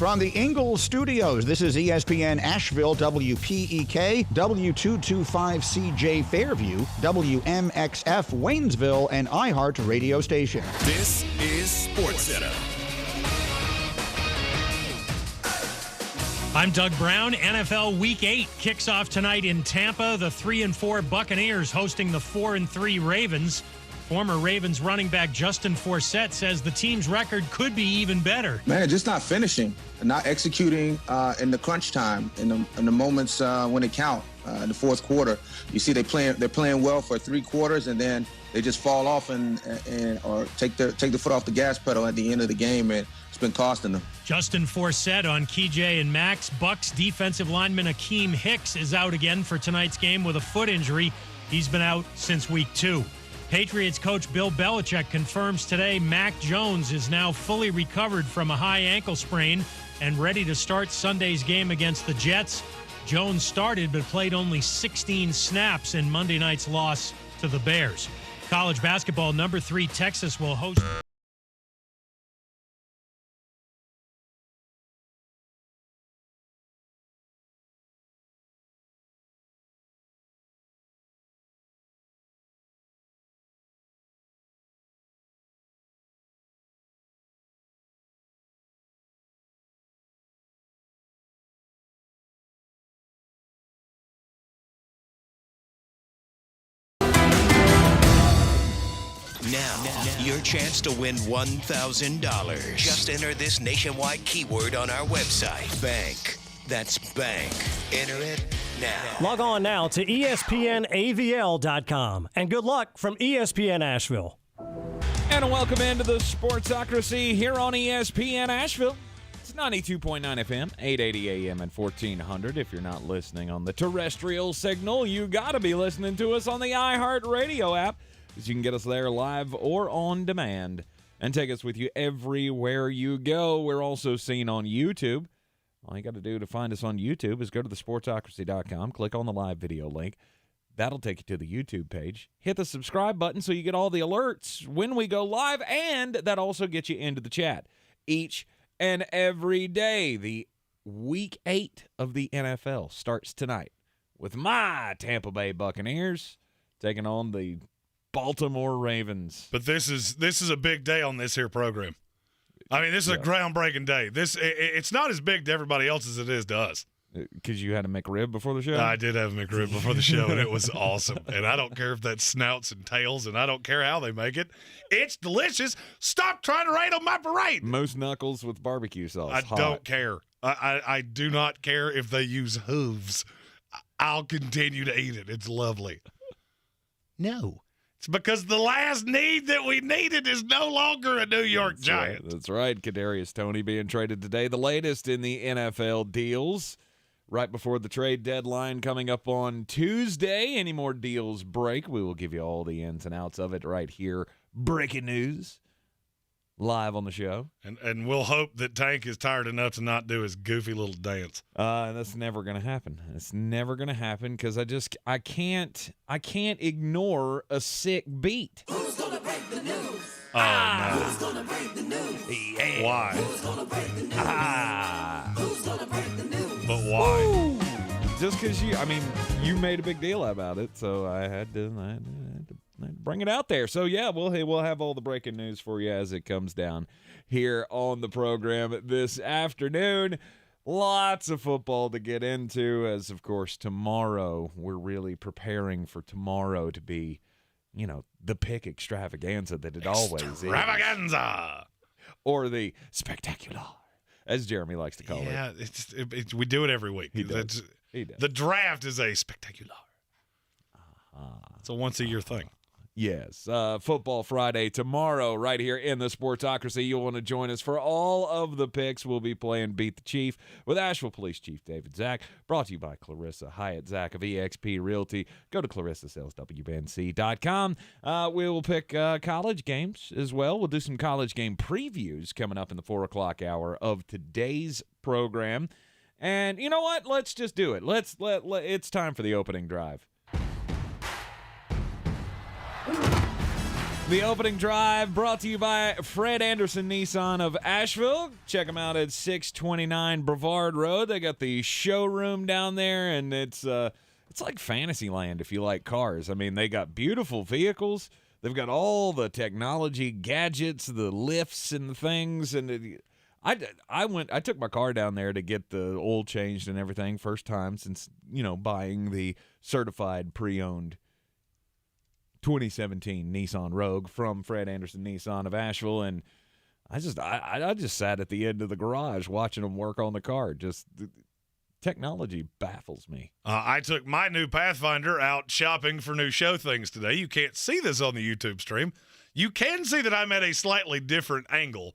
From the Ingles Studios, this is ESPN Asheville, WPEK, W225CJ Fairview, WMXF Waynesville, and iHeart radio station. This is SportsCenter. I'm Doug Brown. NFL Week 8 kicks off tonight in Tampa. The 3-4 Buccaneers hosting the 4-3 Ravens. Former Ravens running back Justin Forsett says the team's record could be even better. Man, just not finishing, not executing in the crunch time, in the moments when it count. In the fourth quarter, you see they're playing well for 3 quarters, and then they just fall off and or take the foot off the gas pedal at the end of the game, and it's been costing them. Justin Forsett on KJ and Max. Bucks defensive lineman Akeem Hicks is out again for tonight's game with a foot injury. He's been out since week 2. Patriots coach Bill Belichick confirms today Mac Jones is now fully recovered from a high ankle sprain and ready to start Sunday's game against the Jets. Jones started but played only 16 snaps in Monday night's loss to the Bears. College basketball, number 3 Texas will host... Now, your chance to win $1,000. Just enter this nationwide keyword on our website, bank. That's bank. Enter it now. Log on now to ESPNAVL.com. And good luck from ESPN Asheville. And welcome into the Sportsocracy here on ESPN Asheville. It's 92.9 FM, 880 AM, and 1400. If you're not listening on the terrestrial signal, you got to be listening to us on the iHeart Radio app. You can get us there live or on demand and take us with you everywhere you go. We're also seen on YouTube. All you got to do to find us on YouTube is go to thesportsocracy.com, click on the live video link. That'll take you to the YouTube page. Hit the subscribe button so you get all the alerts when we go live, and that also gets you into the chat each and every day. The Week 8 of the NFL starts tonight with my Tampa Bay Buccaneers taking on the Baltimore Ravens. But this is a big day on this here program. I mean, this is a groundbreaking day. It's not as big to everybody else as it is to us. Because you had a McRib before the show? I did have a McRib before the show, and it was awesome. And I don't care if that's snouts and tails, and I don't care how they make it. It's delicious. Stop trying to rain on my parade. Most knuckles with barbecue sauce. I hot. don't care. I do not care if they use hooves. I'll continue to eat it. It's lovely. No. It's because the last need that we needed is no longer a New York Giant. That's right. Kadarius Toney being traded today. The latest in the NFL deals right before the trade deadline coming up on Tuesday. Any more deals break, we will give you all the ins and outs of it right here. Breaking news live on the show. And we'll hope that Tank is tired enough to not do his goofy little dance. That's never going to happen. It's never going to happen because I can't ignore a sick beat. Who's gonna break the news? Oh, no. Who's gonna break the news? Yeah. Why? Who's gonna break the news? Who's gonna break the news? But why? Woo! Just because you made a big deal about it, so I had to bring it out there. So yeah, we'll have all the breaking news for you as it comes down here on the program this afternoon. Lots of football to get into, as of course tomorrow we're really preparing for tomorrow to be, the pick extravaganza that it always is. Extravaganza! Or the spectacular, as Jeremy likes to call it. Yeah, we do it every week. He does. The draft is a spectacular. It's a once-a-year thing. Yes. Football Friday tomorrow right here in the Sportsocracy. You'll want to join us for all of the picks. We'll be playing Beat the Chief with Asheville Police Chief David Zach. Brought to you by Clarissa Hyatt Zach of eXp Realty. Go to ClarissaSalesWBNC.com. We will pick college games as well. We'll do some college game previews coming up in the 4 o'clock hour of today's program. And you know what? Let's just do it. It's time for the opening drive. The opening drive brought to you by Fred Anderson Nissan of Asheville. Check them out at 629 Brevard Road. They got the showroom down there, and it's like Fantasyland if you like cars. I mean, they got beautiful vehicles. They've got all the technology gadgets, the lifts and the things. And I took my car down there to get the oil changed and everything. First time since, buying the certified pre-owned 2017 Nissan Rogue from Fred Anderson Nissan of Asheville. And I just sat at the end of the garage watching them work on the car. Just technology baffles me. I took my new Pathfinder out shopping for new show things today. You can't see this on the YouTube stream. You can see that I'm at a slightly different angle,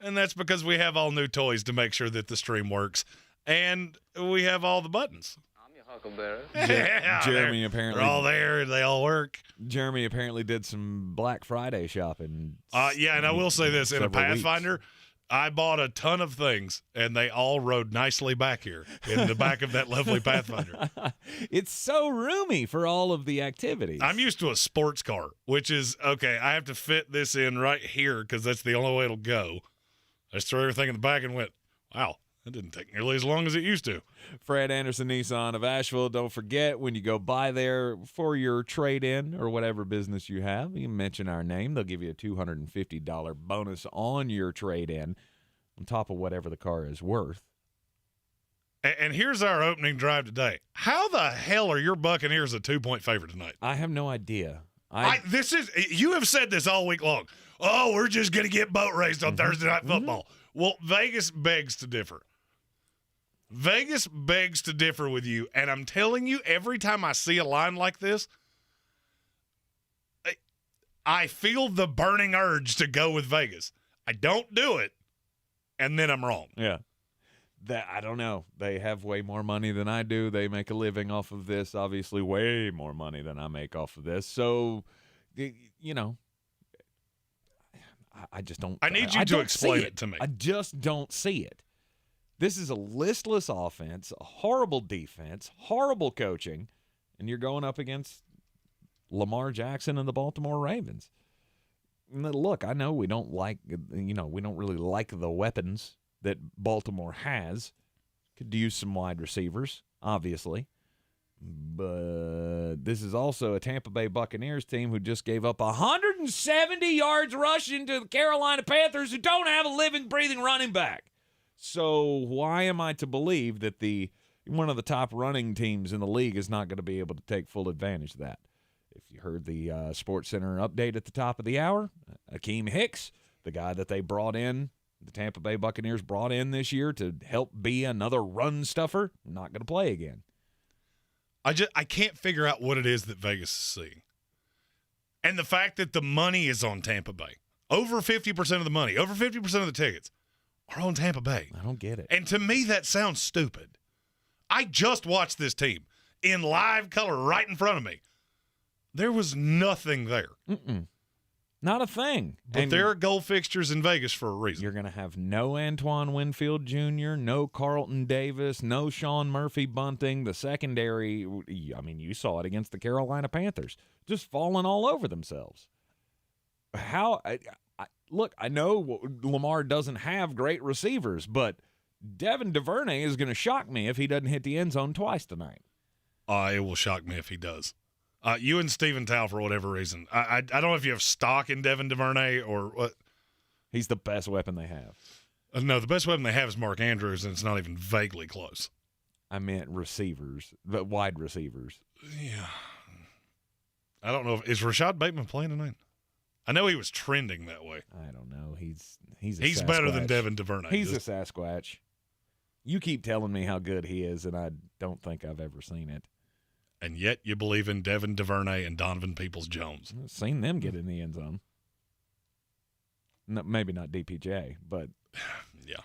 and that's because we have all new toys to make sure that the stream works, and we have all the buttons. I'm your huckleberry. Yeah, Jeremy apparently they're all there. They all work. Jeremy apparently did some Black Friday shopping. Yeah, and I will say this. In a several Pathfinder, weeks. I bought a ton of things, and they all rode nicely back here in the back of that lovely Pathfinder. It's so roomy for all of the activities. I'm used to a sports car, which is, okay, I have to fit this in right here because that's the only way it'll go. I just threw everything in the back and went, wow, that didn't take nearly as long as it used to. Fred Anderson Nissan of Asheville. Don't forget, when you go by there for your trade-in or whatever business you have, you mention our name. They'll give you a $250 bonus on your trade-in on top of whatever the car is worth. And here's our opening drive today. How the hell are your Buccaneers a 2-point favorite tonight? I have no idea. You have said this all week long. Oh, we're just going to get boat raced on Thursday Night Football. Well, Vegas begs to differ. Vegas begs to differ with you, and I'm telling you, every time I see a line like this, I feel the burning urge to go with Vegas. I don't do it, and then I'm wrong. Yeah. I don't know. They have way more money than I do. They make a living off of this, obviously way more money than I make off of this. So, I just don't. I need you to explain it to me. I just don't see it. This is a listless offense, a horrible defense, horrible coaching, and you're going up against Lamar Jackson and the Baltimore Ravens. Look, I know we don't really like the weapons that Baltimore has. Could use some wide receivers, obviously. But this is also a Tampa Bay Buccaneers team who just gave up 170 yards rushing to the Carolina Panthers, who don't have a living, breathing running back. So why am I to believe that one of the top running teams in the league is not going to be able to take full advantage of that? If you heard the Sports Center update at the top of the hour, Akeem Hicks, the guy that they brought in, the Tampa Bay Buccaneers brought in this year to help be another run stuffer, not going to play again. I can't figure out what it is that Vegas is seeing. And the fact that the money is on Tampa Bay. Over 50% of the money, over 50% of the tickets are on Tampa Bay. I don't get it. And to me, that sounds stupid. I just watched this team in live color right in front of me. There was nothing there. Not a thing. But there are gold fixtures in Vegas for a reason. You're going to have no Antoine Winfield Jr., no Carlton Davis, no Sean Murphy Bunting. The secondary, I mean, you saw it against the Carolina Panthers, just falling all over themselves. Look, I know Lamar doesn't have great receivers, but Devin DuVernay is going to shock me if he doesn't hit the end zone twice tonight. It will shock me if he does. You and Stephen Tao, for whatever reason. I don't know if you have stock in Devin DuVernay or what. He's the best weapon they have. No, the best weapon they have is Mark Andrews, and it's not even vaguely close. I meant receivers, the wide receivers. Yeah. I don't know. Is Rashad Bateman playing tonight? I know he was trending that way. I don't know. He's better than Devin DuVernay. He's a Sasquatch. You keep telling me how good he is, and I don't think I've ever seen it. And yet you believe in Devin DuVernay and Donovan Peoples-Jones. I've seen them get in the end zone. No, maybe not DPJ, but yeah.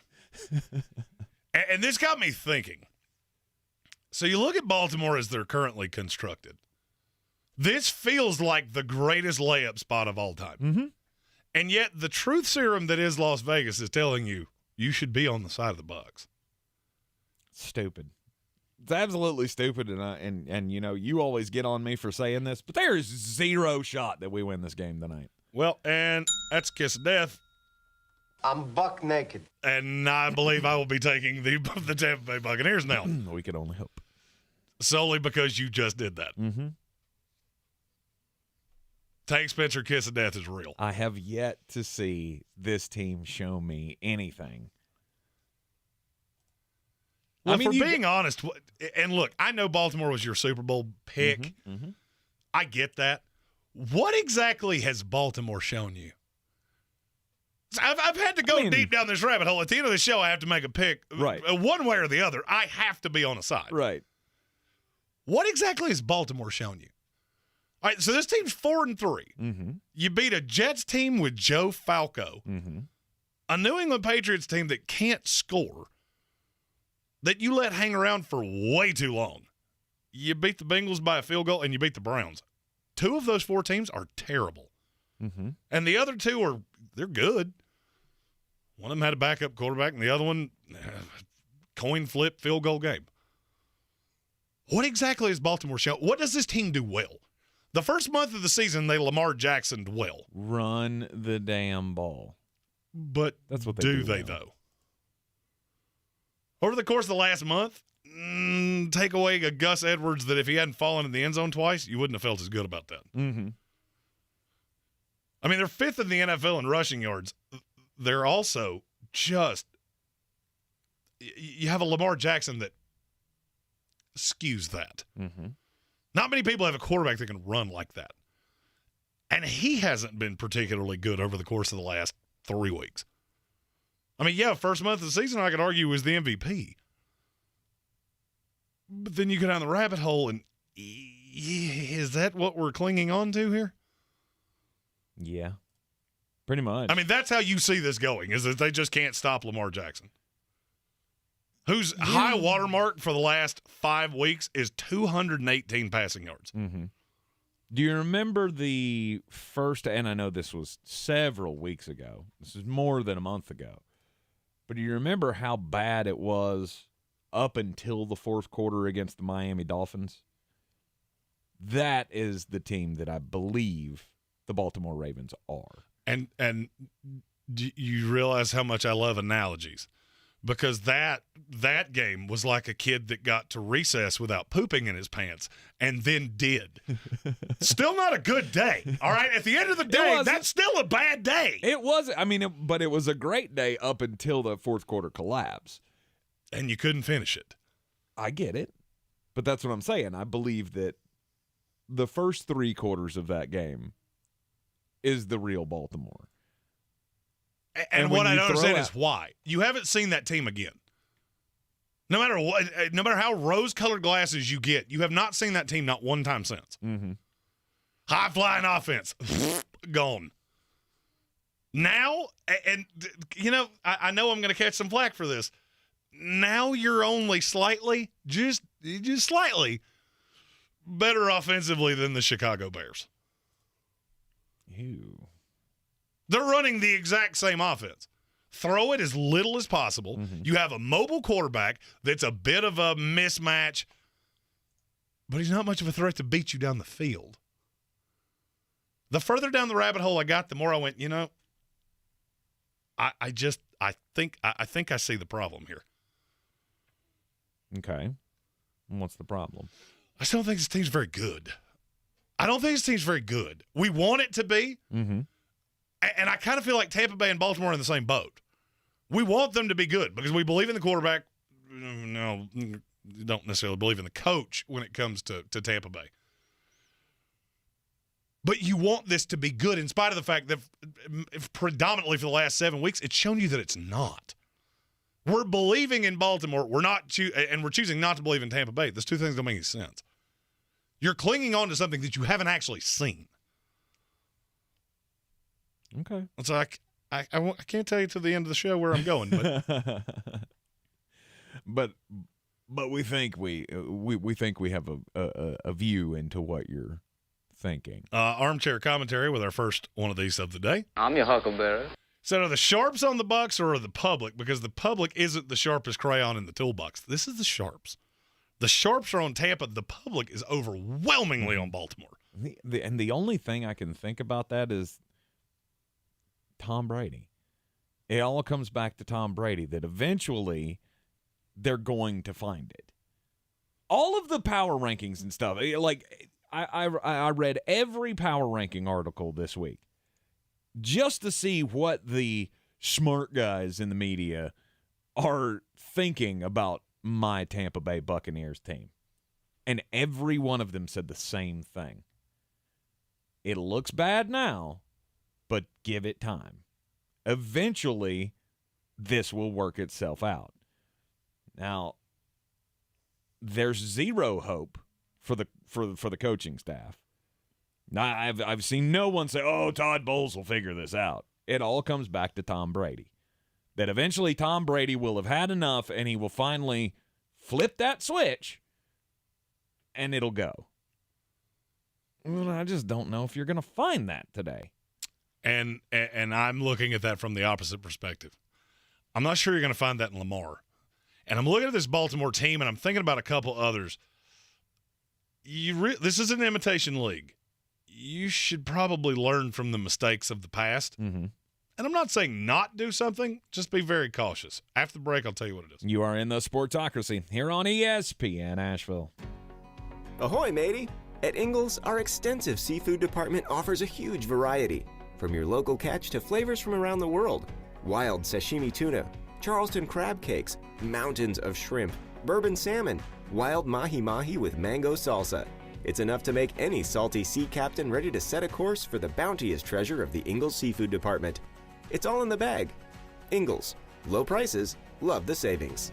And this got me thinking. So you look at Baltimore as they're currently constructed. This feels like the greatest layup spot of all time. Mm-hmm. And yet the truth serum that is Las Vegas is telling you should be on the side of the Bucs. Stupid. It's absolutely stupid, and you know, you always get on me for saying this, but there is zero shot that we win this game tonight. Well, and that's a kiss of death. I'm buck naked. And I believe I will be taking the Tampa Bay Buccaneers now. We can only hope. Solely because you just did that. Mm-hmm. Tank Spencer kiss of death is real. I have yet to see this team show me anything. Well, being honest, and look, I know Baltimore was your Super Bowl pick. Mm-hmm. I get that. What exactly has Baltimore shown you? I've had to go deep down this rabbit hole. At the end of the show, I have to make a pick. Right. One way or the other, I have to be on a side. Right. What exactly has Baltimore shown you? All right, so this team's 4-3. Mm-hmm. You beat a Jets team with Joe Falco, a New England Patriots team that can't score, that you let hang around for way too long. You beat the Bengals by a field goal, and you beat the Browns. 2 of those 4 teams are terrible. Mm-hmm. And the other 2 they're good. One of them had a backup quarterback, and the other one, coin flip, field goal game. What exactly is Baltimore show? What does this team do well? The first month of the season, they Lamar Jacksoned well. Run the damn ball. But that's what they do they, though? Over the course of the last month, take away a Gus Edwards that if he hadn't fallen in the end zone twice, you wouldn't have felt as good about that. Mm-hmm. I mean, they're 5th in the NFL in rushing yards. They're also just – you have a Lamar Jackson that skews that. Mm-hmm. Not many people have a quarterback that can run like that. And he hasn't been particularly good over the course of the last 3 weeks. I mean, yeah, first month of the season, I could argue was the MVP. But then you go down the rabbit hole, and is that what we're clinging on to here? Yeah, pretty much. I mean, that's how you see this going, is that they just can't stop Lamar Jackson. Whose high watermark for the last 5 weeks is 218 passing yards. Mm-hmm. Do you remember the first, and I know this was several weeks ago, this is more than a month ago, but do you remember how bad it was up until the fourth quarter against the Miami Dolphins? That is the team that I believe the Baltimore Ravens are. And do you realize how much I love analogies? Because that game was like a kid that got to recess without pooping in his pants and then did. Still not a good day, all right? At the end of the day, that's still a bad day. It was. I mean, but it was a great day up until the fourth quarter collapse. And you couldn't finish it. I get it. But that's what I'm saying. I believe that the first 3 quarters of that game is the real Baltimore. And what I don't understand is why. You haven't seen that team again. No matter what, no matter how rose-colored glasses you get, you have not seen that team not one time since. Mm-hmm. High-flying offense. Gone. Now, and you know, I know I'm going to catch some flack for this. Now you're only slightly, just slightly, better offensively than the Chicago Bears. Ew. They're running the exact same offense. Throw it as little as possible. Mm-hmm. You have a mobile quarterback that's a bit of a mismatch, but he's not much of a threat to beat you down the field. The further down the rabbit hole I got, the more I went, you know, I think I see the problem here. Okay. And what's the problem? I still don't think this team's very good. We want it to be. Mm-hmm. And I kind of feel like Tampa Bay and Baltimore are in the same boat. We want them to be good because we believe in the quarterback. No, don't necessarily believe in the coach when it comes to Tampa Bay. But you want this to be good in spite of the fact that if predominantly for the last 7 weeks, it's shown you that it's not. We're believing in Baltimore. And we're choosing not to believe in Tampa Bay. Those 2 things don't make any sense. You're clinging on to something that you haven't actually seen. Okay. So I can't tell you to the end of the show where I'm going, but but we think we think we have a view into what you're thinking. Armchair commentary with our first one of these of the day. I'm your huckleberry. So are the sharps on the Bucs or are the public? Because the public isn't the sharpest crayon in the toolbox. This is the sharps. The sharps are on Tampa. The public is overwhelmingly on Baltimore. And the only thing I can think about that is Tom Brady. It all comes back to Tom Brady, that eventually they're going to find it. All of the power rankings and stuff, like I read every power ranking article this week just to see what the smart guys in the media are thinking about my Tampa Bay Buccaneers team. And every one of them said the same thing. It looks bad now, but give it time. Eventually, this will work itself out. Now, there's zero hope for the coaching staff. Now, I've seen no one say, "Oh, Todd Bowles will figure this out." It all comes back to Tom Brady. That eventually Tom Brady will have had enough, and he will finally flip that switch, and it'll go. Well, I just don't know if you're going to find that today. And I'm looking at that from the opposite perspective. I'm not sure you're going to find that in Lamar. And I'm looking at this Baltimore team, and I'm thinking about a couple others. This is an imitation league. You should probably learn from the mistakes of the past. Mm-hmm. And I'm not saying not do something. Just be very cautious. After the break, I'll tell you what it is. You are in the Sportsocracy here on ESPN Asheville. Ahoy, matey! At Ingles, our extensive seafood department offers a huge variety. From your local catch to flavors from around the world. Wild sashimi tuna, Charleston crab cakes, mountains of shrimp, bourbon salmon, wild mahi-mahi with mango salsa. It's enough to make any salty sea captain ready to set a course for the bounteous treasure of the Ingles Seafood Department. It's all in the bag. Ingles. Low prices, love the savings.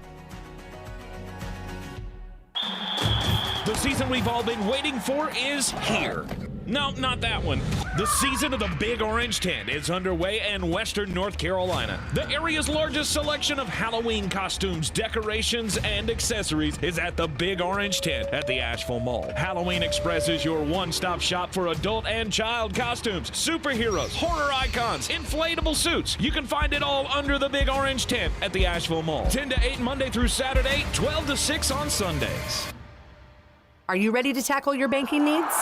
The season we've all been waiting for is here. No, not that one. The season of the Big Orange Tent is underway in western North Carolina. The area's largest selection of Halloween costumes, decorations, and accessories is at the Big Orange Tent at the Asheville Mall. Halloween Express is your one-stop shop for adult and child costumes, superheroes, horror icons, inflatable suits. You can find it all under the Big Orange Tent at the Asheville Mall. 10 to 8 Monday through Saturday, 12 to 6 on Sundays. Are you ready to tackle your banking needs?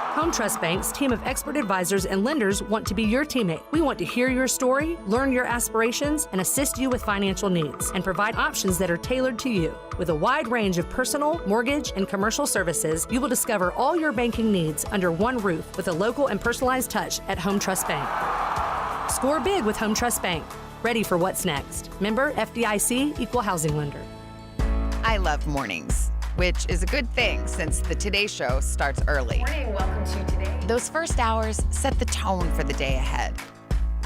Home Trust Bank's team of expert advisors and lenders want to be your teammate. We want to hear your story, learn your aspirations, and assist you with financial needs, and provide options that are tailored to you. With a wide range of personal, mortgage, and commercial services, you will discover all your banking needs under one roof with a local and personalized touch at Home Trust Bank. Score big with Home Trust Bank. Ready for what's next. Member FDIC, Equal Housing Lender. I love mornings, which is a good thing since the Today Show starts early. Morning, welcome to Today. Those first hours set the tone for the day ahead.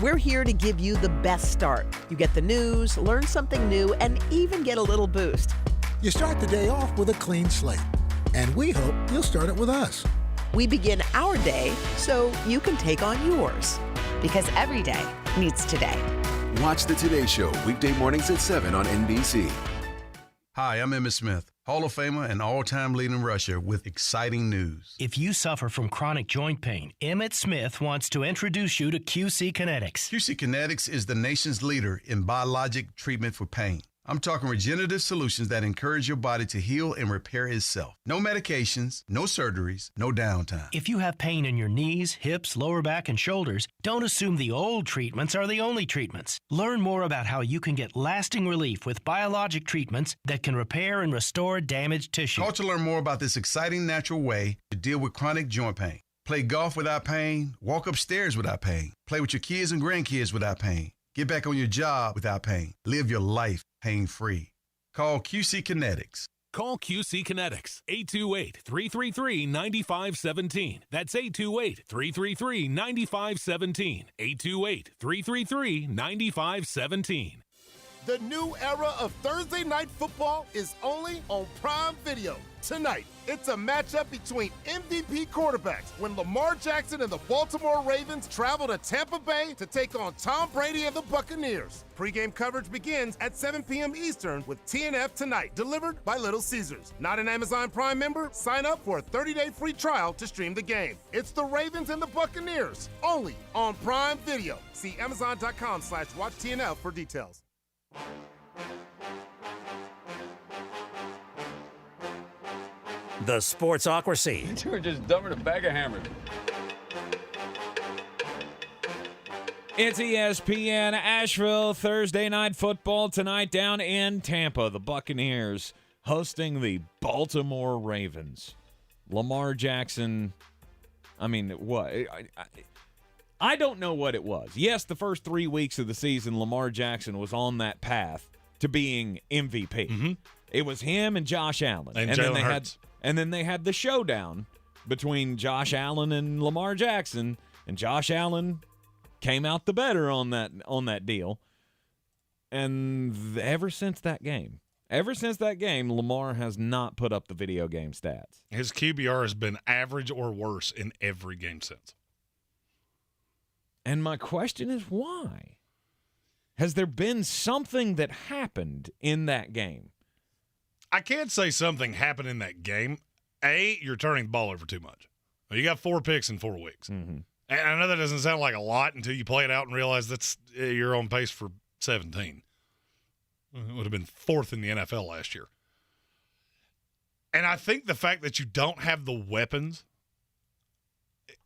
We're here to give you the best start. You get the news, learn something new, and even get a little boost. You start the day off with a clean slate, and we hope you'll start it with us. We begin our day so you can take on yours. Because every day needs today. Watch the Today Show weekday mornings at 7 on NBC. Hi, I'm Emmitt Smith, Hall of Famer and all-time leading rusher with exciting news. If you suffer from chronic joint pain, Emmitt Smith wants to introduce you to QC Kinetics. QC Kinetics is the nation's leader in biologic treatment for pain. I'm talking regenerative solutions that encourage your body to heal and repair itself. No medications, no surgeries, no downtime. If you have pain in your knees, hips, lower back, and shoulders, don't assume the old treatments are the only treatments. Learn more about how you can get lasting relief with biologic treatments that can repair and restore damaged tissue. Call to learn more about this exciting natural way to deal with chronic joint pain. Play golf without pain, walk upstairs without pain, play with your kids and grandkids without pain, get back on your job without pain, live your life pain-free. Call QC Kinetics. Call QC Kinetics, 828-333-9517. That's 828-333-9517. 828-333-9517. The new era of Thursday Night Football is only on Prime Video. Tonight, it's a matchup between MVP quarterbacks when Lamar Jackson and the Baltimore Ravens travel to Tampa Bay to take on Tom Brady and the Buccaneers. Pre-game coverage begins at 7 p.m. Eastern with TNF Tonight, delivered by Little Caesars. Not an Amazon Prime member? Sign up for a 30-day free trial to stream the game. It's the Ravens and the Buccaneers, only on Prime Video. See Amazon.com/watchtnf for details. The Sportsocracy. You were just dumber than a bag of hammers. It's ESPN Asheville, Thursday night football tonight down in Tampa. The Buccaneers hosting the Baltimore Ravens. Lamar Jackson, I mean, what? I don't know what it was. Yes, the first 3 weeks of the season, Lamar Jackson was on that path to being MVP. Mm-hmm. It was him and Josh Allen. And Jalen Hurts. And then they had the showdown between Josh Allen and Lamar Jackson, and Josh Allen came out the better on that deal. And ever since that game, Lamar has not put up the video game stats. His QBR has been average or worse in every game since. And my question is why? Has there been something that happened in that game? I can't say something happened in that game. You're turning the ball over too much. You got 4 picks in 4 weeks. Mm-hmm. And I know that doesn't sound like a lot until you play it out and realize you're on pace for 17. It would have been 4th in the NFL last year. And I think the fact that you don't have the weapons,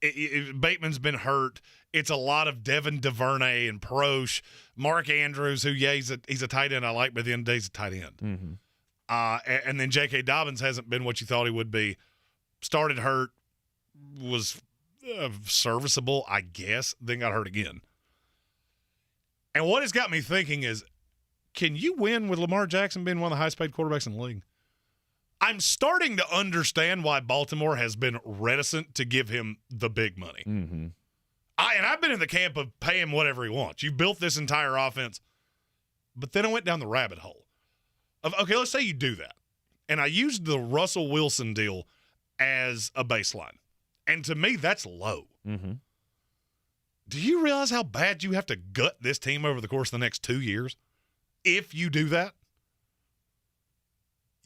Bateman's been hurt. It's a lot of Devin DuVernay and Proche, Mark Andrews, who, he's a tight end I like, but at the end of the day, he's a tight end. Mm-hmm. And then J.K. Dobbins hasn't been what you thought he would be. Started hurt, was serviceable, I guess, then got hurt again. And what has got me thinking is, can you win with Lamar Jackson being one of the highest-paid quarterbacks in the league? I'm starting to understand why Baltimore has been reticent to give him the big money. Mm-hmm. I've been in the camp of pay him whatever he wants. You built this entire offense. But then I went down the rabbit hole of, okay, let's say you do that. And I used the Russell Wilson deal as a baseline. And to me, that's low. Mm-hmm. Do you realize how bad you have to gut this team over the course of the next 2 years if you do that?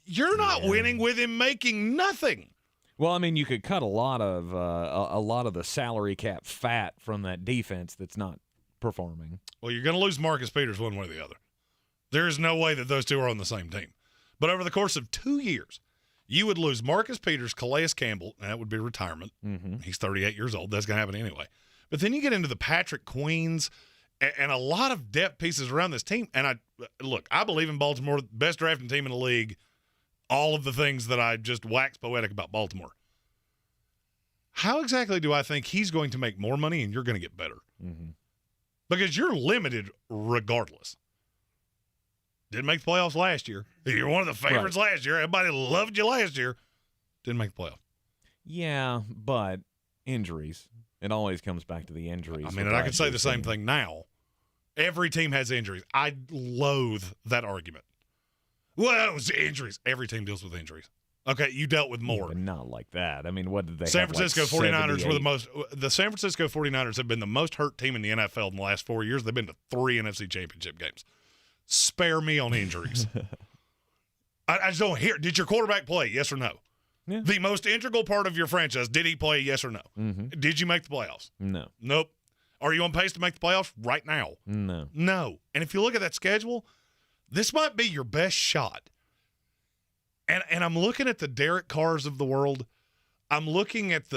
You're not winning with him making nothing. Well, I mean, you could cut a lot of the salary cap fat from that defense that's not performing. Well, you're going to lose Marcus Peters one way or the other. There is no way that those two are on the same team. But over the course of 2 years, you would lose Marcus Peters, Calais Campbell, and that would be retirement. Mm-hmm. He's 38 years old. That's going to happen anyway. But then you get into the Patrick Queens and a lot of depth pieces around this team. And I believe in Baltimore, best drafting team in the league, all of the things that I just waxed poetic about Baltimore. How exactly do I think he's going to make more money and you're going to get better? Mm-hmm. Because you're limited regardless. Didn't make the playoffs last year. You're one of the favorites last year. Everybody loved you last year. Didn't make the playoffs. Yeah, but injuries. It always comes back to the injuries. I mean, and I could say the same thing now. Every team has injuries. I loathe that argument. Well, it was injuries. Every team deals with injuries. Okay, you dealt with more. Yeah, but not like that. I mean, what did they San have, Francisco like 49ers were the San Francisco 49ers have been the most hurt team in the NFL in the last 4 years. They've been to 3 NFC championship games. Spare me on injuries. I just don't hear. Did your quarterback play? Yes or no? Yeah. The most integral part of your franchise, did he play? Yes or no? Mm-hmm. Did you make the playoffs? No. Nope. Are you on pace to make the playoffs right now? No. No. And if you look at that schedule, this might be your best shot. And I'm looking at the Derek Carrs of the world. I'm looking at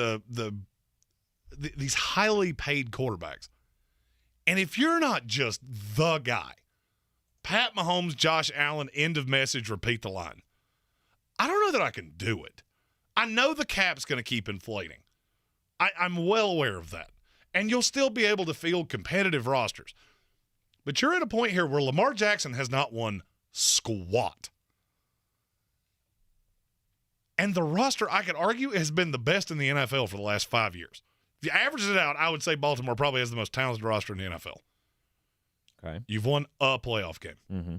these highly paid quarterbacks. And if you're not just the guy, Pat Mahomes, Josh Allen, end of message, repeat the line. I don't know that I can do it. I know the cap's going to keep inflating. I'm well aware of that. And you'll still be able to field competitive rosters. But you're at a point here where Lamar Jackson has not won squat. And the roster, I could argue, has been the best in the NFL for the last 5 years. If you average it out, I would say Baltimore probably has the most talented roster in the NFL. Okay. You've won a playoff game. Mm-hmm.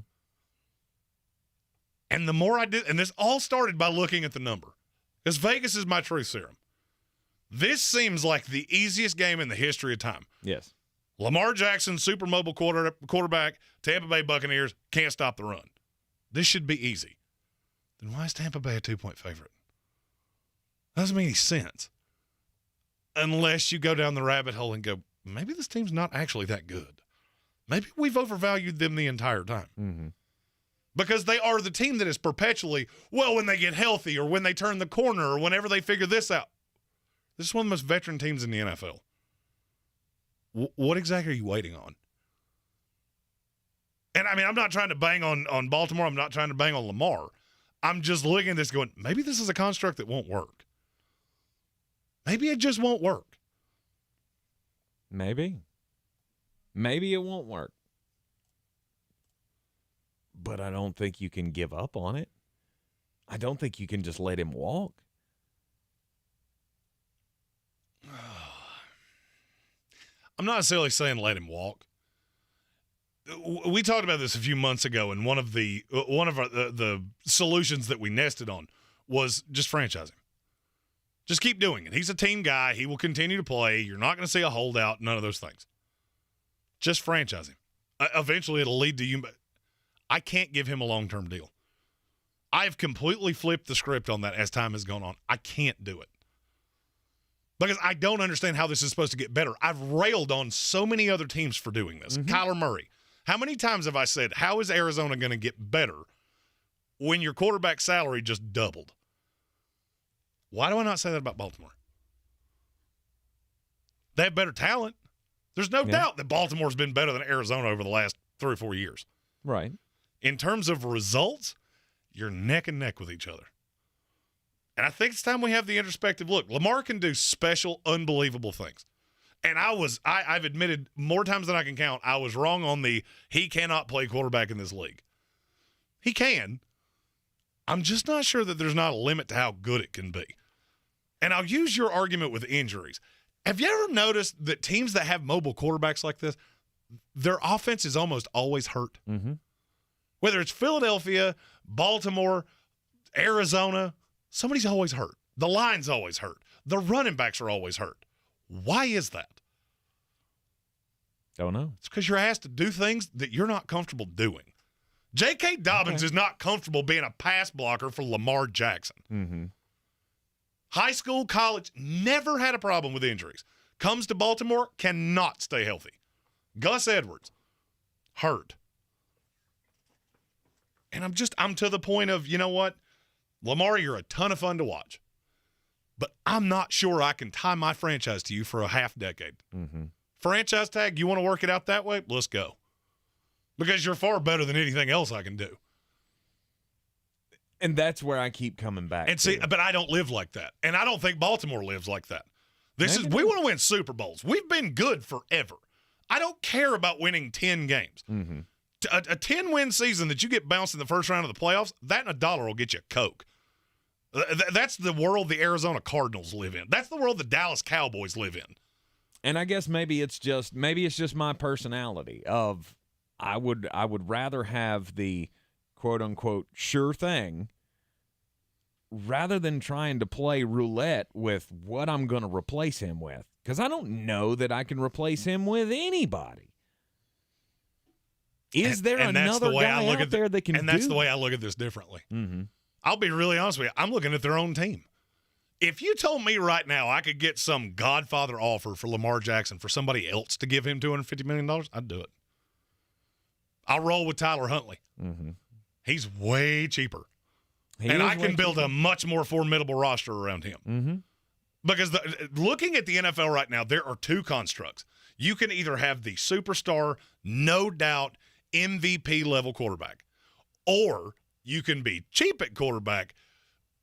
And the more I did, and this all started by looking at the number, because Vegas is my truth serum. This seems like the easiest game in the history of time. Yes. Lamar Jackson, super mobile quarterback, Tampa Bay Buccaneers, can't stop the run. This should be easy. Then why is Tampa Bay a 2-point favorite? Doesn't make any sense. Unless you go down the rabbit hole and go, maybe this team's not actually that good. Maybe we've overvalued them the entire time. Mm-hmm. Because they are the team that is perpetually, well, when they get healthy or when they turn the corner or whenever they figure this out. This is one of the most veteran teams in the NFL. What exactly are you waiting on? And, I mean, I'm not trying to bang on Baltimore. I'm not trying to bang on Lamar. I'm just looking at this going, maybe this is a construct that won't work. Maybe it just won't work. Maybe. Maybe it won't work. But I don't think you can give up on it. I don't think you can just let him walk. I'm not necessarily saying let him walk. We talked about this a few months ago, and one of the solutions that we nested on was just franchise him. Just keep doing it. He's a team guy. He will continue to play. You're not going to see a holdout, none of those things. Just franchise him. Eventually, it'll lead to you. I can't give him a long-term deal. I've completely flipped the script on that as time has gone on. I can't do it. Because I don't understand how this is supposed to get better. I've railed on so many other teams for doing this. Mm-hmm. Kyler Murray. How many times have I said, how is Arizona going to get better when your quarterback salary just doubled? Why do I not say that about Baltimore? They have better talent. There's no doubt that Baltimore's been better than Arizona over the last 3 or 4 years. Right. In terms of results, you're neck and neck with each other. And I think it's time we have the introspective look. Lamar can do special, unbelievable things. And I've admitted more times than I can count, I was wrong on he cannot play quarterback in this league. He can. I'm just not sure that there's not a limit to how good it can be. And I'll use your argument with injuries. Have you ever noticed that teams that have mobile quarterbacks like this, their offense is almost always hurt? Mm-hmm. Whether it's Philadelphia, Baltimore, Arizona, somebody's always hurt. The line's always hurt. The running backs are always hurt. Why is that? Don't know. It's because you're asked to do things that you're not comfortable doing. J.K. Dobbins is not comfortable being a pass blocker for Lamar Jackson. Mm-hmm. High school, college, never had a problem with injuries. Comes to Baltimore, cannot stay healthy. Gus Edwards, hurt. And I'm to the point of, you know what? Lamar, you're a ton of fun to watch. But I'm not sure I can tie my franchise to you for a half decade. Mm-hmm. Franchise tag, you want to work it out that way? Let's go. Because you're far better than anything else I can do. And that's where I keep coming back. And see, but I don't live like that. And I don't think Baltimore lives like that. We want to win Super Bowls. We've been good forever. I don't care about winning 10 games. Mm-hmm. A 10-win season that you get bounced in the first round of the playoffs, that and $1 will get you a Coke. That's the world the Arizona Cardinals live in. That's the world the Dallas Cowboys live in. And I guess maybe it's just my personality of I would rather have the quote unquote sure thing rather than trying to play roulette with what I'm going to replace him with, because I don't know that I can replace him with anybody. Is there another guy out there that can do? And that's the way I look at this differently. Mm-hmm. I'll be really honest with you. I'm looking at their own team. If you told me right now I could get some Godfather offer for Lamar Jackson for somebody else to give him $250 million, I'd do it. I'll roll with Tyler Huntley. Mm-hmm. He's way cheaper. And I can build a much more formidable roster around him. Mm-hmm. Because looking at the NFL right now, there are two constructs. You can either have the superstar, no doubt, MVP-level quarterback, or you can be cheap at quarterback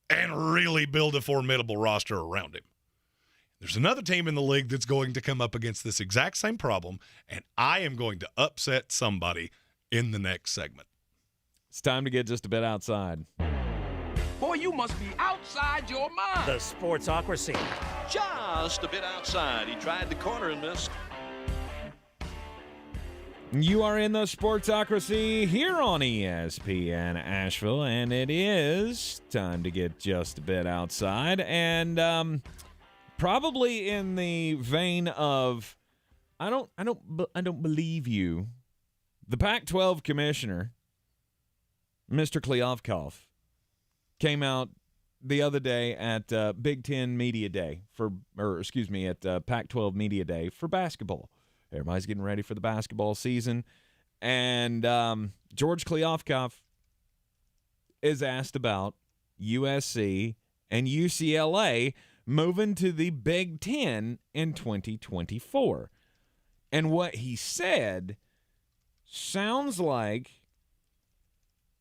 and really build a formidable roster around him. There's another team in the league that's going to come up against this exact same problem, and I am going to upset somebody in the next segment. It's time to get just a bit outside. Boy, you must be outside your mind. The Sportsocracy. Just a bit outside. He tried the corner and missed. You are in the Sportsocracy here on ESPN Asheville, and it is time to get just a bit outside. And probably in the vein of, I don't believe you. The Pac-12 commissioner, Mr. Kliavkoff, came out the other day at Big Ten Media Day at Pac-12 Media Day for basketball. Everybody's getting ready for the basketball season. And George Kliavkoff is asked about USC and UCLA moving to the Big Ten in 2024. And what he said sounds like,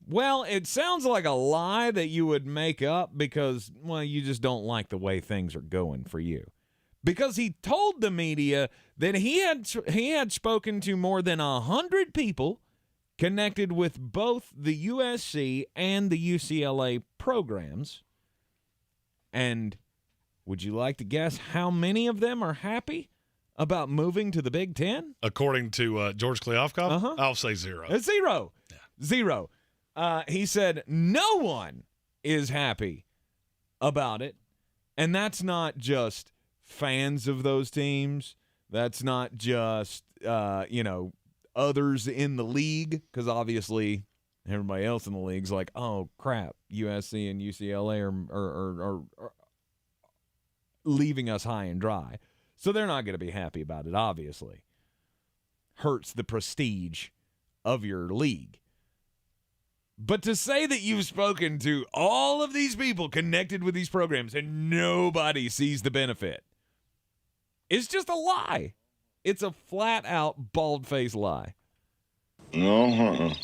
well, it sounds like a lie that you would make up because, well, you just don't like the way things are going for you. Because he told the media that he had spoken to more than 100 people connected with both the USC and the UCLA programs. And would you like to guess how many of them are happy about moving to the Big Ten? According to George Kliavkoff, I'll say zero. Zero. Yeah. Zero. He said no one is happy about it. And that's not just fans of those teams. That's not just, others in the league, because obviously everybody else in the league's like, oh, crap, USC and UCLA are leaving us high and dry. So they're not going to be happy about it, obviously. Hurts the prestige of your league. But to say that you've spoken to all of these people connected with these programs and nobody sees the benefit is just a lie. It's a flat-out, bald-faced lie. I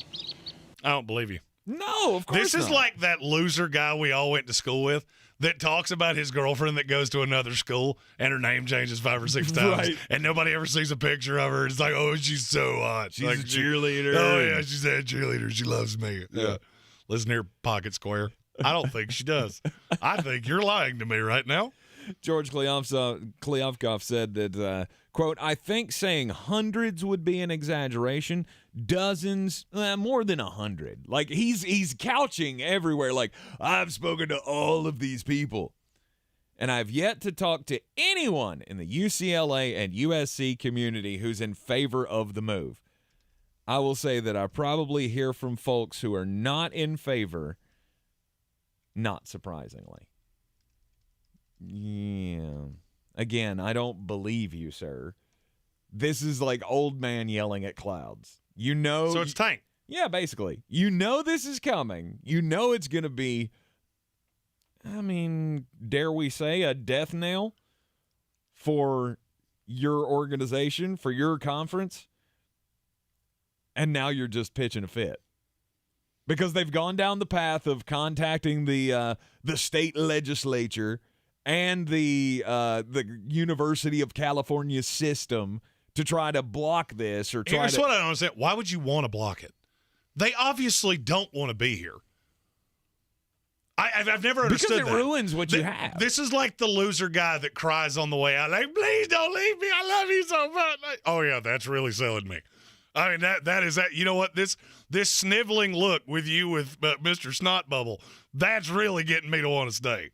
don't believe you. No, of course This is not. like that loser guy we all went to school with that talks about his girlfriend that goes to another school and her name changes 5 or 6 times, Right. and nobody ever sees a picture of her. It's like, oh, she's so hot. She's like, a cheerleader. Oh, yeah, she's a cheerleader. She loves me. Yeah. Listen here, Pocket Square. I don't think she does. I think you're lying to me right now. George Kliavkoff said that, quote, I think saying hundreds would be an exaggeration. Dozens, more than 100. Like, he's couching everywhere. Like, I've spoken to all of these people. And I've yet to talk to anyone in the UCLA and USC community who's in favor of the move. I will say that I probably hear from folks who are not in favor, not surprisingly. Yeah. Again, I don't believe you, sir. This is like old man yelling at clouds. You know. So it's tank. Yeah, basically. You know this is coming. You know it's going to be, I mean, dare we say, a death knell for your organization, for your conference. And now you're just pitching a fit. Because they've gone down the path of contacting the state legislature and the University of California system to try to block this or try Here's to. what I don't understand. Why would you want to block it? They obviously don't want to be here. I've never understood that. Because it ruins what you have. This is like the loser guy that cries on the way out, like, please don't leave me. I love you so much. Like, oh, yeah, that's really selling me. I mean, that is that. You know what? This sniveling look with you with Mr. Snot Bubble, that's really getting me to want to stay.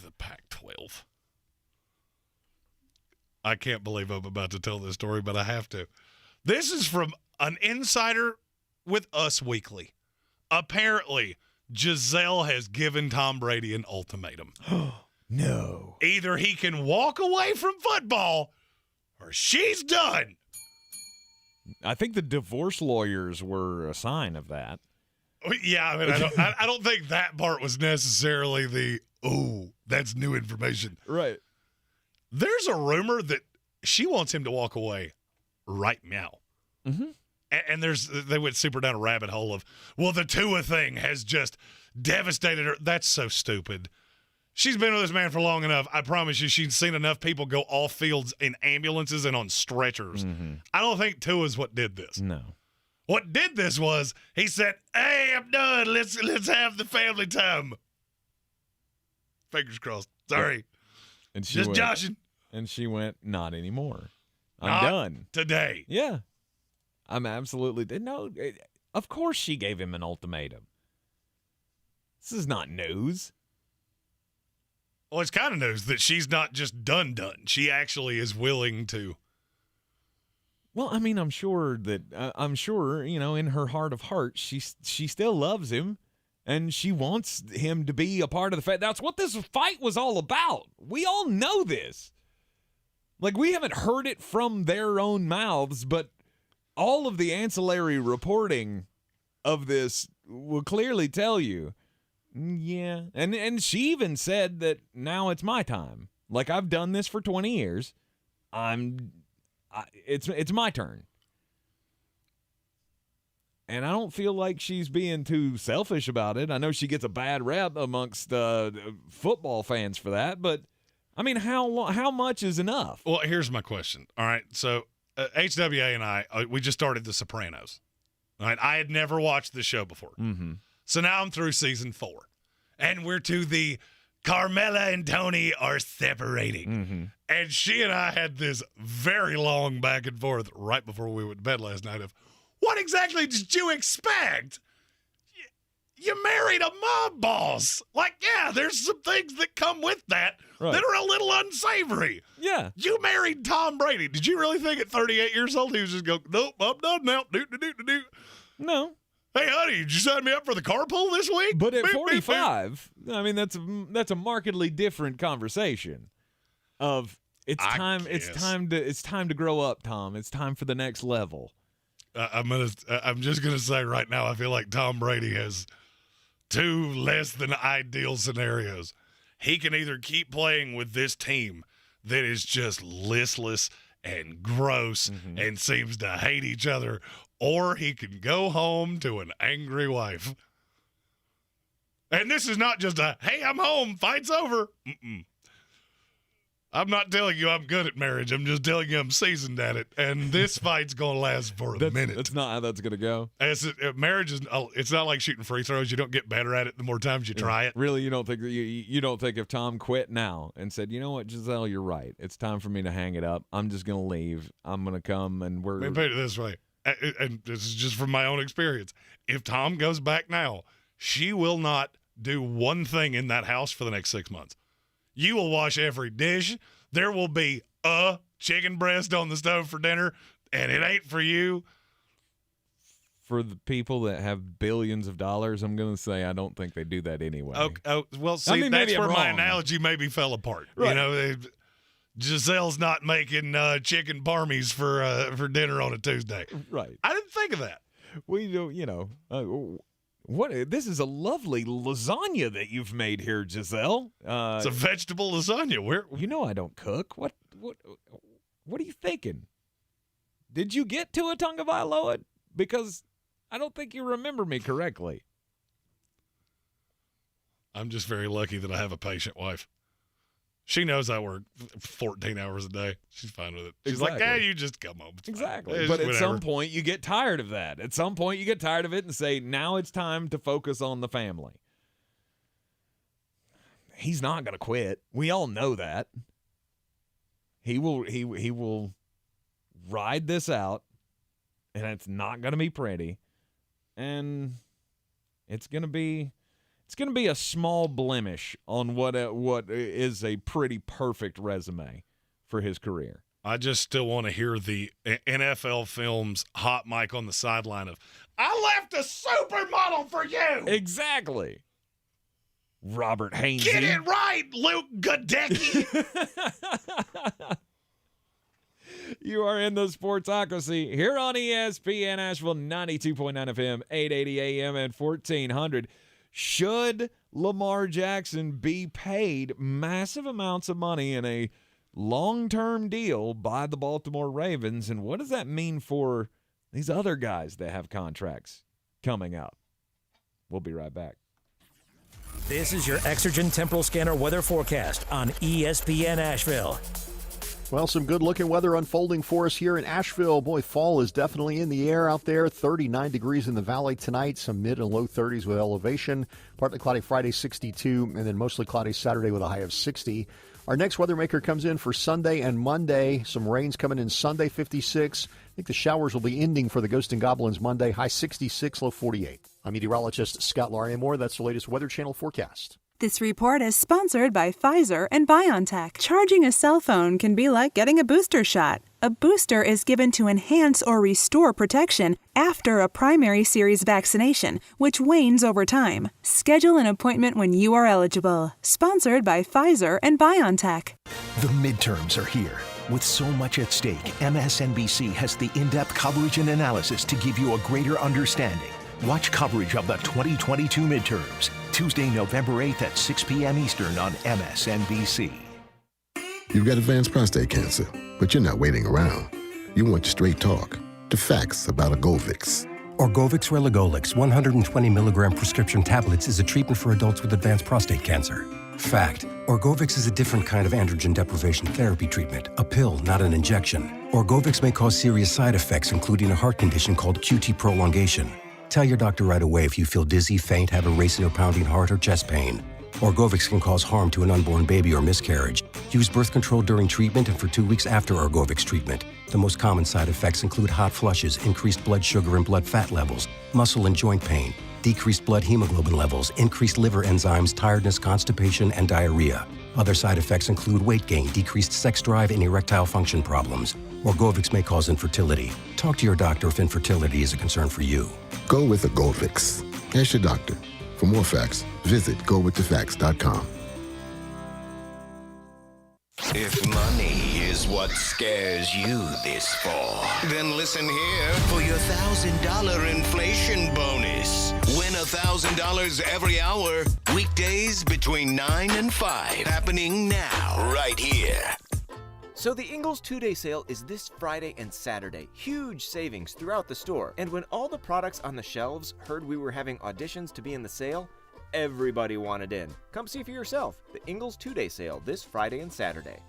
The Pac-12. I can't believe I'm about to tell this story, but I have to. This is from an insider with Us Weekly. Apparently, Giselle has given Tom Brady an ultimatum. No. Either he can walk away from football or she's done. I think the divorce lawyers were a sign of that. Yeah, I mean, I don't think that part was necessarily the, oh, that's new information. Right. There's a rumor that she wants him to walk away right now. Mm-hmm. And they went super down a rabbit hole of, well, the Tua thing has just devastated her. That's so stupid. She's been with this man for long enough. I promise you, she's seen enough people go off fields in ambulances and on stretchers. Mm-hmm. I don't think Tua's what did this. No. What did this was he said, hey, I'm done. Let's have the family time. Fingers crossed. Sorry. And she Just went, joshing. And she went, not anymore. I'm Not done. Today. Yeah. I'm absolutely. No, of course she gave him an ultimatum. This is not news. Well, it's kind of news that she's not just done. She actually is willing to. Well, I mean, I'm sure, in her heart of hearts, she still loves him, and she wants him to be a part of the fight. That's what this fight was all about. We all know this. Like, we haven't heard it from their own mouths, but all of the ancillary reporting of this will clearly tell you, yeah. And she even said that now it's my time. Like, I've done this for 20 years. it's my turn. And I don't feel like she's being too selfish about it. I know she gets a bad rep amongst football fans for that, but I mean, how much is enough? Well, here's my question. All right, so HWA and I, we just started The Sopranos. All right, I had never watched this show before. Mm-hmm. So now I'm through season 4. And we're to the Carmela and Tony are separating. Mm-hmm. And she and I had this very long back and forth right before we went to bed last night of, what exactly did you expect? You married a mob boss. Like, yeah, there's some things that come with that that are a little unsavory. Yeah. You married Tom Brady. Did you really think at 38 years old he was just going, nope, I'm done now. Do. No. Hey, honey, did you sign me up for the carpool this week? But at 45, I mean, that's a markedly different conversation. Of it's time to grow up, Tom. It's time for the next level. I'm just gonna say right now, I feel like Tom Brady has 2 less than ideal scenarios. He can either keep playing with this team that is just listless and gross and seems to hate each other, or he can go home to an angry wife. And this is not just a, hey, I'm home, fight's over. I'm not telling you I'm good at marriage. I'm just telling you I'm seasoned at it. And this fight's going to last for a minute. That's not how that's going to go. Marriage is, it's not like shooting free throws. You don't get better at it the more times you try it. Really, you don't think if Tom quit now and said, you know what, Giselle, you're right. It's time for me to hang it up. I'm just going to leave. I'm going to come and we're. Let me put it this way. And this is just from my own experience. If Tom goes back now, she will not do one thing in that house for the next 6 months. You will wash every dish. There will be a chicken breast on the stove for dinner, and it ain't for you. For the people that have billions of dollars, I'm going to say I don't think they do that anyway. Well, see, that's where my analogy maybe fell apart. Right. You know, Giselle's not making chicken parmies for dinner on a Tuesday. Right. I didn't think of that. We do, what? This is a lovely lasagna that you've made here, Giselle. It's a vegetable lasagna. I don't cook. What are you thinking? Did you get to a Tonga Vailoa? Because I don't think you remember me correctly. I'm just very lucky that I have a patient wife. She knows I work 14 hours a day. She's fine with it. She's like, you just come home. It's exactly. But at some point, you get tired of that. At some point, you get tired of it and say, now it's time to focus on the family. He's not going to quit. We all know that. He will ride this out, and it's not going to be pretty. And it's going to be a small blemish on what is a pretty perfect resume for his career. I just still want to hear the NFL Films hot mic on the sideline of, I left a supermodel for you. Exactly. Robert Hainsey. Get it right, Luke Godecki. You are in the Sportsocracy here on ESPN Asheville, 92.9 FM, 880 AM, and 1400. Should Lamar Jackson be paid massive amounts of money in a long-term deal by the Baltimore Ravens? And what does that mean for these other guys that have contracts coming up? We'll be right back. This is your Exergen Temporal Scanner weather forecast on ESPN Asheville. Well, some good-looking weather unfolding for us here in Asheville. Boy, fall is definitely in the air out there. 39 degrees in the valley tonight, some mid and low 30s with elevation. Partly cloudy Friday, 62, and then mostly cloudy Saturday with a high of 60. Our next weather maker comes in for Sunday and Monday. Some rains coming in Sunday, 56. I think the showers will be ending for the Ghost and Goblins Monday, high 66, low 48. I'm meteorologist Scott Larimore. That's the latest Weather Channel forecast. This report is sponsored by Pfizer and BioNTech. Charging a cell phone can be like getting a booster shot. A booster is given to enhance or restore protection after a primary series vaccination, which wanes over time. Schedule an appointment when you are eligible. Sponsored by Pfizer and BioNTech. The midterms are here. With so much at stake, MSNBC has the in-depth coverage and analysis to give you a greater understanding. Watch coverage of the 2022 midterms, Tuesday, November 8th at 6 p.m. Eastern on MSNBC. You've got advanced prostate cancer, but you're not waiting around. You want straight talk, the facts about Orgovix. Orgovix Relagolix 120 milligram prescription tablets is a treatment for adults with advanced prostate cancer. Fact: Orgovix is a different kind of androgen deprivation therapy treatment, a pill, not an injection. Orgovix may cause serious side effects, including a heart condition called QT prolongation. Tell your doctor right away if you feel dizzy, faint, have a racing or pounding heart, or chest pain. Orgovix can cause harm to an unborn baby or miscarriage. Use birth control during treatment and for 2 weeks after Orgovix treatment. The most common side effects include hot flushes, increased blood sugar and blood fat levels, muscle and joint pain, decreased blood hemoglobin levels, increased liver enzymes, tiredness, constipation, and diarrhea. Other side effects include weight gain, decreased sex drive, and erectile function problems. Orgovix may cause infertility. Talk to your doctor if infertility is a concern for you. Go with Orgovix. Ask your doctor. For more facts, visit gowiththefacts.com. If money is what scares you this fall, then listen here for your $1,000 inflation bonus. Win $1,000 every hour, weekdays between 9 and 5. Happening now, right here. So the Ingles 2-day sale is this Friday and Saturday. Huge savings throughout the store. And when all the products on the shelves heard we were having auditions to be in the sale, everybody wanted in. Come see for yourself. The Ingles 2-day sale this Friday and Saturday.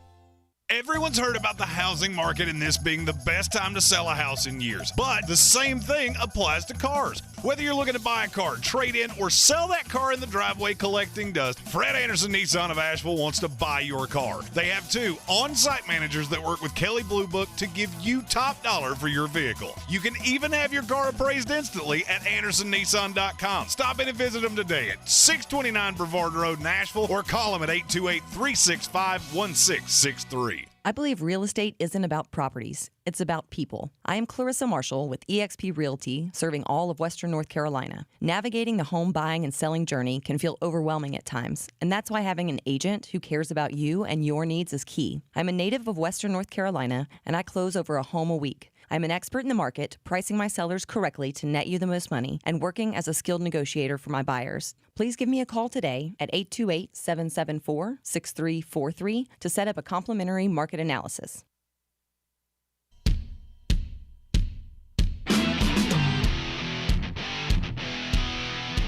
Everyone's heard about the housing market and this being the best time to sell a house in years. But the same thing applies to cars. Whether you're looking to buy a car, trade in, or sell that car in the driveway collecting dust, Fred Anderson Nissan of Asheville wants to buy your car. They have 2 on-site managers that work with Kelley Blue Book to give you top dollar for your vehicle. You can even have your car appraised instantly at AndersonNissan.com. Stop in and visit them today at 629 Brevard Road in Asheville or call them at 828-365-1663. I believe real estate isn't about properties. It's about people. I am Clarissa Marshall with eXp Realty, serving all of Western North Carolina. Navigating the home buying and selling journey can feel overwhelming at times, and that's why having an agent who cares about you and your needs is key. I'm a native of Western North Carolina, and I close over a home a week. I'm an expert in the market, pricing my sellers correctly to net you the most money, and working as a skilled negotiator for my buyers. Please give me a call today at 828-774-6343 to set up a complimentary market analysis.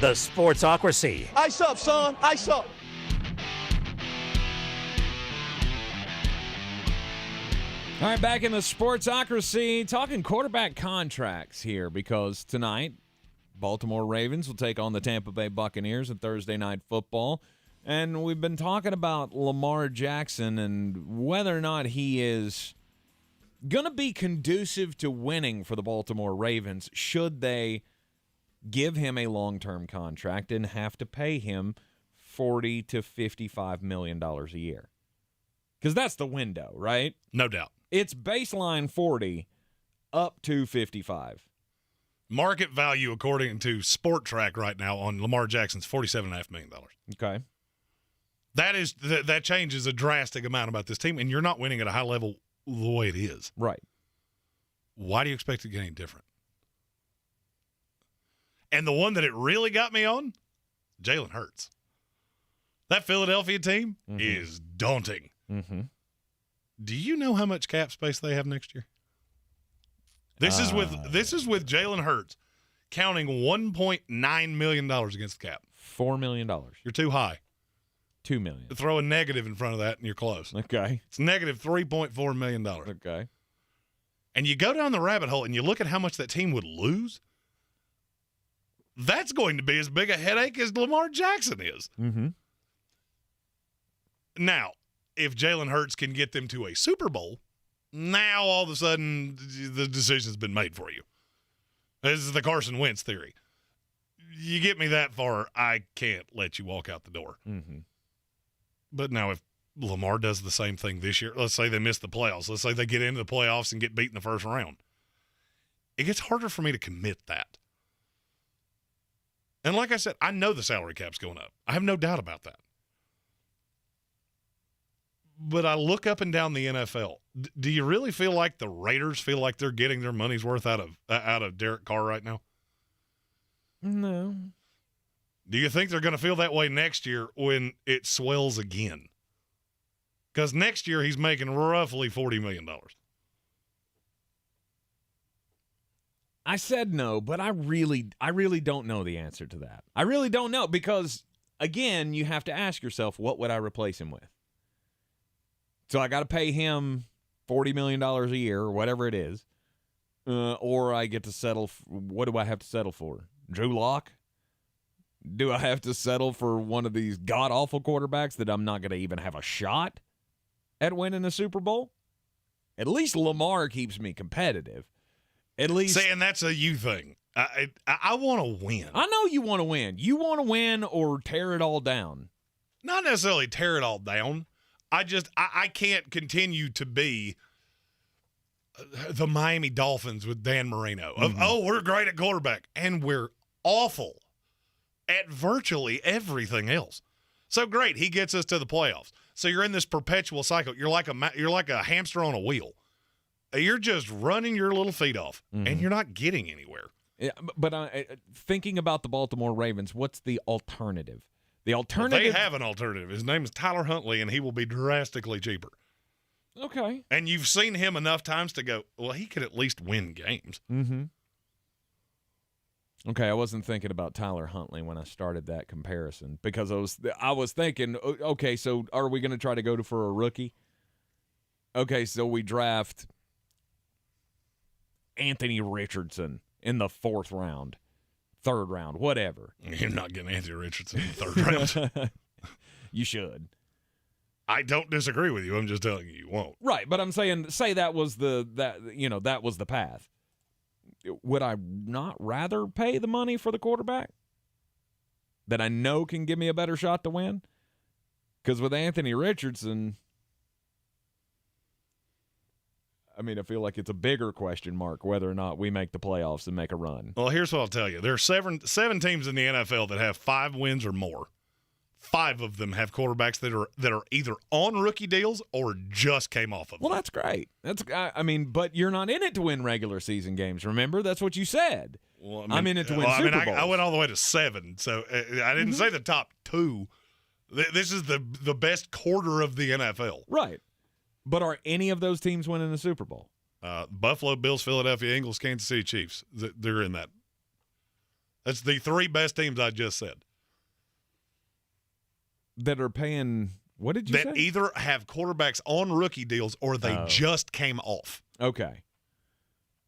The Sportsocracy. Ice up, son. Ice up. All right, back in the Sportsocracy, talking quarterback contracts here because tonight, Baltimore Ravens will take on the Tampa Bay Buccaneers in Thursday Night Football. And we've been talking about Lamar Jackson and whether or not he is going to be conducive to winning for the Baltimore Ravens should they give him a long-term contract and have to pay him $40 to $55 million a year. Because that's the window, right? No doubt. It's baseline 40 up to 55. Market value, according to Sport Track right now, on Lamar Jackson's $47.5 million. Okay. That changes a drastic amount about this team, and you're not winning at a high level the way it is. Right. Why do you expect it to get any different? And the one that it really got me on, Jalen Hurts. That Philadelphia team is daunting. Mm-hmm. Do you know how much cap space they have next year? This is with Jalen Hurts counting $1.9 million against the cap. $4 million. You're too high. $2 million. Throw a negative in front of that and you're close. Okay. It's negative $3.4 million. Okay. And you go down the rabbit hole and you look at how much that team would lose. That's going to be as big a headache as Lamar Jackson is. Mm-hmm. Now, if Jalen Hurts can get them to a Super Bowl, now all of a sudden the decision's been made for you. This is the Carson Wentz theory. You get me that far, I can't let you walk out the door. Mm-hmm. But now if Lamar does the same thing this year, let's say they miss the playoffs. Let's say they get into the playoffs and get beat in the first round. It gets harder for me to commit that. And like I said, I know the salary cap's going up. I have no doubt about that. But I look up and down the NFL. Do you really feel like the Raiders feel like they're getting their money's worth out of Derek Carr right now? No. Do you think they're going to feel that way next year when it swells again? Because next year he's making roughly $40 million. I said no, but I really don't know the answer to that. I really don't know because, again, you have to ask yourself, what would I replace him with? So I got to pay him $40 million a year or whatever it is, or I get to settle. What do I have to settle for? Drew Lock? Do I have to settle for one of these god-awful quarterbacks that I'm not going to even have a shot at winning the Super Bowl? At least Lamar keeps me competitive. At least, saying that's a you thing. I want to win. I know you want to win. You want to win or tear it all down. Not necessarily tear it all down. I can't continue to be the Miami Dolphins with Dan Marino. We're great at quarterback, and we're awful at virtually everything else. So great, he gets us to the playoffs. So you're in this perpetual cycle. You're like a hamster on a wheel. You're just running your little feet off, and you're not getting anywhere. Yeah, but thinking about the Baltimore Ravens, what's the alternative? The alternative. Well, they have an alternative. His name is Tyler Huntley, and he will be drastically cheaper. Okay. And you've seen him enough times to go, well, he could at least win games. Mm-hmm. Okay, I wasn't thinking about Tyler Huntley when I started that comparison because I was thinking, okay, so are we going to try to go for a rookie? Okay, so we draft Anthony Richardson in the 4th round, 3rd round, whatever. You're not getting Anthony Richardson in the 3rd round. You should. I don't disagree with you. I'm just telling you won't. Right, but I'm saying, say that was the path. Would I not rather pay the money for the quarterback that I know can give me a better shot to win? Because with Anthony Richardson, I mean, I feel like it's a bigger question mark whether or not we make the playoffs and make a run. Well, here's what I'll tell you. There are seven teams in the NFL that have 5 wins or more. 5 of them have quarterbacks that are either on rookie deals or just came off of them. Well, that's great. But you're not in it to win regular season games. Remember, that's what you said. Well, I'm in it to win Super Bowls. I went all the way to 7, so I didn't say the top 2. This is the best quarter of the NFL. Right. But are any of those teams winning the Super Bowl? Buffalo Bills, Philadelphia Eagles, Kansas City Chiefs. They're in that. That's the 3 best teams I just said. That are paying, what did you say? That either have quarterbacks on rookie deals or they just came off. Okay.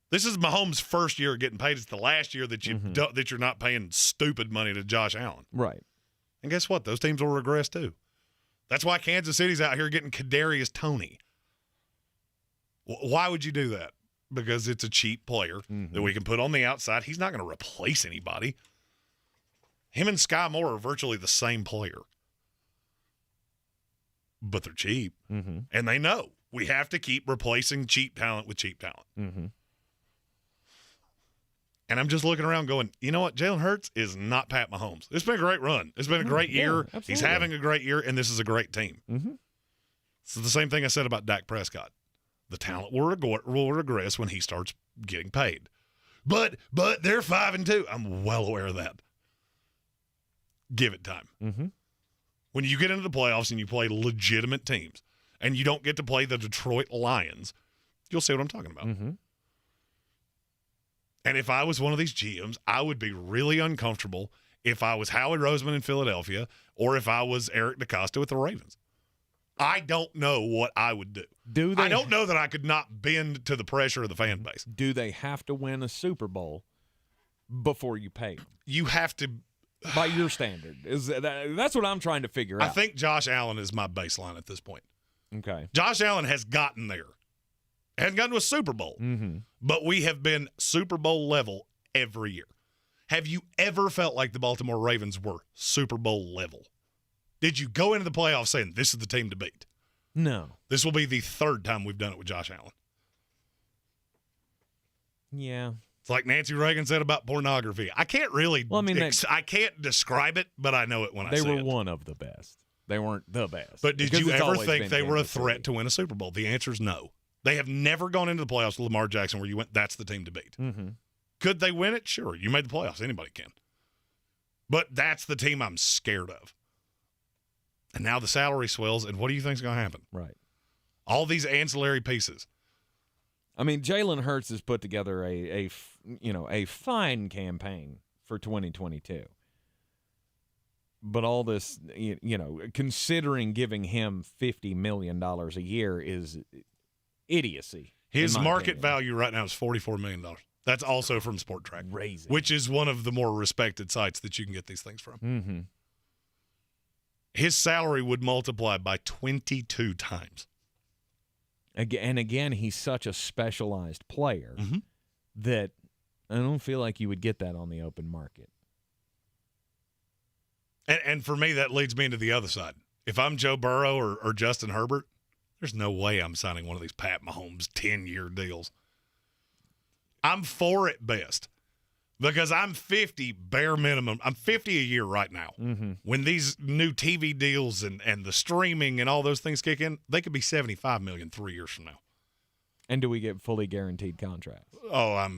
This is Mahomes' first year getting paid. It's the last year that that you're not paying stupid money to Josh Allen. Right. And guess what? Those teams will regress too. That's why Kansas City's out here getting Kadarius Toney. Why would you do that? Because it's a cheap player that we can put on the outside. He's not going to replace anybody. Him and Sky Moore are virtually the same player. But they're cheap. And they know we have to keep replacing cheap talent with cheap talent. And I'm just looking around going, you know what? Jalen Hurts is not Pat Mahomes. It's been a great run. It's been a great year. He's having a great year, and this is a great team. It's the same thing I said about Dak Prescott. The talent will regress when he starts getting paid. But they're 5-2. I'm well aware of that. Give it time. When you get into the playoffs and you play legitimate teams and you don't get to play the Detroit Lions, you'll see what I'm talking about. And if I was one of these GMs, I would be really uncomfortable if I was Howie Roseman in Philadelphia or if I was Eric DeCosta with the Ravens. I don't know what I would do. I don't know that I could not bend to the pressure of the fan base. Do they have to win a Super Bowl before you pay them? You have to. By your standard. That's what I'm trying to figure out. I think Josh Allen is my baseline at this point. Okay. Josh Allen has gotten there. Hasn't gotten to a Super Bowl. But we have been Super Bowl level every year. Have you ever felt like the Baltimore Ravens were Super Bowl level? Did you go into the playoffs saying this is the team to beat? No. This will be the 3rd time we've done it with Josh Allen. Yeah. It's like Nancy Reagan said about pornography. I can't really I can't describe it, but I know it when I see it. They were one of the best. They weren't the best. But did you ever think they were a threat to win a Super Bowl? The answer is no. They have never gone into the playoffs with Lamar Jackson where you went, that's the team to beat. Could they win it? Sure. You made the playoffs. Anybody can. But that's the team I'm scared of. And now the salary swells, and what do you think is going to happen? Right. All these ancillary pieces. I mean, Jalen Hurts has put together a fine campaign for 2022. But all this, considering giving him $50 million a year is idiocy. His market value right now is $44 million. That's also from Sport Track, which is one of the more respected sites that you can get these things from. Mm-hmm. His salary would multiply by 22 times. And again, he's such a specialized player that I don't feel like you would get that on the open market. And for me, that leads me into the other side. If I'm Joe Burrow or Justin Herbert, there's no way I'm signing one of these Pat Mahomes 10-year deals. I'm for it best because I'm 50 bare minimum. I'm 50 a year right now. Mm-hmm. When these new TV deals and the streaming and all those things kick in, they could be $75 million 3 years from now. And do we get fully guaranteed contracts? Oh,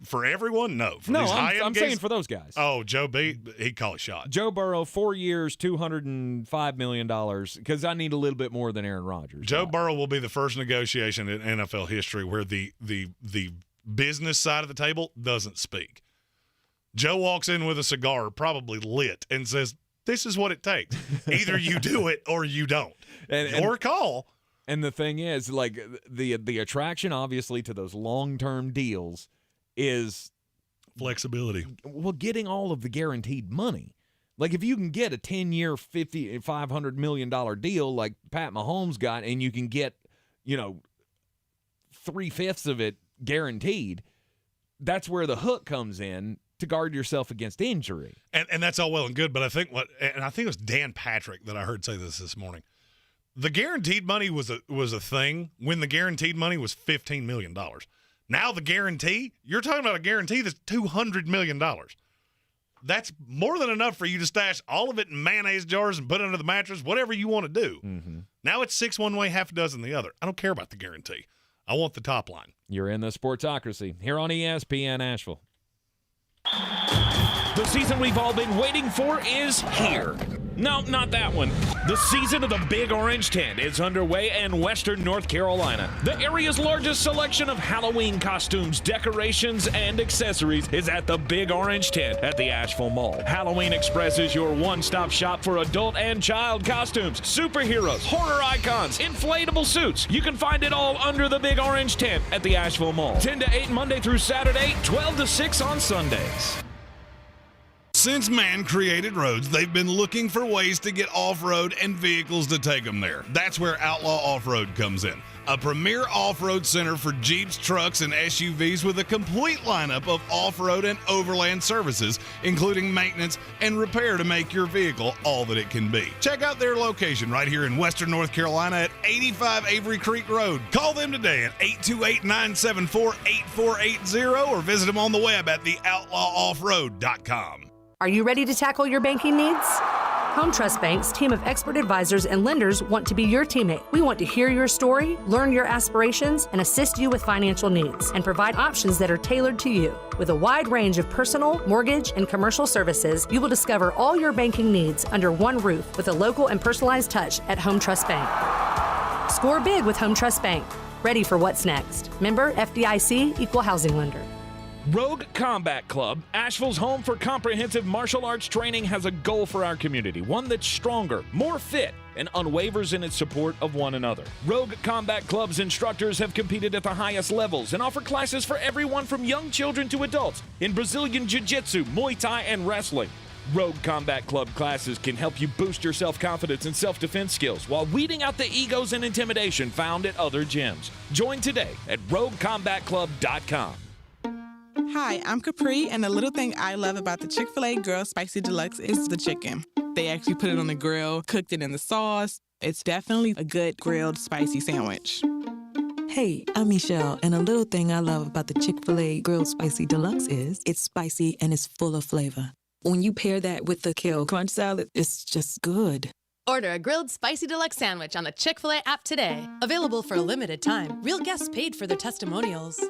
for everyone? No. I'm saying for those guys. Oh, Joe B, he'd call a shot. Joe Burrow, 4 years, $205 million, because I need a little bit more than Aaron Rodgers. Joe Burrow will be the first negotiation in NFL history where the business side of the table doesn't speak. Joe walks in with a cigar, probably lit, and says, this is what it takes. Either you do it or you don't. Or call. And the thing is, like, the attraction, obviously, to those long-term deals is flexibility. Well, getting all of the guaranteed money. Like, if you can get a 10-year, $500 million deal like Pat Mahomes got, and you can get, 3/5 of it guaranteed, that's where the hook comes in to guard yourself against injury. And that's all well and good, but I think it was Dan Patrick that I heard say this morning. The guaranteed money was a thing when the guaranteed money was $15 million. Now the guarantee, you're talking about a guarantee that's $200 million. That's more than enough for you to stash all of it in mayonnaise jars and put it under the mattress, whatever you want to do. Mm-hmm. Now it's 6 one way, half a dozen the other. I don't care about the guarantee. I want the top line. You're in the Sportsocracy here on ESPN Asheville. The season we've all been waiting for is here. No, not that one. The season of the Big Orange Tent is underway in Western North Carolina. The area's largest selection of Halloween costumes, decorations, and accessories is at the Big Orange Tent at the Asheville Mall. Halloween Express is your one-stop shop for adult and child costumes, superheroes, horror icons, inflatable suits. You can find it all under the Big Orange Tent at the Asheville Mall. 10 to 8 Monday through Saturday, 12 to 6 on Sundays. Since man created roads, they've been looking for ways to get off-road and vehicles to take them there. That's where Outlaw Off-Road comes in. A premier off-road center for Jeeps, trucks, and SUVs with a complete lineup of off-road and overland services, including maintenance and repair to make your vehicle all that it can be. Check out their location right here in Western North Carolina at 85 Avery Creek Road. Call them today at 828-974-8480 or visit them on the web at theoutlawoffroad.com. Are you ready to tackle your banking needs? Home Trust Bank's team of expert advisors and lenders want to be your teammate. We want to hear your story, learn your aspirations, and assist you with financial needs, and provide options that are tailored to you. With a wide range of personal, mortgage, and commercial services, you will discover all your banking needs under one roof with a local and personalized touch at Home Trust Bank. Score big with Home Trust Bank. Ready for what's next. Member FDIC, Equal Housing Lender. Rogue Combat Club, Asheville's home for comprehensive martial arts training, has a goal for our community, one that's stronger, more fit, and unwavers in its support of one another. Rogue Combat Club's instructors have competed at the highest levels and offer classes for everyone from young children to adults in Brazilian Jiu-Jitsu, Muay Thai, and wrestling. Rogue Combat Club classes can help you boost your self-confidence and self-defense skills while weeding out the egos and intimidation found at other gyms. Join today at roguecombatclub.com. Hi, I'm Capri, and the little thing I love about the Chick-fil-A Grilled Spicy Deluxe is the chicken. They actually put it on the grill, cooked it in the sauce. It's definitely a good grilled spicy sandwich. Hey, I'm Michelle, and a little thing I love about the Chick-fil-A Grilled Spicy Deluxe is it's spicy and it's full of flavor. When you pair that with the Kale Crunch Salad, it's just good. Order a grilled spicy deluxe sandwich on the Chick-fil-A app today. Available for a limited time. Real guests paid for their testimonials.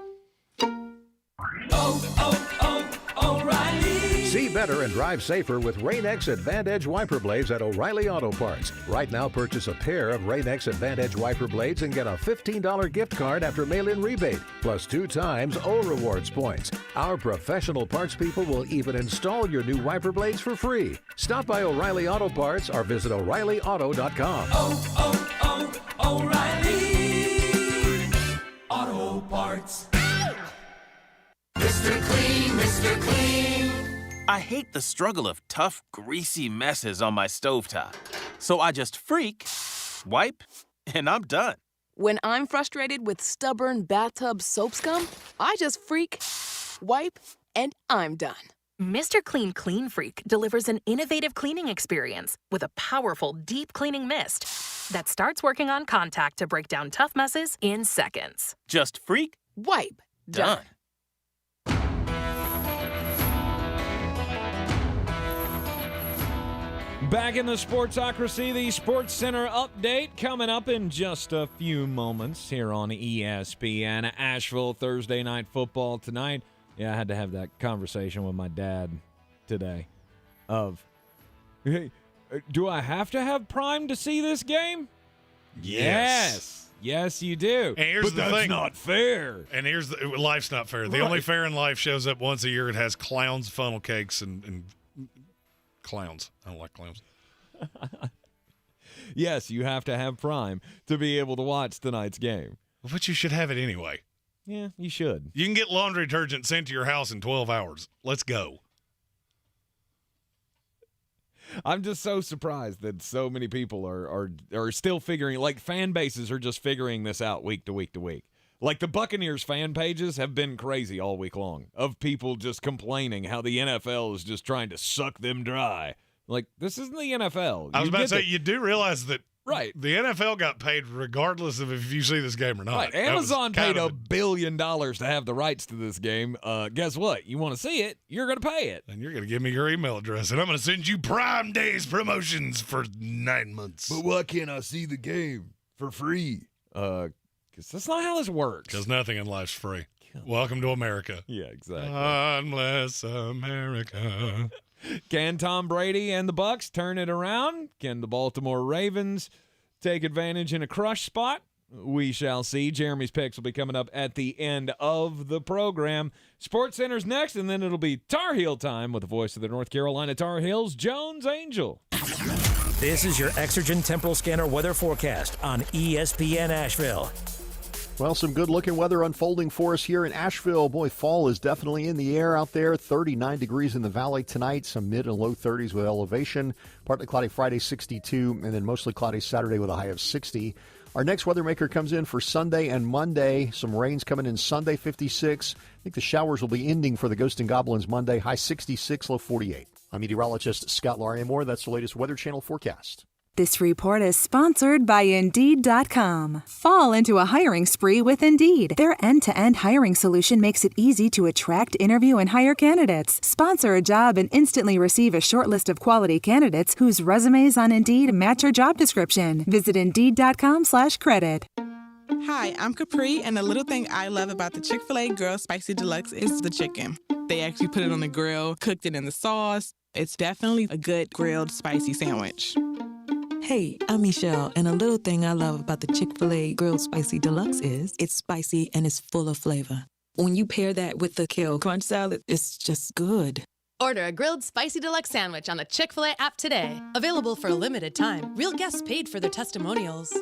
O'Reilly See better and drive safer with Rain-X Advantage wiper blades at O'Reilly Auto Parts. Right now, purchase a pair of Rain-X Advantage wiper blades and get a $15 gift card after mail-in rebate, plus 2 times O Rewards points. Our professional parts people will even install your new wiper blades for free. Stop by O'Reilly Auto Parts or visit O'ReillyAuto.com. O'Reilly Auto Parts. Mr. Clean, Mr. Clean. I hate the struggle of tough, greasy messes on my stovetop. So I just freak, wipe, and I'm done. When I'm frustrated with stubborn bathtub soap scum, I just freak, wipe, and I'm done. Mr. Clean Clean Freak delivers an innovative cleaning experience with a powerful, deep cleaning mist that starts working on contact to break down tough messes in seconds. Just freak, wipe, done. Back in the Sportsocracy, the Sports Center update coming up in just a few moments here on ESPN Asheville. Thursday night football tonight. Yeah, I had to have that conversation with my dad today of, hey, do I have to have Prime to see this game? Yes, you do. And here's but the that's thing. not fair. And here's life's not fair. The only fair in life shows up once a year. It has clowns, funnel cakes, and clowns. I don't like clowns. Yes, you have to have Prime to be able to watch tonight's game. But you should have it anyway. Yeah, you should. You can get laundry detergent sent to your house in 12 hours. Let's go. I'm just so surprised that so many people are still figuring, like fan bases are just figuring this out week to week to week. Like the Buccaneers fan pages have been crazy all week long of people just complaining how the NFL is just trying to suck them dry. Like, this isn't the NFL. I was about to say, you do realize that right. The NFL got paid regardless of if you see this game or not. Right. Amazon paid $1 billion to have the rights to this game. Guess what? You want to see it, you're going to pay it. And you're going to give me your email address, and I'm going to send you Prime Days promotions for 9 months. But why can't I see the game for free? Because that's not how this works. Because nothing in life's free. Welcome to America. Yeah, exactly. God bless America. Can Tom Brady and the Bucs turn it around? Can the Baltimore Ravens take advantage in a crush spot? We shall see. Jeremy's picks will be coming up at the end of the program. Sports Center's next, and then it'll be Tar Heel time with the voice of the North Carolina Tar Heels, Jones Angell. This is your Exergen Temporal Scanner weather forecast on ESPN Asheville. Well, some good-looking weather unfolding for us here in Asheville. Boy, fall is definitely in the air out there. 39 degrees in the valley tonight, some mid and low 30s with elevation. Partly cloudy Friday, 62, and then mostly cloudy Saturday with a high of 60. Our next weather maker comes in for Sunday and Monday. Some rains coming in Sunday, 56. I think the showers will be ending for the Ghost and Goblins Monday, high 66, low 48. I'm meteorologist Scott Larimore. That's the latest Weather Channel forecast. This report is sponsored by Indeed.com. Fall into a hiring spree with Indeed. Their end-to-end hiring solution makes it easy to attract, interview, and hire candidates. Sponsor a job and instantly receive a short list of quality candidates whose resumes on Indeed match your job description. Visit Indeed.com/credit. Hi, I'm Capri, and the little thing I love about the Chick-fil-A Grilled Spicy Deluxe is the chicken. They actually put it on the grill, cooked it in the sauce. It's definitely a good grilled spicy sandwich. Hey, I'm Michelle, and a little thing I love about the Chick-fil-A Grilled Spicy Deluxe is it's spicy and it's full of flavor. When you pair that with the kale crunch salad, it's just good. Order a grilled spicy deluxe sandwich on the Chick-fil-A app today. Available for a limited time. Real guests paid for their testimonials.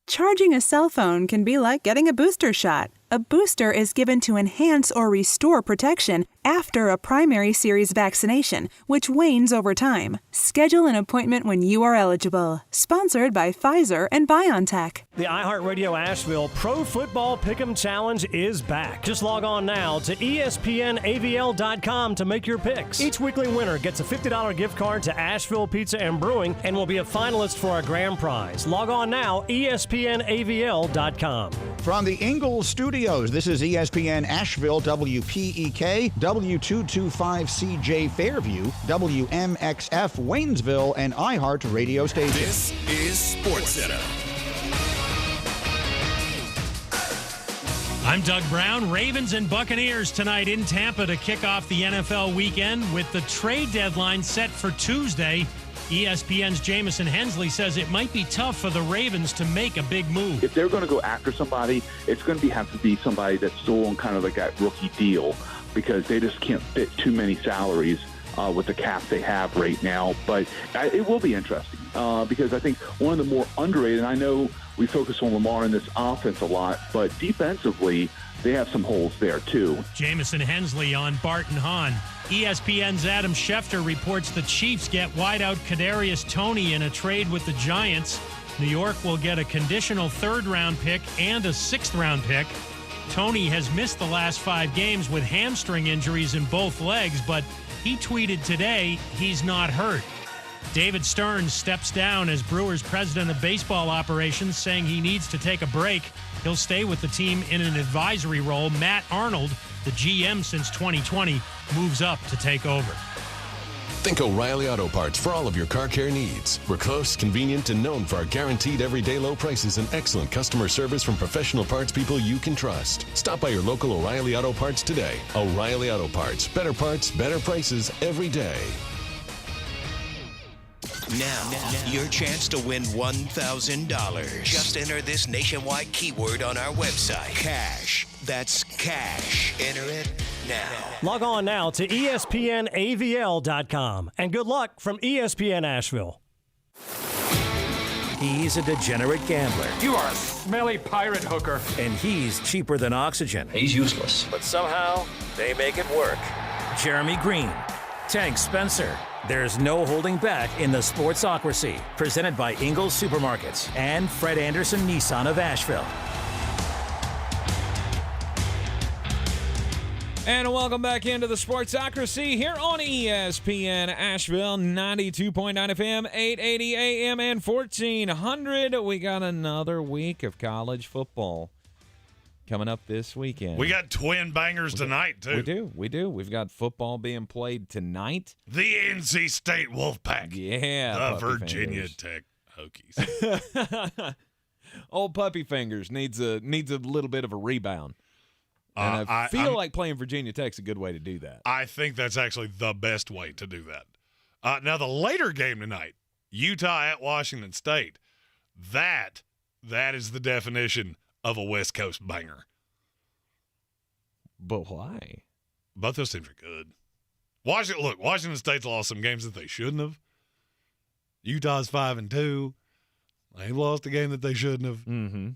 Charging a cell phone can be like getting a booster shot. A booster is given to enhance or restore protection after a primary series vaccination, which wanes over time. Schedule an appointment when you are eligible. Sponsored by Pfizer and BioNTech. The iHeartRadio Asheville Pro Football Pick'em Challenge is back. Just log on now to ESPNAVL.com to make your picks. Each weekly winner gets a $50 gift card to Asheville Pizza and Brewing and will be a finalist for our grand prize. Log on now, ESPNAVL.com. From the Ingles Studios, this is ESPN Asheville, WPEK, W225CJ Fairview, WMXF Waynesville, and iHeart Radio Station. This is SportsCenter. I'm Doug Brown. Ravens and Buccaneers tonight in Tampa to kick off the NFL weekend with the trade deadline set for Tuesday. ESPN's Jamison Hensley says it might be tough for the Ravens to make a big move. If they're going to go after somebody, it's going to have to be somebody that's still on kind of like that rookie deal, because they just can't fit too many salaries with the cap they have right now. But it will be interesting because I think one of the more underrated, and I know we focus on Lamar in this offense a lot, but defensively, they have some holes there too. Jamison Hensley on Barton Hahn. ESPN's Adam Schefter reports the Chiefs get wideout Kadarius Toney in a trade with the Giants. New York will get a conditional third-round pick and a sixth-round pick. Toney has missed the last 5 games with hamstring injuries in both legs, but he tweeted today he's not hurt. David Stearns steps down as Brewers president of baseball operations, saying he needs to take a break. He'll stay with the team in an advisory role. Matt Arnold, the GM since 2020, moves up to take over. Think O'Reilly Auto Parts for all of your car care needs. We're close, convenient, and known for our guaranteed everyday low prices and excellent customer service from professional parts people you can trust. Stop by your local O'Reilly Auto Parts today. O'Reilly Auto Parts. Better parts, better prices every day. Now, your chance to win $1,000. Just enter this nationwide keyword on our website. Cash. That's cash. Enter it now. Log on now to ESPNAVL.com. And good luck from ESPN Asheville. He's a degenerate gambler. You are a smelly pirate hooker. And he's cheaper than oxygen. He's useless. But somehow, they make it work. Jeremy Greene, Tank Spencer. There's no holding back in the Sportsocracy. Presented by Ingles Supermarkets and Fred Anderson Nissan of Asheville. And welcome back into the Sportsocracy here on ESPN Asheville, 92.9 FM, 880 AM, and 1400. We got another week of college football coming up this weekend. We got twin bangers tonight, too. We do. We've got football being played tonight. The NC State Wolfpack. Yeah. The Virginia Tech Hokies. Old Puppy Fingers needs a little bit of a rebound. And I feel like playing Virginia Tech's a good way to do that. I think that's actually the best way to do that. Now, the later game tonight, Utah at Washington State, that is the definition of a West Coast banger. But why? Both those teams are good. Washington State's lost some games that they shouldn't have. Utah's 5-2. They've lost a game that they shouldn't have. Mm-hmm.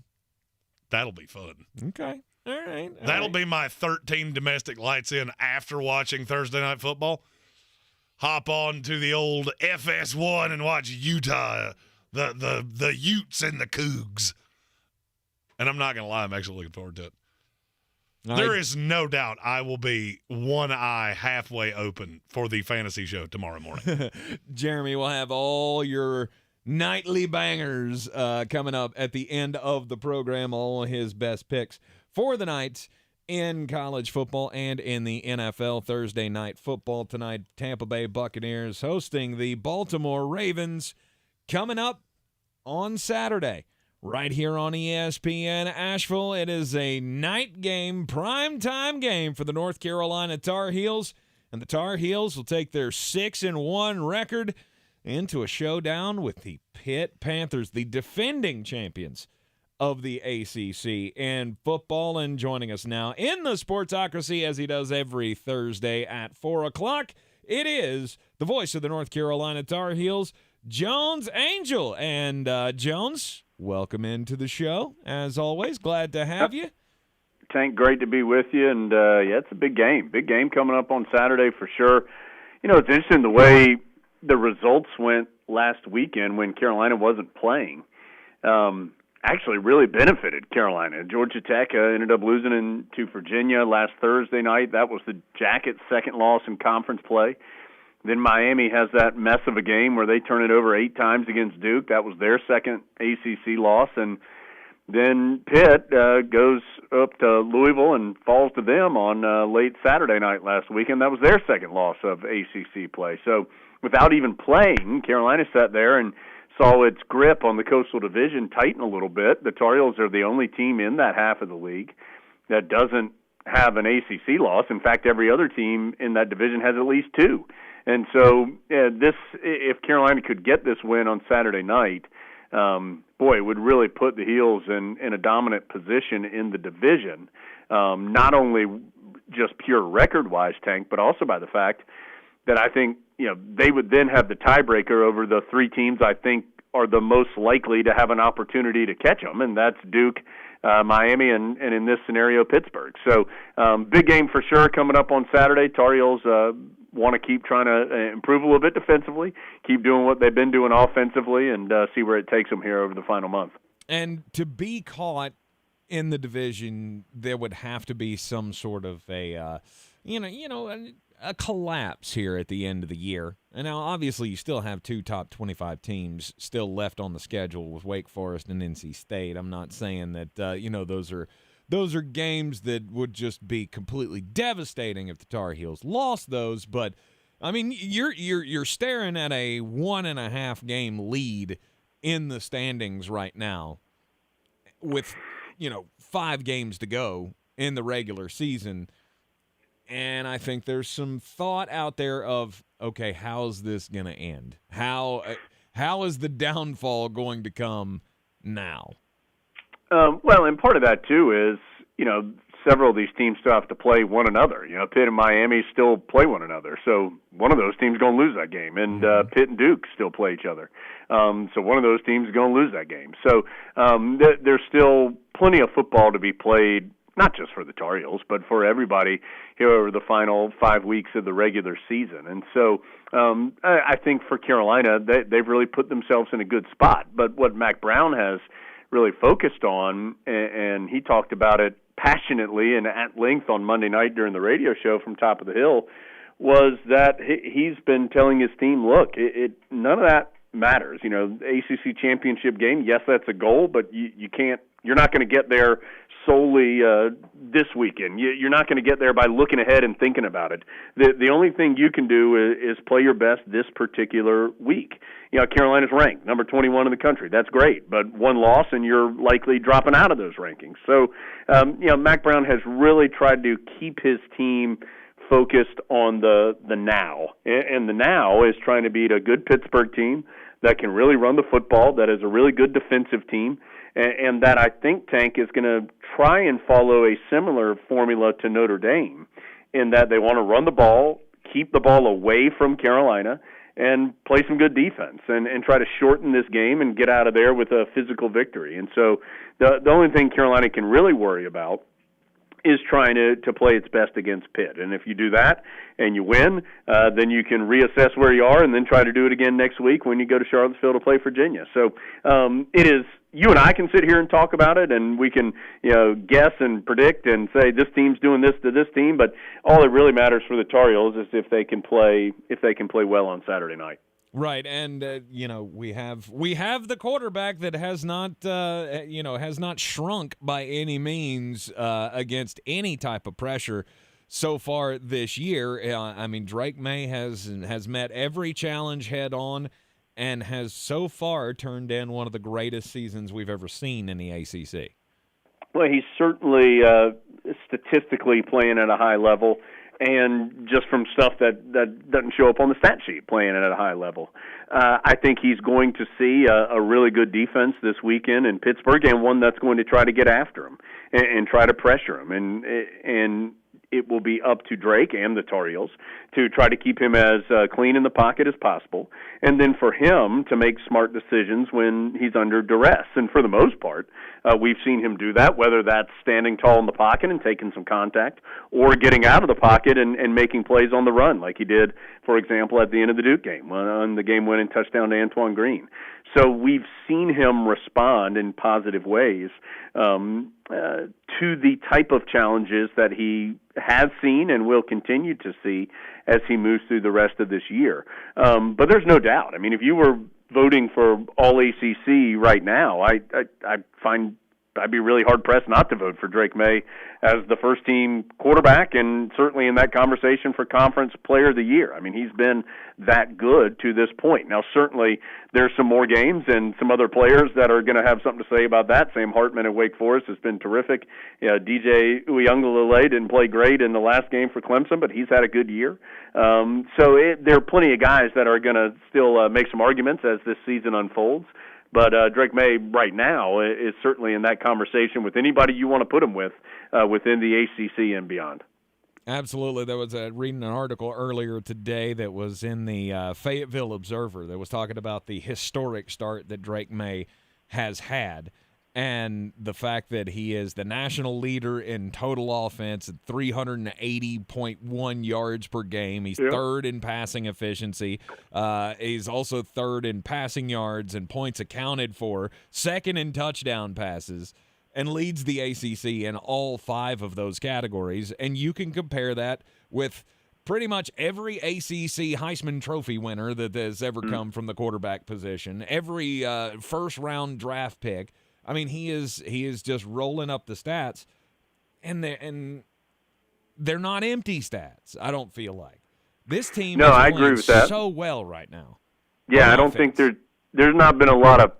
That'll be fun. Okay. All right. That'll be my 13 domestic lights in after watching Thursday Night Football. Hop on to the old FS1 and watch Utah, the Utes and the Cougs. And I'm not going to lie, I'm actually looking forward to it. There is no doubt I will be one eye halfway open for the fantasy show tomorrow morning. Jeremy will have all your nightly bangers coming up at the end of the program, all his best picks for the night in college football and in the NFL. Thursday night football tonight, Tampa Bay Buccaneers hosting the Baltimore Ravens coming up on Saturday. Right here on ESPN Asheville, it is a night game, primetime game for the North Carolina Tar Heels, and the Tar Heels will take their 6-1 record into a showdown with the Pitt Panthers, the defending champions of the ACC in football. And joining us now in the Sportsocracy, as he does every Thursday at 4 o'clock, it is the voice of the North Carolina Tar Heels, Jones Angell. And Jones, welcome into the show. As always, glad to have you. Tank, great to be with you. And, yeah, it's a big game. Big game coming up on Saturday for sure. You know, it's interesting the way the results went last weekend when Carolina wasn't playing. Actually really benefited Carolina. Georgia Tech ended up losing to Virginia last Thursday night. That was the Jackets' second loss in conference play. Then Miami has that mess of a game where they turn it over 8 times against Duke. That was their second ACC loss. And then Pitt goes up to Louisville and falls to them on late Saturday night last weekend. That was their second loss of ACC play. So without even playing, Carolina sat there and saw its grip on the Coastal Division tighten a little bit. The Tar Heels are the only team in that half of the league that doesn't have an ACC loss. In fact, every other team in that division has at least 2. And so if Carolina could get this win on Saturday night, boy, it would really put the Heels in a dominant position in the division, not only just pure record-wise, Tank, but also by the fact that I think they would then have the tiebreaker over the 3 teams I think are the most likely to have an opportunity to catch them, and that's Duke, Miami, and in this scenario, Pittsburgh. So big game for sure coming up on Saturday. Tar Heels want to keep trying to improve a little bit defensively, keep doing what they've been doing offensively, and see where it takes them here over the final month. And to be caught in the division, there would have to be some sort of a collapse here at the end of the year. And now, obviously, you still have 2 top 25 teams still left on the schedule with Wake Forest and NC State. I'm not saying that those are games that would just be completely devastating if the Tar Heels lost those. But I mean, you're staring at a 1.5 game lead in the standings right now, with 5 games to go in the regular season. And I think there's some thought out there of, okay, how's this going to end? How is the downfall going to come now? Well, and part of that, too, is, several of these teams still have to play one another. Pitt and Miami still play one another. So one of those teams is going to lose that game. And Pitt and Duke still play each other. So one of those teams is going to lose that game. So there's still plenty of football to be played, not just for the Tar Heels, but for everybody here over the final 5 weeks of the regular season. And so I think for Carolina, they've really put themselves in a good spot. But what Mac Brown has really focused on, and he talked about it passionately and at length on Monday night during the radio show from Top of the Hill, was that he's been telling his team, look, none of that matters. ACC championship game, yes, that's a goal, but you're not going to get there solely this weekend. You're not going to get there by looking ahead and thinking about it. The only thing you can do is play your best this particular week. Carolina's ranked number 21 in the country. That's great, but one loss and you're likely dropping out of those rankings. So, Mac Brown has really tried to keep his team focused on the now, and the now is trying to beat a good Pittsburgh team that can really run the football, that is a really good defensive team, and that I think Tank is going to try and follow a similar formula to Notre Dame, in that they want to run the ball, keep the ball away from Carolina, and play some good defense and try to shorten this game and get out of there with a physical victory. And so the only thing Carolina can really worry about is trying to play its best against Pitt. And if you do that and you win, then you can reassess where you are and then try to do it again next week when you go to Charlottesville to play Virginia. So it is, you and I can sit here and talk about it, and we can guess and predict and say this team's doing this to this team, but all that really matters for the Tar Heels is if they can play well on Saturday night. Right, and we have the quarterback that has not shrunk by any means against any type of pressure so far this year. I mean, Drake May has met every challenge head on and has so far turned in one of the greatest seasons we've ever seen in the ACC. Well, he's certainly statistically playing at a high level, and just from stuff that doesn't show up on the stat sheet, playing it at a high level. I think he's going to see a really good defense this weekend in Pittsburgh, and one that's going to try to get after him and try to pressure him. And it will be up to Drake and the Tar Heels to try to keep him as clean in the pocket as possible, and then for him to make smart decisions when he's under duress. And for the most part, we've seen him do that, whether that's standing tall in the pocket and taking some contact, or getting out of the pocket and making plays on the run, like he did, for example, at the end of the Duke game, on the game-winning touchdown to Antoine Greene. So we've seen him respond in positive ways to the type of challenges that he has seen and will continue to see as he moves through the rest of this year. But there's no doubt. I mean, if you were voting for all ACC right now, I find I'd be really hard-pressed not to vote for Drake May as the first-team quarterback and certainly in that conversation for Conference Player of the Year. I mean, he's been that good to this point. Now, certainly there's some more games and some other players that are going to have something to say about that. Sam Hartman at Wake Forest has been terrific. DJ Uiagalelei didn't play great in the last game for Clemson, but he's had a good year. There are plenty of guys that are going to still make some arguments as this season unfolds. But Drake May right now is certainly in that conversation with anybody you want to put him with within the ACC and beyond. Absolutely. There was reading an article earlier today that was in the Fayetteville Observer that was talking about the historic start that Drake May has had and the fact that he is the national leader in total offense at 380.1 yards per game. He's third in passing efficiency. He's also third in passing yards and points accounted for, second in touchdown passes, and leads the ACC in all 5 of those categories. And you can compare that with pretty much every ACC Heisman Trophy winner that has ever come from the quarterback position, every first-round draft pick. I mean, he is just rolling up the stats, and they're not empty stats. I don't feel like this team. I agree with that. So well right now. Yeah, I don't think there's not been a lot of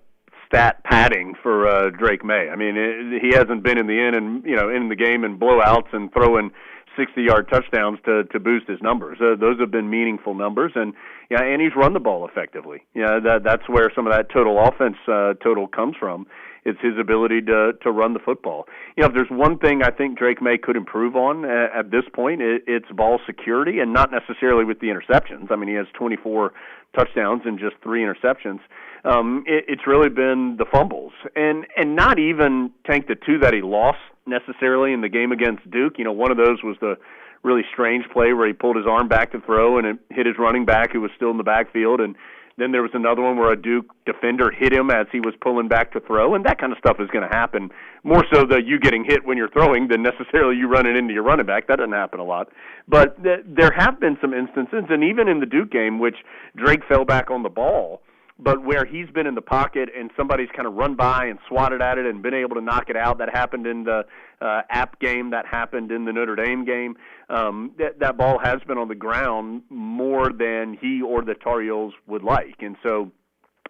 stat padding for Drake May. I mean, he hasn't been in the game in blowouts and throwing 60-yard touchdowns to boost his numbers. Those have been meaningful numbers, and he's run the ball effectively. That's where some of that total offense total comes from. It's his ability to run the football. If there's one thing I think Drake May could improve on at this point, it's ball security, and not necessarily with the interceptions. I mean, he has 24 touchdowns and just 3 interceptions. It's really been the fumbles, and not even Tank the 2 that he lost necessarily in the game against Duke. One of those was the really strange play where he pulled his arm back to throw and it hit his running back who was still in the backfield, and then there was another one where a Duke defender hit him as he was pulling back to throw, and that kind of stuff is going to happen more so that you getting hit when you're throwing than necessarily you running into your running back. That doesn't happen a lot. But there have been some instances, and even in the Duke game, which Drake fell back on the ball, but where he's been in the pocket and somebody's kind of run by and swatted at it and been able to knock it out. That happened in the App game. That happened in the Notre Dame game. That ball has been on the ground more than he or the Tar Heels would like. And so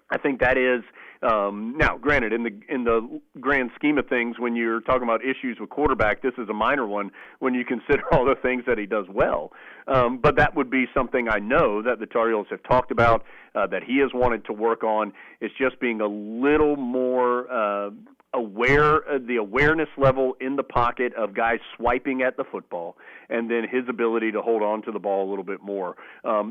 I think that is now, granted, in the grand scheme of things, when you're talking about issues with quarterback, this is a minor one when you consider all the things that he does well. But that would be something I know that the Tar Heels have talked about, that he has wanted to work on. It's just being a little more aware, the awareness level in the pocket of guys swiping at the football, and then his ability to hold on to the ball a little bit more.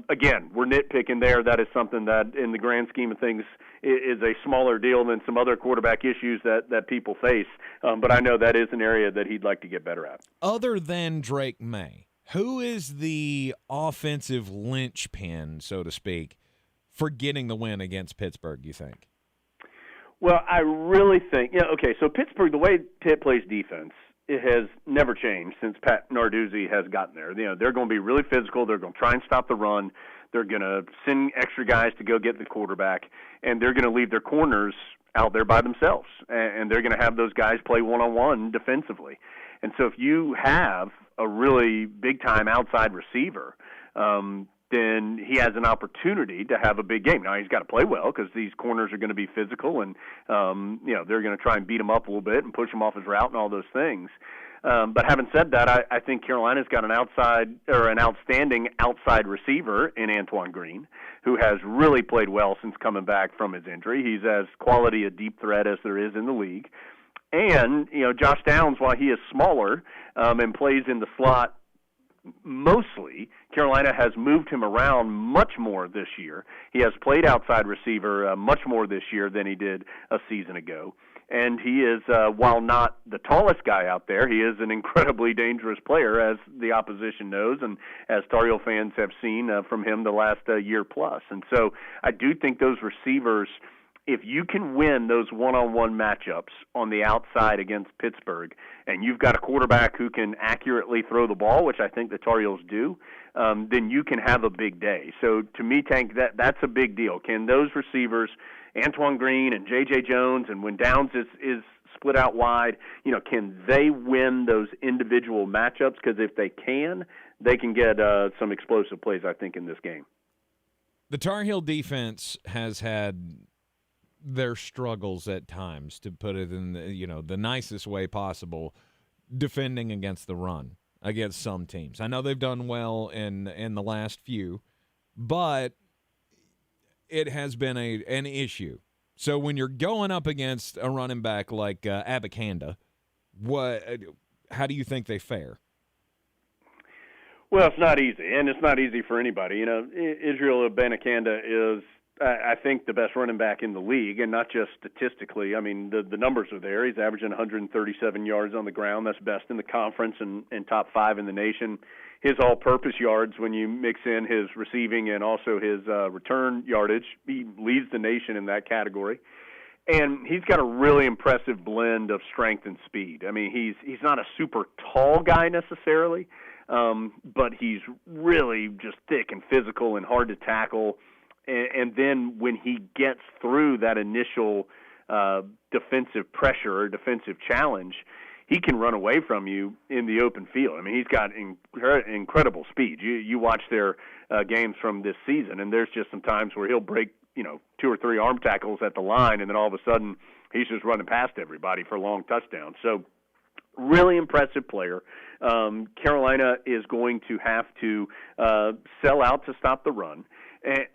Again, we're nitpicking there. That is something that in the grand scheme of things is a smaller deal than some other quarterback issues that people face. But I know that is an area that he'd like to get better at. Other than Drake May, who is the offensive linchpin, so to speak, for getting the win against Pittsburgh, you think? Well, I really think, so Pittsburgh, the way Pitt plays defense, it has never changed since Pat Narduzzi has gotten there. They're going to be really physical. They're going to try and stop the run. They're going to send extra guys to go get the quarterback, and they're going to leave their corners out there by themselves, and they're going to have those guys play one-on-one defensively. And so if you have a really big-time outside receiver, then he has an opportunity to have a big game. Now, he's got to play well because these corners are going to be physical, and they're going to try and beat him up a little bit and push him off his route and all those things. But having said that, I think Carolina's got an outstanding outside receiver in Antoine Greene, who has really played well since coming back from his injury. He's as quality a deep threat as there is in the league. And, Josh Downs, while he is smaller and plays in the slot mostly, Carolina has moved him around much more this year. He has played outside receiver much more this year than he did a season ago. And he is, while not the tallest guy out there, he is an incredibly dangerous player, as the opposition knows, and as Tar Heel fans have seen from him the last year plus. And so I do think those receivers, if you can win those one-on-one matchups on the outside against Pittsburgh, and you've got a quarterback who can accurately throw the ball, which I think the Tar Heels do, then you can have a big day. So to me, Tank, that's a big deal. Can those receivers, Antoine Greene and J.J. Jones, and when Downs is split out wide. Can they win those individual matchups? Because if they can get some explosive plays, I think, in this game. The Tar Heel defense has had their struggles at times, to put it in the nicest way possible, defending against the run against some teams. I know they've done well in the last few, but it has been an issue. So when you're going up against a running back like Abakanda, how do you think they fare? Well, it's not easy, and it's not easy for anybody. Israel Abanikanda is, I think, the best running back in the league, and not just statistically. I mean, the numbers are there. He's averaging 137 yards on the ground. That's best in the conference and top 5 in the nation. His all-purpose yards, when you mix in his receiving and also his return yardage, he leads the nation in that category. And he's got a really impressive blend of strength and speed. I mean, he's not a super tall guy necessarily, but he's really just thick and physical and hard to tackle. And then when he gets through that initial defensive pressure or defensive challenge, he can run away from you in the open field. I mean, he's got incredible speed. You watch their games from this season, and there's just some times where he'll break 2 or 3 arm tackles at the line, and then all of a sudden he's just running past everybody for long touchdowns. So really impressive player. Carolina is going to have to sell out to stop the run.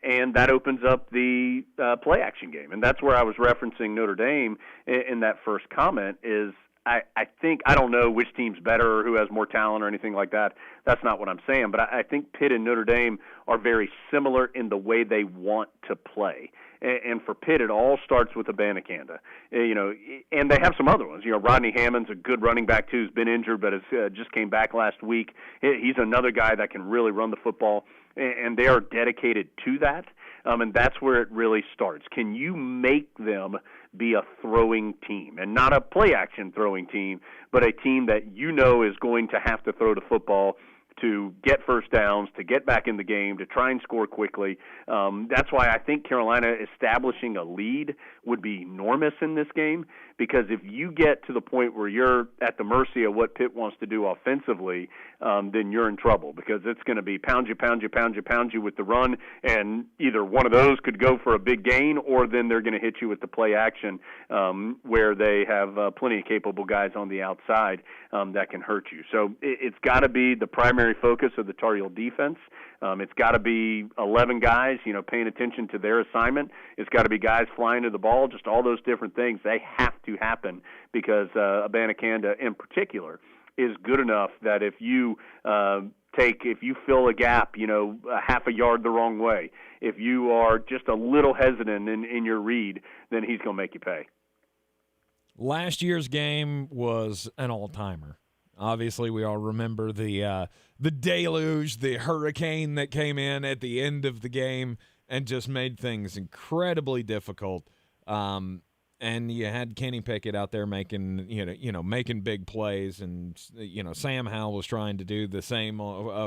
And that opens up the play-action game. And that's where I was referencing Notre Dame in that first comment is I think – I don't know which team's better or who has more talent or anything like that. That's not what I'm saying. But I think Pitt and Notre Dame are very similar in the way they want to play. And for Pitt, it all starts with Abanikanda. And they have some other ones. Rodney Hammond's a good running back, too, who's been injured but has just came back last week. He's another guy that can really run the football. And they are dedicated to that, and that's where it really starts. Can you make them be a throwing team, and not a play-action throwing team, but a team that is going to have to throw the football to get first downs, to get back in the game, to try and score quickly. That's why I think Carolina establishing a lead would be enormous in this game, because if you get to the point where you're at the mercy of what Pitt wants to do offensively, then you're in trouble, because it's going to be pound you with the run, and either one of those could go for a big gain, or then they're going to hit you with the play action where they have plenty of capable guys on the outside that can hurt you. So it's got to be the primary focus of the Tar Heel defense. It's got to be 11 guys, paying attention to their assignment. It's got to be guys flying to the ball, just all those different things. They have to happen, because Abanikanda in particular is good enough that if you fill a gap, a half a yard the wrong way, if you are just a little hesitant in your read, then he's going to make you pay. Last year's game was an all-timer. Obviously, we all remember the deluge, the hurricane that came in at the end of the game and just made things incredibly difficult. And you had Kenny Pickett out there making big plays, and Sam Howell was trying to do the same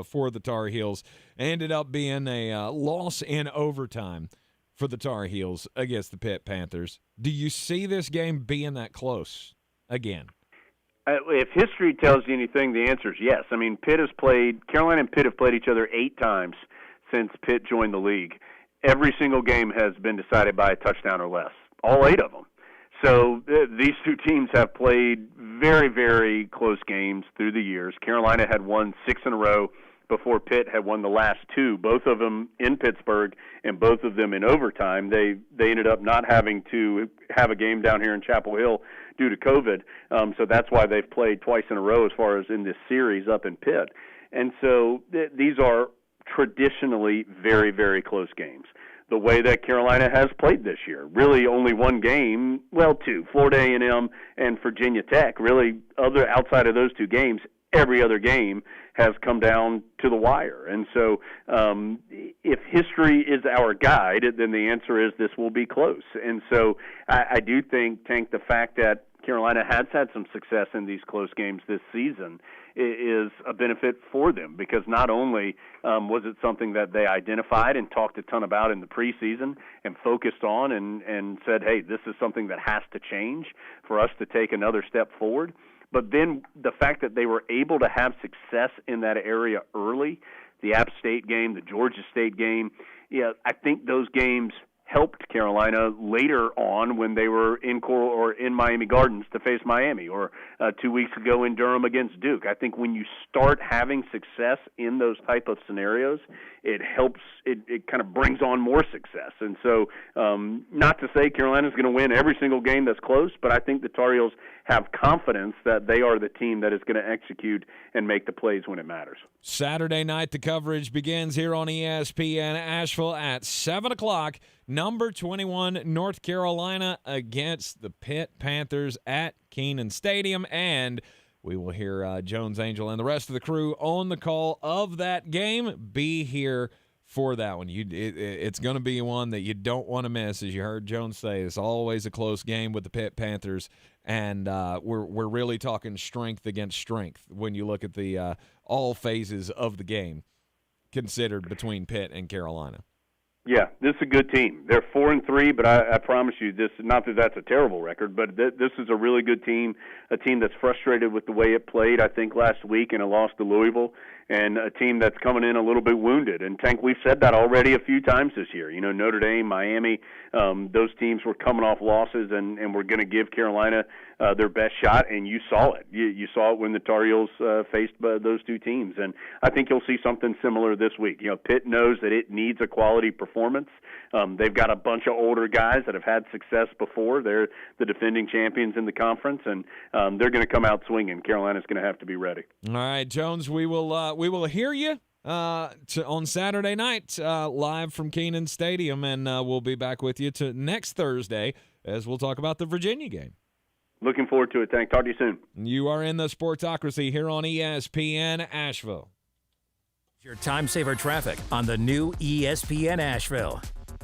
for the Tar Heels. Ended up being a loss in overtime for the Tar Heels against the Pitt Panthers. Do you see this game being that close again? If history tells you anything, the answer is yes. I mean, Carolina and Pitt have played each other 8 times since Pitt joined the league. Every single game has been decided by a touchdown or less, all 8 of them. So these two teams have played very, very close games through the years. Carolina had won 6 in a row before Pitt had won the last 2, both of them in Pittsburgh and both of them in overtime. They ended up not having to have a game down here in Chapel Hill due to COVID, so that's why they've played twice in a row as far as in this series up in Pitt. And so these are traditionally very, very close games. The way that Carolina has played this year, really only one game, well, 2, Florida A&M and Virginia Tech. Really, outside of those 2 games, every other game has come down to the wire. And so if history is our guide, then the answer is this will be close. And so I do think, Tank, the fact that Carolina has had some success in these close games this season is a benefit for them, because not only was it something that they identified and talked a ton about in the preseason and focused on and said, hey, this is something that has to change for us to take another step forward, but then the fact that they were able to have success in that area early, the App State game, the Georgia State game, I think those games helped Carolina later on when they were in Coral or in Miami Gardens to face Miami, or 2 weeks ago in Durham against Duke. I think when you start having success in those type of scenarios, it helps, it kind of brings on more success. And so not to say Carolina's going to win every single game that's close, but I think the Tar Heels have confidence that they are the team that is going to execute and make the plays when it matters. Saturday night, the coverage begins here on ESPN Asheville at 7 o'clock. Number 21, North Carolina against the Pitt Panthers at Kenan Stadium. And we will hear Jones Angell and the rest of the crew on the call of that game. Be here for that one. It's going to be one that you don't want to miss. As you heard Jones say, it's always a close game with the Pitt Panthers. And we're really talking strength against strength when you look at the all phases of the game considered between Pitt and Carolina. Yeah, this is a good team. They're 4-3, but I promise you, this, not that that's a terrible record, but this is a really good team, a team that's frustrated with the way it played, I think, last week in a loss to Louisville, and a team that's coming in a little bit wounded. And, Tank, we've said that already a few times this year. You know, Notre Dame, Miami, those teams were coming off losses, and we're going to give Carolina their best shot, and you saw it. You saw it when the Tar Heels faced those two teams. And I think you'll see something similar this week. You know, Pitt knows that it needs a quality performance. They've got a bunch of older guys that have had success before. They're the defending champions in the conference, and they're going to come out swinging. Carolina's going to have to be ready. All right, Jones, we will hear you on Saturday night live from Kenan Stadium, and we'll be back with you next Thursday as we'll talk about the Virginia game. Looking forward to it, Tank. Talk to you soon. You are in the Sportsocracy here on ESPN Asheville. Your time-saver traffic on the new ESPN Asheville.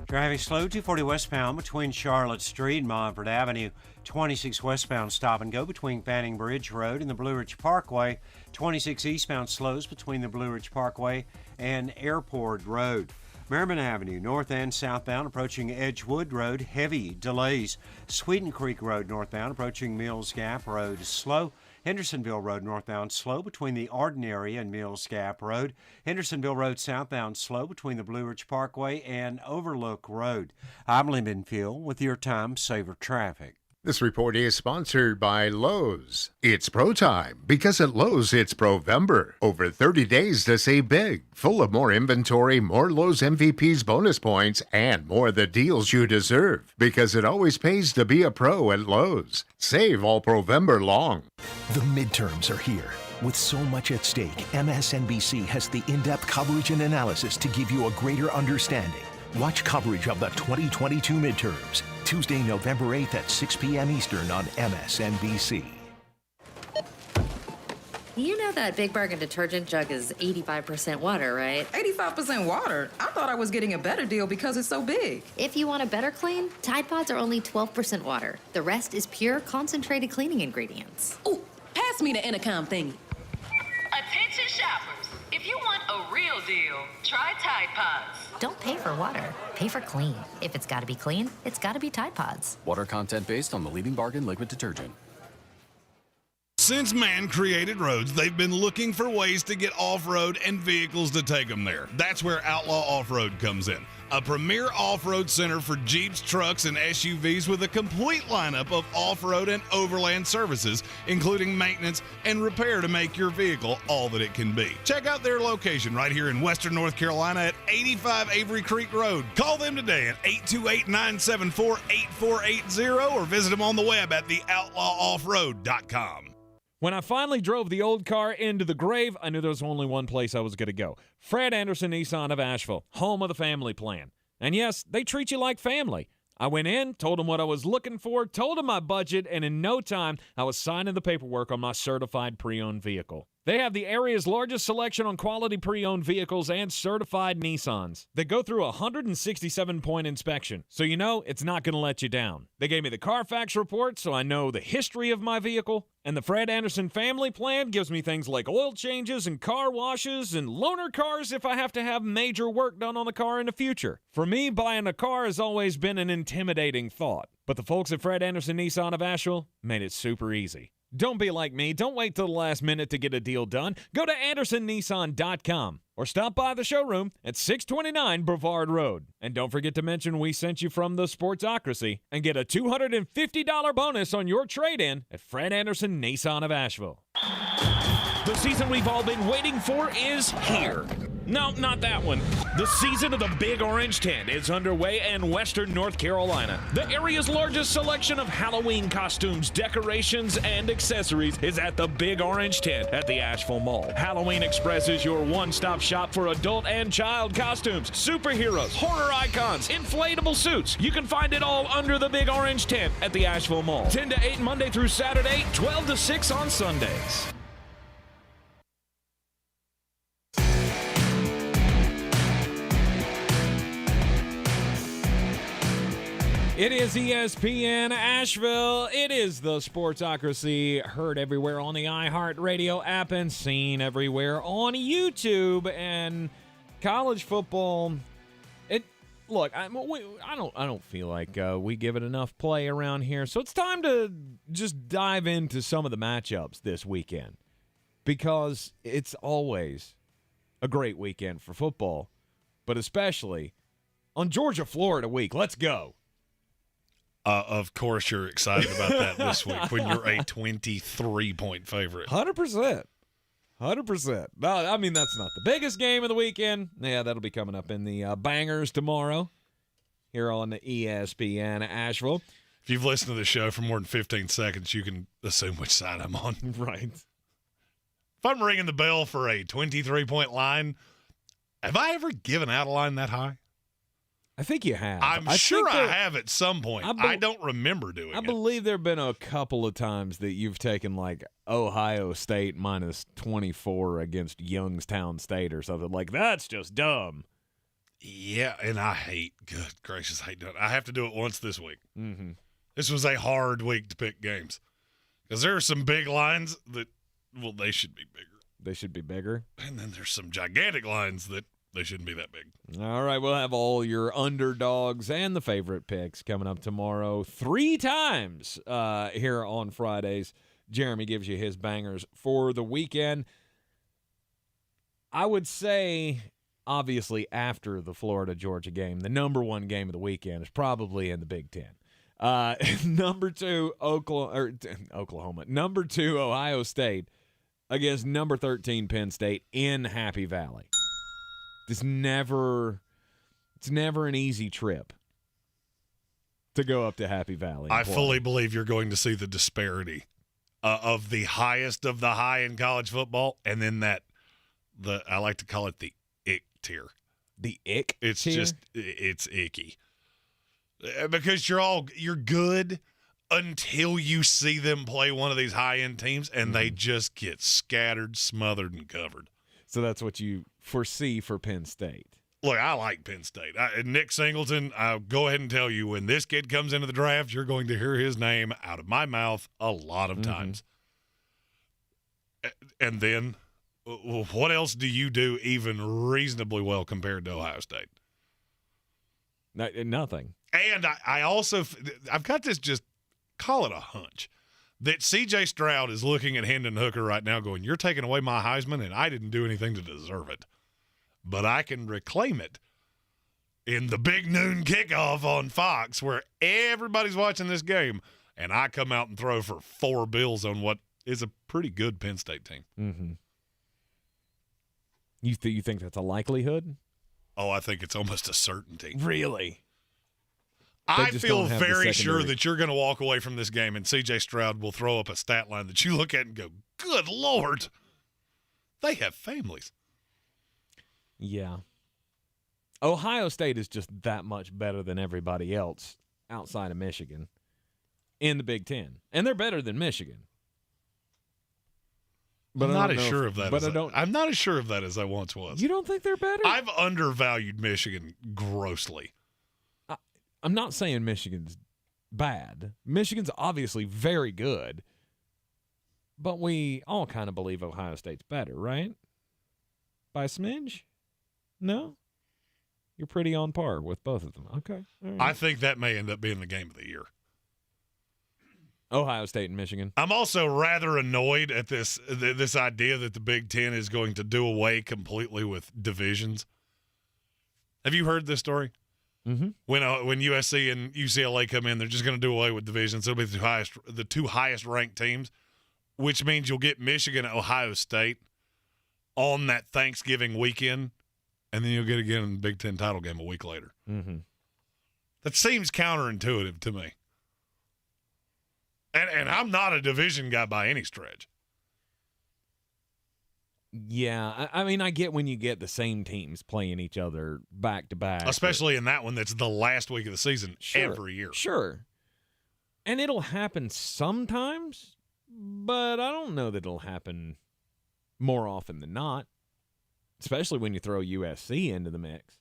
Driving slow, 240 westbound between Charlotte Street and Montford Avenue. 26 westbound stop and go between Fanning Bridge Road and the Blue Ridge Parkway. 26 eastbound slows between the Blue Ridge Parkway and Airport Road. Merriman Avenue, north and southbound, approaching Edgewood Road, heavy delays. Sweden Creek Road, northbound, approaching Mills Gap Road, slow. Hendersonville Road, northbound, slow between the Arden area and Mills Gap Road. Hendersonville Road, southbound, slow between the Blue Ridge Parkway and Overlook Road. I'm Lyndon Field with your Time Saver Traffic. This report is sponsored by Lowe's. It's pro time because at Lowe's it's Provember. Over 30 days to save big. Full of more inventory, more Lowe's MVPs bonus points, and more of the deals you deserve. Because it always pays to be a pro at Lowe's. Save all Provember long. The midterms are here. With so much at stake, MSNBC has the in-depth coverage and analysis to give you a greater understanding. Watch coverage of the 2022 midterms, Tuesday, November 8th at 6 p.m. Eastern on MSNBC. You know that Big Bargain detergent jug is 85% water, right? 85% water? I thought I was getting a better deal because it's so big. If you want a better clean, Tide Pods are only 12% water. The rest is pure, concentrated cleaning ingredients. Ooh, pass me the intercom thingy. Attention shoppers, if you want a real deal, try Tide Pods. Don't pay for water, pay for clean. If it's gotta be clean, it's gotta be Tide Pods. Water content based on the leading bargain liquid detergent. Since man created roads, they've been looking for ways to get off-road and vehicles to take them there. That's where Outlaw Off-Road comes in. A premier off-road center for Jeeps, trucks, and SUVs with a complete lineup of off-road and overland services, including maintenance and repair to make your vehicle all that it can be. Check out their location right here in western North Carolina at 85 Avery Creek Road. Call them today at 828-974-8480 or visit them on the web at theoutlawoffroad.com. When I finally drove the old car into the grave, I knew there was only one place I was going to go. Fred Anderson Nissan of Asheville, home of the family plan. And yes, they treat you like family. I went in, told them what I was looking for, told them my budget, and in no time, I was signing the paperwork on my certified pre-owned vehicle. They have the area's largest selection on quality pre-owned vehicles and certified Nissans. They go through a 167-point inspection, so you know it's not going to let you down. They gave me the Carfax report, so I know the history of my vehicle. And the Fred Anderson family plan gives me things like oil changes and car washes and loaner cars if I have to have major work done on the car in the future. For me, buying a car has always been an intimidating thought. But the folks at Fred Anderson Nissan of Asheville made it super easy. Don't be like me. Don't wait till the last minute to get a deal done. Go to AndersonNissan.com or stop by the showroom at 629 Brevard Road. And don't forget to mention we sent you from the Sportsocracy and get a $250 bonus on your trade-in at Fred Anderson Nissan of Asheville. The season we've all been waiting for is here. No, not that one. The season of the Big Orange Tent is underway in Western North Carolina. The area's largest selection of Halloween costumes, decorations, and accessories is at the Big Orange Tent at the Asheville Mall. Halloween Express is your one-stop shop for adult and child costumes, superheroes, horror icons, inflatable suits. You can find it all under the Big Orange Tent at the Asheville Mall. 10 to 8 Monday through Saturday, 12 to 6 on Sundays. It is ESPN Asheville. It is the Sportsocracy, heard everywhere on the iHeartRadio app and seen everywhere on YouTube. And college football, I don't feel like we give it enough play around here. So it's time to just dive into some of the matchups this weekend, because it's always a great weekend for football, but especially on Georgia-Florida week. Let's go. Of course you're excited about that this week when you're a 23-point favorite. 100%. 100%. No, I mean, that's not the biggest game of the weekend. Yeah, that'll be coming up in the bangers tomorrow here on the ESPN Asheville. If you've listened to the show for more than 15 seconds, you can assume which side I'm on. Right. If I'm ringing the bell for a 23-point line, have I ever given out a line that high? I think you have. I'm sure I have at some point. I don't remember doing it. I believe there have been a couple of times that you've taken like Ohio State minus 24 against Youngstown State or something. Like, that's just dumb. Yeah, and I hate doing it. I have to do it once this week. Mm-hmm. This was a hard week to pick games because there are some big lines that, well, they should be bigger. They should be bigger? And then there's some gigantic lines that they shouldn't be that big. All right, we'll have all your underdogs and the favorite picks coming up tomorrow 3 times here on Fridays. Jeremy gives you his bangers for the weekend. I would say, obviously, after the Florida-Georgia game, the number one game of the weekend is probably in the Big Ten. Number 2, Oklahoma. Number 2, Ohio State against number 13, Penn State in Happy Valley. It's never an easy trip to go up to Happy Valley. I fully believe you're going to see the disparity of the highest of the high in college football, and then I like to call it the ick tier. The ick tier? It's icky. Because you're good until you see them play one of these high-end teams, and they just get scattered, smothered, and covered. So that's what you foresee for Penn State. Look, I like Penn State. Nick Singleton, I'll go ahead and tell you, when this kid comes into the draft, you're going to hear his name out of my mouth a lot of times. And then, what else do you do even reasonably well compared to Ohio State? Nothing. And I've got this, just call it a hunch, that C.J. Stroud is looking at Hendon Hooker right now going, you're taking away my Heisman, and I didn't do anything to deserve it. But I can reclaim it in the big noon kickoff on Fox where everybody's watching this game, and I come out and throw for 4 bills on what is a pretty good Penn State team. Mm-hmm. You think that's a likelihood? Oh, I think it's almost a certainty. Really? I feel very sure that you're going to walk away from this game and C.J. Stroud will throw up a stat line that you look at and go, good Lord, they have families. Yeah. Ohio State is just that much better than everybody else outside of Michigan in the Big Ten. And they're better than Michigan. But I'm not as sure of that. I'm not as sure of that as I once was. You don't think they're better? I've undervalued Michigan grossly. I'm not saying Michigan's bad. Michigan's obviously very good. But we all kind of believe Ohio State's better, right? By a smidge? No? You're pretty on par with both of them. Okay. All right. I think that may end up being the game of the year. Ohio State and Michigan. I'm also rather annoyed at this idea that the Big Ten is going to do away completely with divisions. Have you heard this story? Mm-hmm. When USC and UCLA come in, they're just going to do away with divisions. It'll be the two highest ranked teams, which means you'll get Michigan and Ohio State on that Thanksgiving weekend, and then you'll get again in the Big Ten title game a week later. Mm-hmm. That seems counterintuitive to me. And I'm not a division guy by any stretch. Yeah, I mean, I get when you get the same teams playing each other back to back. Especially in that one that's the last week of the season every year. Sure. And it'll happen sometimes, but I don't know that it'll happen more often than not, especially when you throw USC into the mix.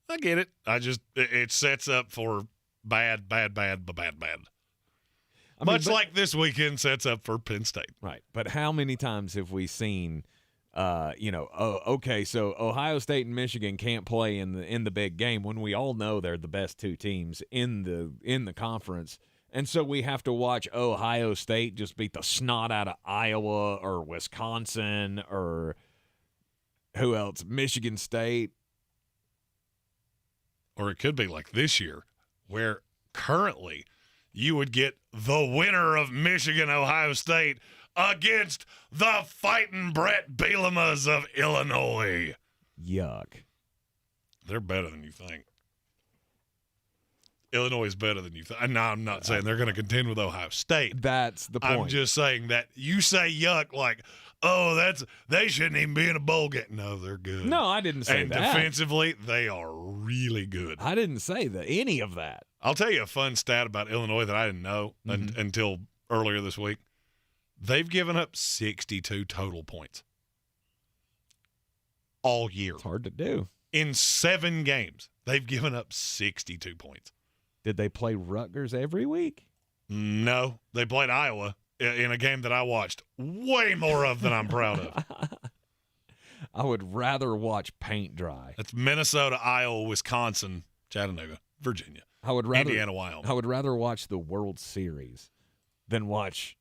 I get it. It sets up for bad. Much like this weekend sets up for Penn State. Right. But how many times have we seen, okay, so Ohio State and Michigan can't play in the big game when we all know they're the best two teams in the conference. And so we have to watch Ohio State just beat the snot out of Iowa or Wisconsin or who else? Michigan State. Or it could be like this year, where currently you would get the winner of Michigan-Ohio State against the fighting Brett Bielemas of Illinois. Yuck. They're better than you think. Illinois is better than you think. No, I'm not saying they're going to contend with Ohio State. That's the point. I'm just saying that you say yuck like, oh, they shouldn't even be in a bowl game. No, they're good. No, I didn't say and that. And defensively, they are really good. I didn't say any of that. I'll tell you a fun stat about Illinois that I didn't know until earlier this week. They've given up 62 total points all year. It's hard to do. In 7 games, they've given up 62 points. Did they play Rutgers every week? No. They played Iowa in a game that I watched way more of than I'm proud of. I would rather watch paint dry. That's Minnesota, Iowa, Wisconsin, Chattanooga, Virginia, Indiana, Wyoming. I would rather watch the World Series than watch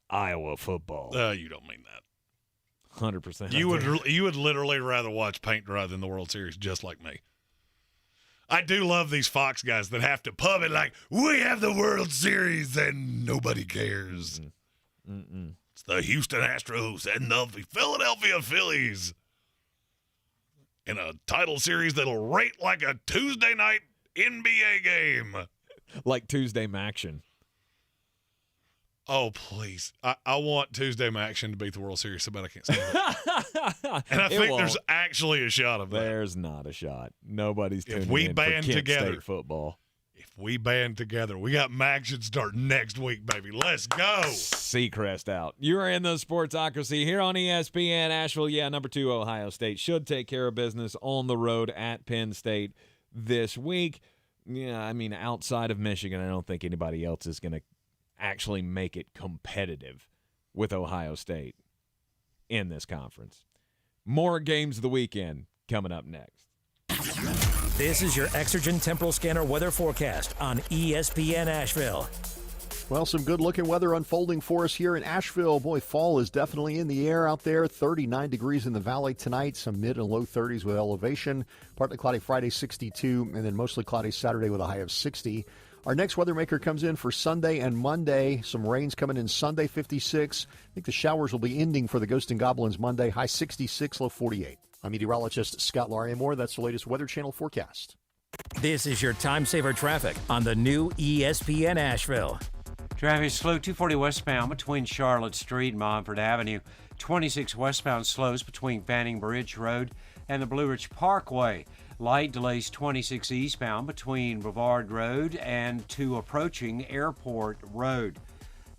Iowa football. You don't mean that. 100%. You would literally rather watch paint dry than the World Series, just like me. I do love these Fox guys that have to pub it like, we have the World Series and nobody cares. Mm-mm. It's the Houston Astros and the Philadelphia Phillies in a title series that'll rate like a Tuesday night NBA game. Like Tuesday Maction. Oh, please. I want Tuesday Maction to beat the World Series so bad I can't stand it. And I think there's actually a shot of that. There's not a shot. Nobody's tuning if we in band for Kent together, State football. If we band together, we got Maction start next week, baby. Let's go. Seacrest out. You're in the Sportsocracy here on ESPN Asheville. Yeah, number 2, Ohio State should take care of business on the road at Penn State this week. Yeah, I mean, outside of Michigan, I don't think anybody else is going to actually make it competitive with Ohio State in this conference. More games of the weekend coming up next. This is your Exergen Temporal Scanner weather forecast on ESPN Asheville. Well, some good-looking weather unfolding for us here in Asheville. Boy, fall is definitely in the air out there. 39 degrees in the valley tonight, some mid and low 30s with elevation. Partly cloudy Friday, 62, and then mostly cloudy Saturday with a high of 60. Our next weather maker comes in for Sunday and Monday. Some rains coming in Sunday, 56. I think the showers will be ending for the Ghost and Goblins Monday, high 66, low 48. I'm meteorologist Scott Larimore. That's the latest Weather Channel forecast. This is your time saver traffic on the new ESPN Asheville. Traffic is slow 240 westbound between Charlotte Street and Montford Avenue. 26 westbound slows between Fanning Bridge Road and the Blue Ridge Parkway. Light delays 26 eastbound between Brevard Road and to approaching Airport Road.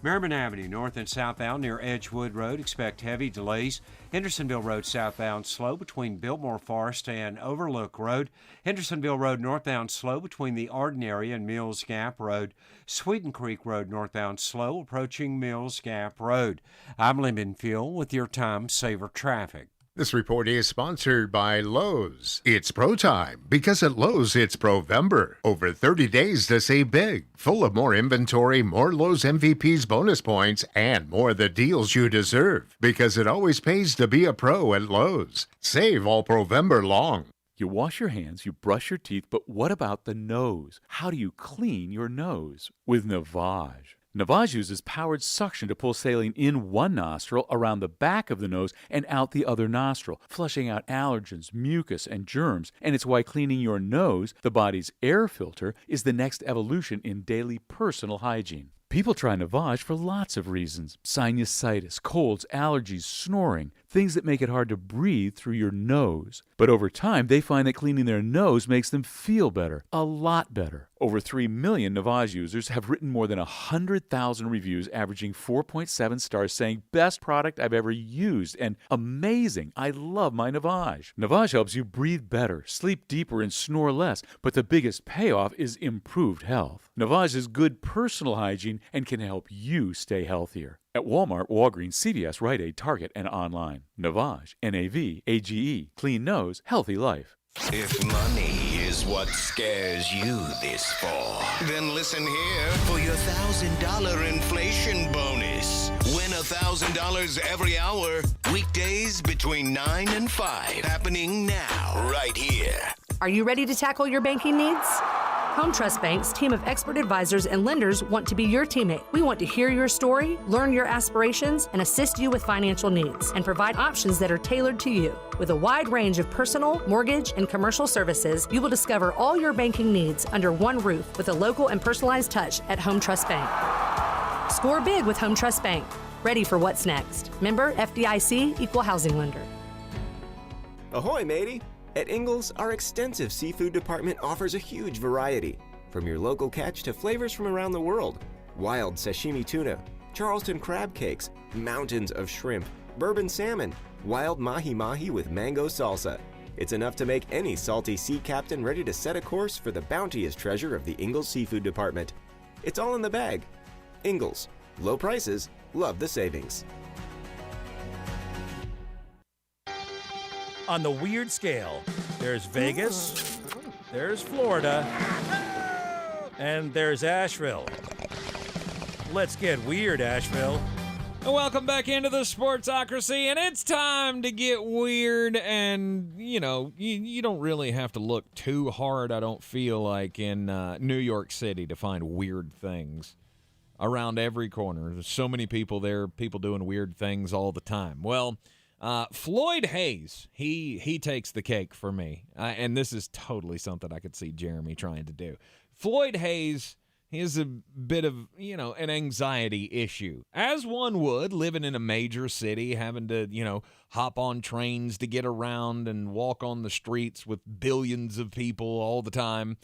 Merriman Avenue, north and southbound near Edgewood Road, expect heavy delays. Hendersonville Road southbound slow between Biltmore Forest and Overlook Road. Hendersonville Road northbound slow between the Arden area and Mills Gap Road. Sweden Creek Road northbound slow approaching Mills Gap Road. I'm Lyndon Fuel with your Time Saver Traffic. This report is sponsored by Lowe's. It's pro time because at Lowe's it's Provember. Over 30 days to save big. Full of more inventory, more Lowe's MVP's bonus points, and more the deals you deserve. Because it always pays to be a pro at Lowe's. Save all Provember long. You wash your hands, you brush your teeth, but what about the nose? How do you clean your nose? With Navage. Navage uses powered suction to pull saline in one nostril, around the back of the nose, and out the other nostril, flushing out allergens, mucus, and germs. And it's why cleaning your nose, the body's air filter, is the next evolution in daily personal hygiene. People try Navage for lots of reasons. Sinusitis, colds, allergies, snoring, things that make it hard to breathe through your nose. But over time, they find that cleaning their nose makes them feel better, a lot better. Over 3 million Navage users have written more than 100,000 reviews, averaging 4.7 stars, saying, best product I've ever used, and amazing, I love my Navage. Navage helps you breathe better, sleep deeper, and snore less, but the biggest payoff is improved health. Navage is good personal hygiene and can help you stay healthier. At Walmart, Walgreens, CVS, Rite Aid, Target, and online. Navage, N-A-V-A-G-E, clean nose, healthy life. If money is what scares you this fall, then listen here for your $1,000 inflation bonus. Win $1,000 every hour, weekdays between 9 and 5. Happening now, right here. Are you ready to tackle your banking needs? Home Trust Bank's team of expert advisors and lenders want to be your teammate. We want to hear your story, learn your aspirations, and assist you with financial needs, and provide options that are tailored to you. With a wide range of personal, mortgage, and commercial services, you will discover all your banking needs under one roof with a local and personalized touch at Home Trust Bank. Score big with Home Trust Bank. Ready for what's next. Member FDIC, Equal Housing Lender. Ahoy, matey! At Ingles, our extensive seafood department offers a huge variety, from your local catch to flavors from around the world. Wild sashimi tuna, Charleston crab cakes, mountains of shrimp, bourbon salmon, wild mahi-mahi with mango salsa. It's enough to make any salty sea captain ready to set a course for the bounteous treasure of the Ingles Seafood Department. It's all in the bag. Ingles. Low prices, love the savings. On the weird scale, there's Vegas, there's Florida, and there's Asheville. Let's get weird, Asheville. Welcome back into the Sportsocracy, and it's time to get weird. And, you know, you don't really have to look too hard, I don't feel like, in New York City to find weird things around every corner. There's so many people there, people doing weird things all the time. Well, Floyd Hayes, he takes the cake for me. And this is totally something I could see Jeremy trying to do. Floyd Hayes is a bit of, an anxiety issue. As one would, living in a major city, having to, hop on trains to get around and walk on the streets with billions of people all the time.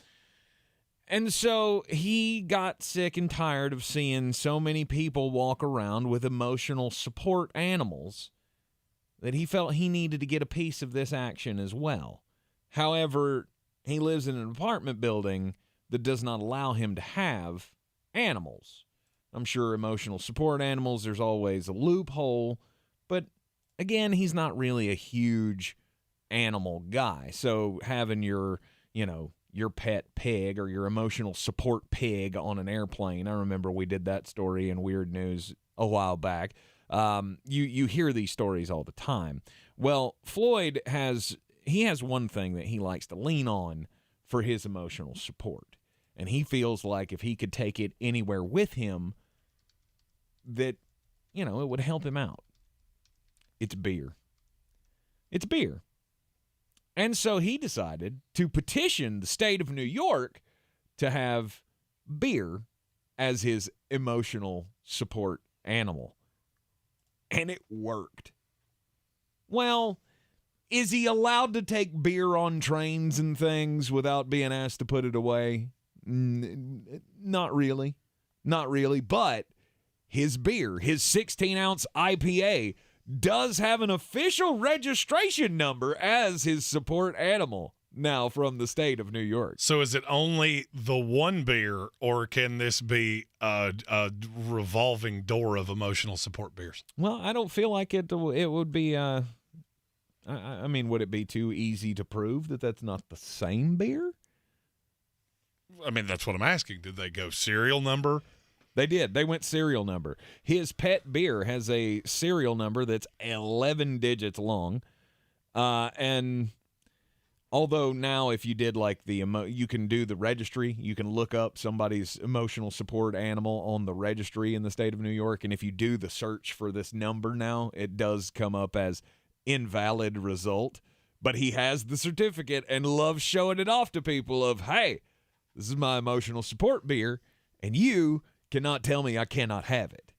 And so he got sick and tired of seeing so many people walk around with emotional support animals that he felt he needed to get a piece of this action as well. However, he lives in an apartment building that does not allow him to have animals. I'm sure emotional support animals, there's always a loophole, but again, he's not really a huge animal guy. So having your pet pig or your emotional support pig on an airplane, I remember we did that story in Weird News a while back. You hear these stories all the time. Well, Floyd has one thing that he likes to lean on for his emotional support. And he feels like if he could take it anywhere with him, that, it would help him out. It's beer. It's beer. And so he decided to petition the state of New York to have beer as his emotional support animal. And it worked. Well, is he allowed to take beer on trains and things without being asked to put it away? Not really. Not really. But his beer, his 16-ounce IPA, does have an official registration number as his support animal now from the state of New York. So is it only the one beer, or can this be a revolving door of emotional support beers? Well, I don't feel like it would be I mean, would it be too easy to prove that that's not the same beer? I mean, that's what I'm asking. Did they go serial number? They did. They went serial number. His pet beer has a serial number that's 11 digits long. And although now if you did like you can do the registry, you can look up somebody's emotional support animal on the registry in the state of New York. And if you do the search for this number now, it does come up as invalid result. But he has the certificate and loves showing it off to people of, hey, this is my emotional support beer, and you cannot tell me I cannot have it.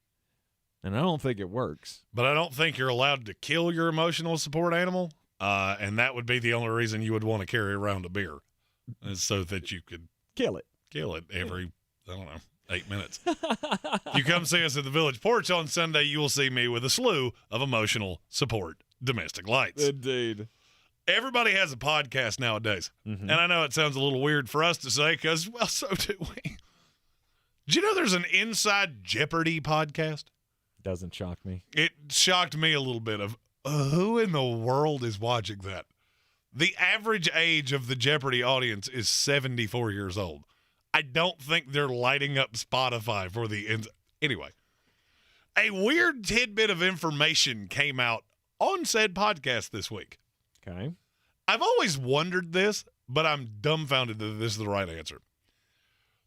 And I don't think it works. But I don't think you're allowed to kill your emotional support animal, and that would be the only reason you would want to carry around a beer, is so that you could kill it every, I don't know, 8 minutes. You come see us at the Village Porch on Sunday, you will see me with a slew of emotional support domestic lights. Indeed. Everybody has a podcast nowadays, and I know it sounds a little weird for us to say because, well, so do we. Did you know there's an Inside Jeopardy podcast? Doesn't shock me. It shocked me a little bit of who in the world is watching that? The average age of the Jeopardy audience is 74 years old. I don't think they're lighting up Spotify for the Anyway, a weird tidbit of information came out on said podcast this week. Okay. I've always wondered this, but I'm dumbfounded that this is the right answer.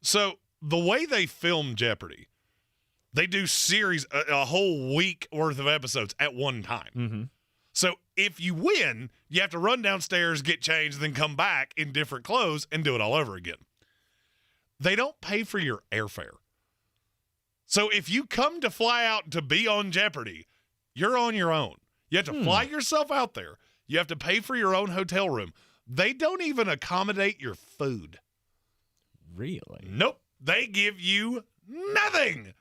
So the way they film Jeopardy, they do series, a whole week worth of episodes at one time. Mm-hmm. So if you win, you have to run downstairs, get changed, then come back in different clothes and do it all over again. They don't pay for your airfare. So if you come to fly out to be on Jeopardy, you're on your own. You have to fly yourself out there. You have to pay for your own hotel room. They don't even accommodate your food. Really? Nope. They give you nothing.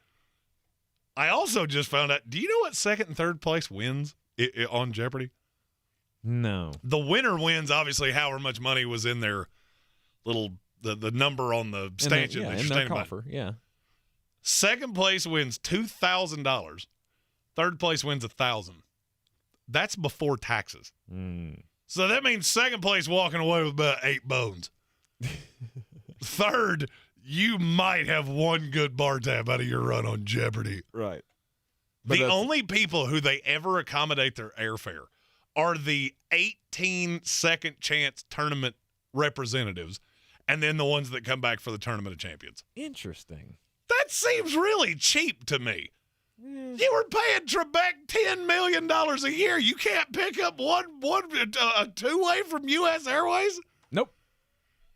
I also just found out, do you know what second and third place wins on Jeopardy? No. The winner wins, obviously, however much money was in their little, the number on the stanchion. In their coffer, yeah. Second place wins $2,000. Third place wins $1,000. That's before taxes. So that means second place walking away with about 8 bones. Third, you might have one good bar tab out of your run on Jeopardy. Right. The only people who they ever accommodate their airfare are the 18 second chance tournament representatives, and then the ones that come back for the Tournament of Champions. Interesting. That seems really cheap to me. You were paying Trebek $10 million a year. You can't pick up a two-way from U.S. Airways? Nope.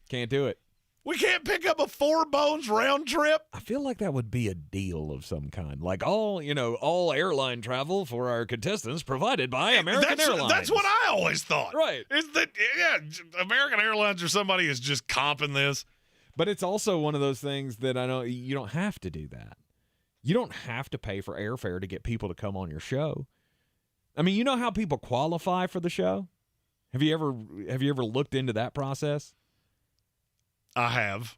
Can't do it. We can't pick up a 4 bones round trip? I feel like that would be a deal of some kind. Like all airline travel for our contestants provided by American Airlines. That's what I always thought. Right. Is that, American Airlines or somebody is just comping this. But it's also one of those things that I know you don't have to do that. You don't have to pay for airfare to get people to come on your show. I mean, you know how people qualify for the show? Have you ever looked into that process? I have.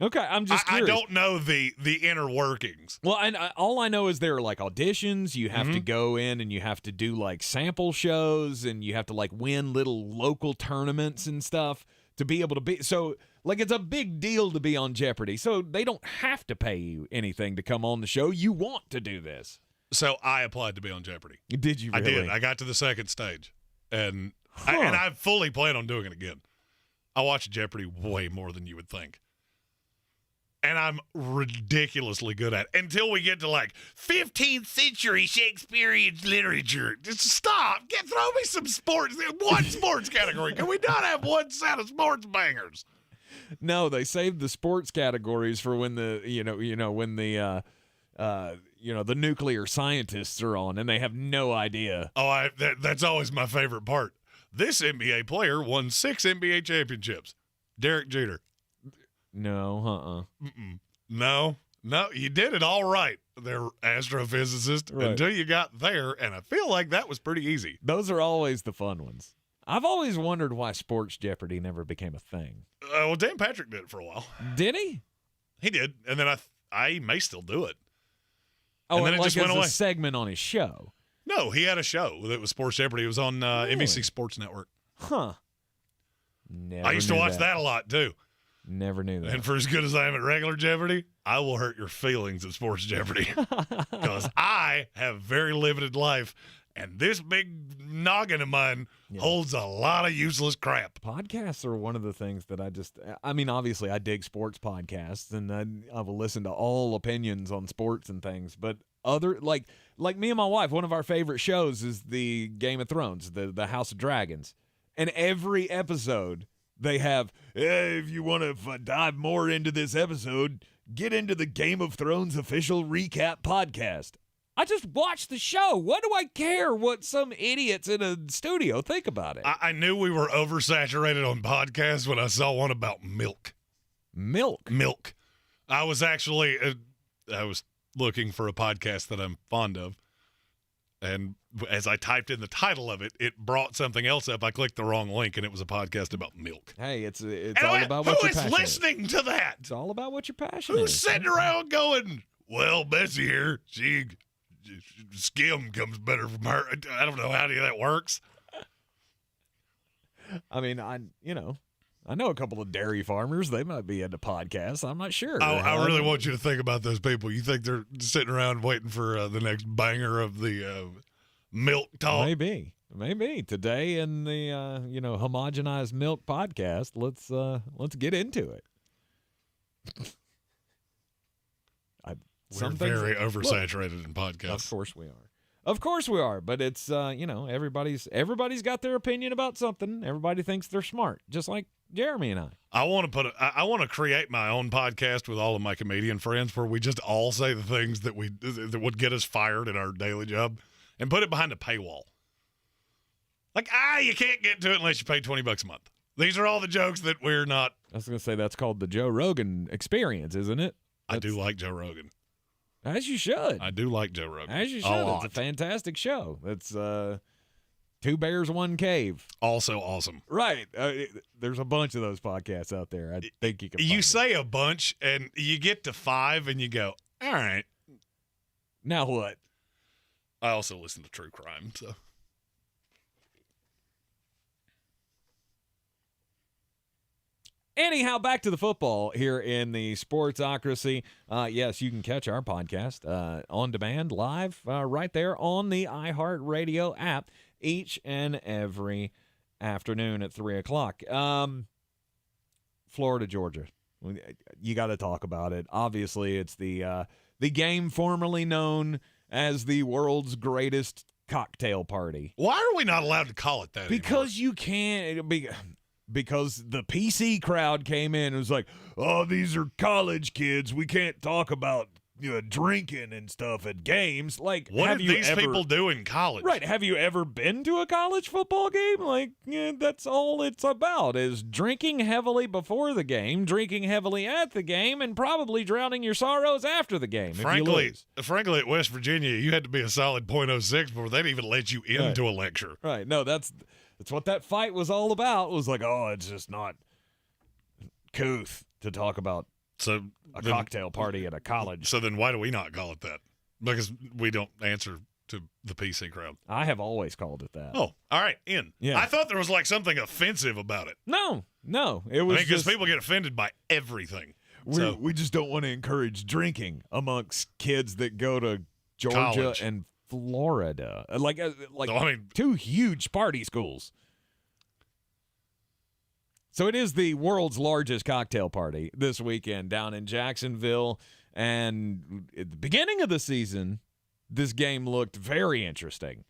Okay, I'm just curious. I don't know the inner workings. Well, and all I know is there are like auditions. You have to go in and you have to do like sample shows and you have to like win little local tournaments and stuff to be able to be. So like it's a big deal to be on Jeopardy. So they don't have to pay you anything to come on the show. You want to do this. So I applied to be on Jeopardy. Did you really? I did. I got to the second stage. And I fully plan on doing it again. I watch Jeopardy way more than you would think. And I'm ridiculously good at it. Until we get to like 15th century Shakespearean literature. Just stop. Throw me some sports. One sports category. Can we not have one set of sports bangers? No, they saved the sports categories for when the nuclear scientists are on and they have no idea. Oh, that's always my favorite part. This NBA player won 6 NBA championships. Derek Jeter. No, No, you did it all right. their astrophysicist Right. until you got there, and I feel like that was pretty easy. Those are always the fun ones. I've always wondered why Sports Jeopardy never became a thing. Well, Dan Patrick did it for a while. Did he? He did, and then I may still do it. Oh, and then and it like just went as away. a segment on his show. No, he had a show that was Sports Jeopardy. It was on Really? NBC Sports Network. Huh. Never I used to knew watch that a lot, too. Never knew that. And for as good as I am at regular Jeopardy, I will hurt your feelings at Sports Jeopardy because I have very limited life, and this big noggin of mine holds a lot of useless crap. Podcasts are one of the things that I mean, obviously I dig sports podcasts, and I will listen to all opinions on sports and things, but other, like me and my wife, one of our favorite shows is the Game of Thrones, the House of Dragons, and every episode they have, hey, if you want to dive more into this episode, get into the Game of Thrones official recap podcast. I just watch the show. What do I care what some idiots in a studio think about it? I knew we were oversaturated on podcasts when I saw one about milk. Milk? Milk. I was actually I was looking for a podcast that I'm fond of, and as I typed in the title of it, it brought something else up. I clicked the wrong link, and it was a podcast about milk. Hey, it's all about what you're passionate. Who is listening to that? It's all about what you're passionate. Who's sitting around going, well, Bessie here, she skim comes better from her. I don't know how any of that works. I mean, I know a couple of dairy farmers. They might be into podcasts. I'm not sure. I really want you to think about those people. You think they're sitting around waiting for the next banger of the milk talk? Maybe today in the homogenized milk podcast. Let's get into it. We're very oversaturated in podcasts. Of course we are. But it's everybody's got their opinion about something. Everybody thinks they're smart, just like Jeremy and I. I want to create my own podcast with all of my comedian friends where we just all say the things that would get us fired at our daily job, and put it behind a paywall. Like, you can't get to it unless you pay $20 a month. These are all the jokes that we're not. I was going to say that's called the Joe Rogan experience, isn't it? I do like Joe Rogan. As you should. I do like Joe Rogan. As you should. It's a fantastic show. It's Two Bears, One Cave. Also awesome. Right. There's a bunch of those podcasts out there. I think you can find You say a bunch, and you get to 5, and you go, all right. Now what? I also listen to true crime, so. Anyhow, back to the football here in the Sportsocracy. Yes, you can catch our podcast on demand, live, right there on the iHeartRadio app each and every afternoon at 3 o'clock. Florida, Georgia. You got to talk about it. Obviously, it's the game formerly known as the world's greatest cocktail party. Why are we not allowed to call it that Because you can't. Because the PC crowd came in and was like, oh, these are college kids. We can't talk about drinking and stuff at games. Like, what do these people do in college? Right. Have you ever been to a college football game? Like, that's all it's about is drinking heavily before the game, drinking heavily at the game, and probably drowning your sorrows after the game. Frankly, at West Virginia, you had to be a solid .06 before they'd even let you into a lecture. Right. No, that's what that fight was all about. It was like, oh, it's just not couth to talk about cocktail party at a college. So then why do we not call it that? Because we don't answer to the PC crowd. I have always called it that. Oh, all right, in. Yeah. I thought there was like something offensive about it. No. It was because people get offended by everything. We just don't want to encourage drinking amongst kids that go to Georgia College. and Florida. Two huge party schools. So it is the world's largest cocktail party this weekend down in Jacksonville. And at the beginning of the season, this game looked very interesting.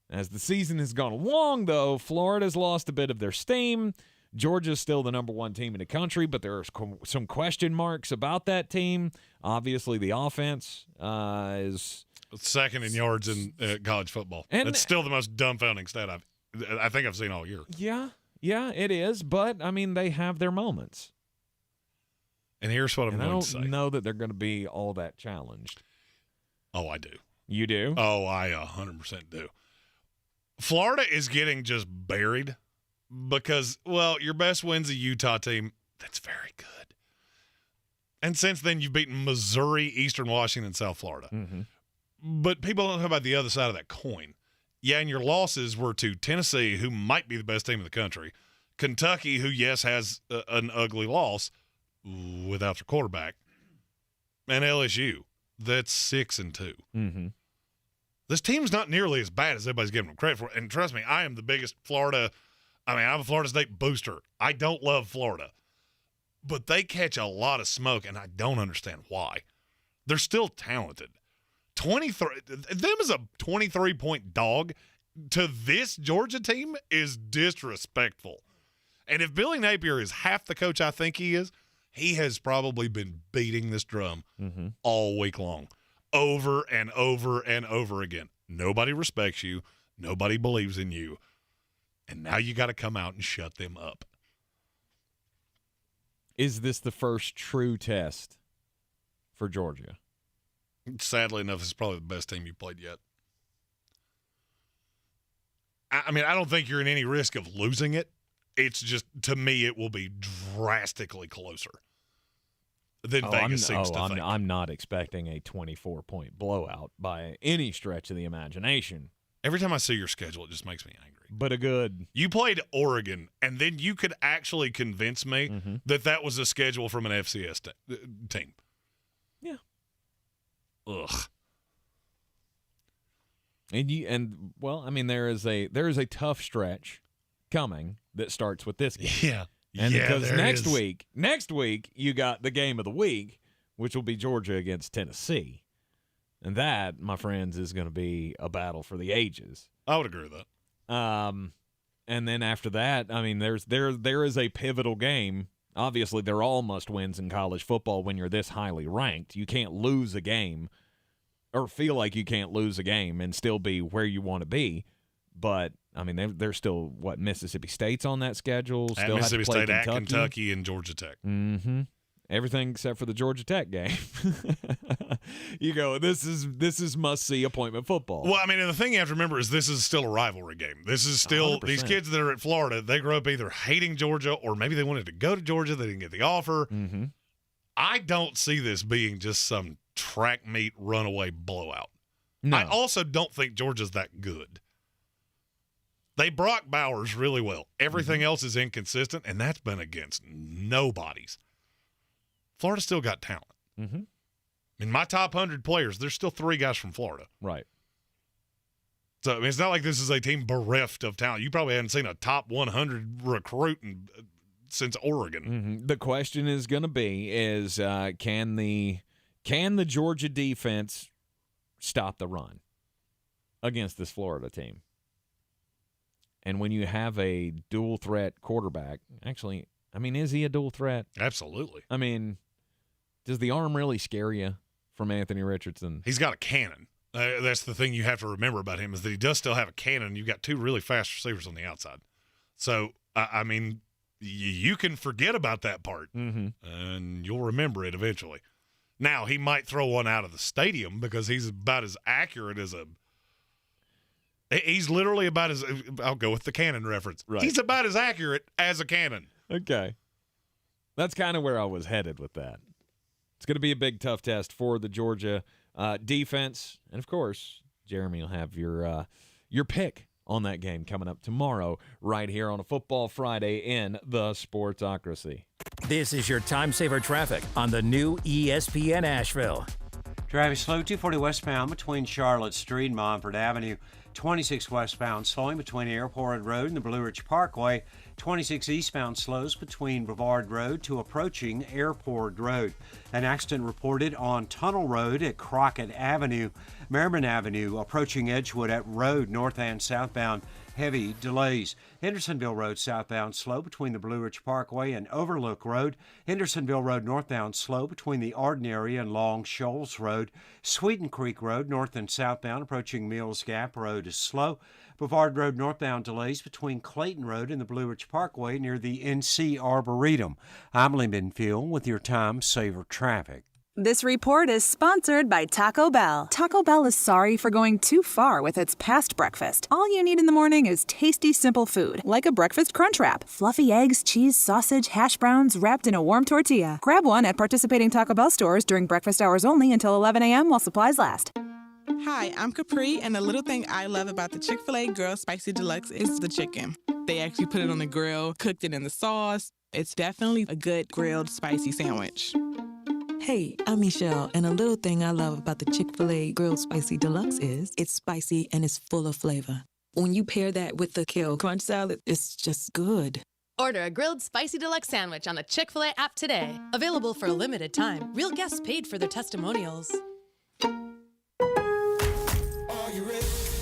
As the season has gone along, though, Florida's lost a bit of their steam. Georgia's still the number one team in the country, but there are some question marks about that team. Obviously, the offense is second in yards in college football. And it's still the most dumbfounding stat I think I've seen all year. Yeah, it is. But, I mean, they have their moments. And here's what I'm going to say. I don't know that they're going to be all that challenged. Oh, I do. You do? Oh, I 100% do. Florida is getting just buried because, well, your best win's a Utah team. That's very good. And since then, you've beaten Missouri, Eastern Washington, South Florida. Mm-hmm. But people don't know about the other side of that coin. Yeah, and your losses were to Tennessee, who might be the best team in the country, Kentucky, who, yes, has an ugly loss without their quarterback, and LSU. That's 6-2. Mm-hmm. This team's not nearly as bad as everybody's giving them credit for. And trust me, I am the biggest Florida – I'm a Florida State booster. I don't love Florida. But they catch a lot of smoke, and I don't understand why. They're still talented. 23 – them as a 23-point dog to this Georgia team is disrespectful. And if Billy Napier is half the coach I think he is, he has probably been beating this drum all week long, over and over and over again. Nobody respects you. Nobody believes in you. And now you got to come out and shut them up. Is this the first true test for Georgia? Sadly enough, it's probably the best team you played yet. I mean, I don't think you're in any risk of losing it. It's just, to me, it will be drastically closer than Vegas seems to think. I'm not expecting a 24-point blowout by any stretch of the imagination. Every time I see your schedule, it just makes me angry. But a good... You played Oregon, and then you could actually convince me that was a schedule from an FCS team. Yeah. Ugh. Well, I mean, there is a tough stretch coming that starts with this game. Yeah. And because next is. week you got the game of the week, which will be Georgia against Tennessee. And that, my friends, is going to be a battle for the ages. I would agree with that. And then after that, I mean, there is a pivotal game. Obviously, they're all must-wins in college football when you're this highly ranked. You can't lose a game or feel like you can't lose a game and still be where you want to be. But, I mean, they're still, Mississippi State's on that schedule. At Still Mississippi have to play State, Kentucky. at Kentucky, and Georgia Tech. Mm-hmm. Everything except for the Georgia Tech game. You go, this is must-see appointment football. Well, I mean, and the thing you have to remember is this is still a rivalry game. This is still 100%. These kids that are at Florida, they grew up either hating Georgia or maybe they wanted to go to Georgia. They didn't get the offer. Mm-hmm. I don't see this being just some track meet runaway blowout. No. I also don't think Georgia's that good. They Brock Bowers really well. Everything else is inconsistent, and that's been against nobody's. Florida still got talent. Mm-hmm. In my top 100 players, there's still 3 guys from Florida. Right. So, I mean, it's not like this is a team bereft of talent. You probably haven't seen a top 100 recruit since Oregon. Mm-hmm. The question is going to be can the Georgia defense stop the run against this Florida team? And when you have a dual threat quarterback, actually, I mean, is he a dual threat? Absolutely. I mean, does the arm really scare you from Anthony Richardson? He's got a cannon. That's the thing you have to remember about him is that he does still have a cannon. You've got 2 really fast receivers on the outside. So, I mean, you can forget about that part, and you'll remember it eventually. Now, he might throw one out of the stadium because he's about as accurate as he's literally about as – I'll go with the cannon reference. Right. He's about as accurate as a cannon. Okay. That's kind of where I was headed with that. It's going to be a big, tough test for the Georgia defense. And, of course, Jeremy will have your pick on that game coming up tomorrow right here on a Football Friday in the Sportsocracy. This is your time saver traffic on the new ESPN Asheville. Driving slow, 240 westbound between Charlotte Street and Montford Avenue. 26 westbound slowing between Airport Road and the Blue Ridge Parkway. 26 eastbound slows between Brevard Road to approaching Airport Road. An accident reported on Tunnel Road at Crockett Avenue. Merriman Avenue approaching Edgewood at Road north and southbound. Heavy delays. Hendersonville Road southbound slow between the Blue Ridge Parkway and Overlook Road. Hendersonville Road northbound slow between the Arden area and Long Shoals Road. Sweden Creek Road north and southbound approaching Mills Gap Road is slow. Brevard Road northbound delays between Clayton Road and the Blue Ridge Parkway near the NC Arboretum. I'm Lee Benfield with your Time Saver Traffic. This report is sponsored by Taco Bell. Taco Bell is sorry for going too far with its past breakfast. All you need in the morning is tasty, simple food, like a breakfast crunch wrap. Fluffy eggs, cheese, sausage, hash browns wrapped in a warm tortilla. Grab one at participating Taco Bell stores during breakfast hours only until 11 a.m. while supplies last. Hi, I'm Capri, and the little thing I love about the Chick-fil-A Grilled Spicy Deluxe is the chicken. They actually put it on the grill, cooked it in the sauce. It's definitely a good grilled spicy sandwich. Hey, I'm Michelle, and a little thing I love about the Chick-fil-A Grilled Spicy Deluxe is it's spicy and it's full of flavor. When you pair that with the Kale Crunch Salad, it's just good. Order a grilled spicy deluxe sandwich on the Chick-fil-A app today. Available for a limited time. Real guests paid for their testimonials.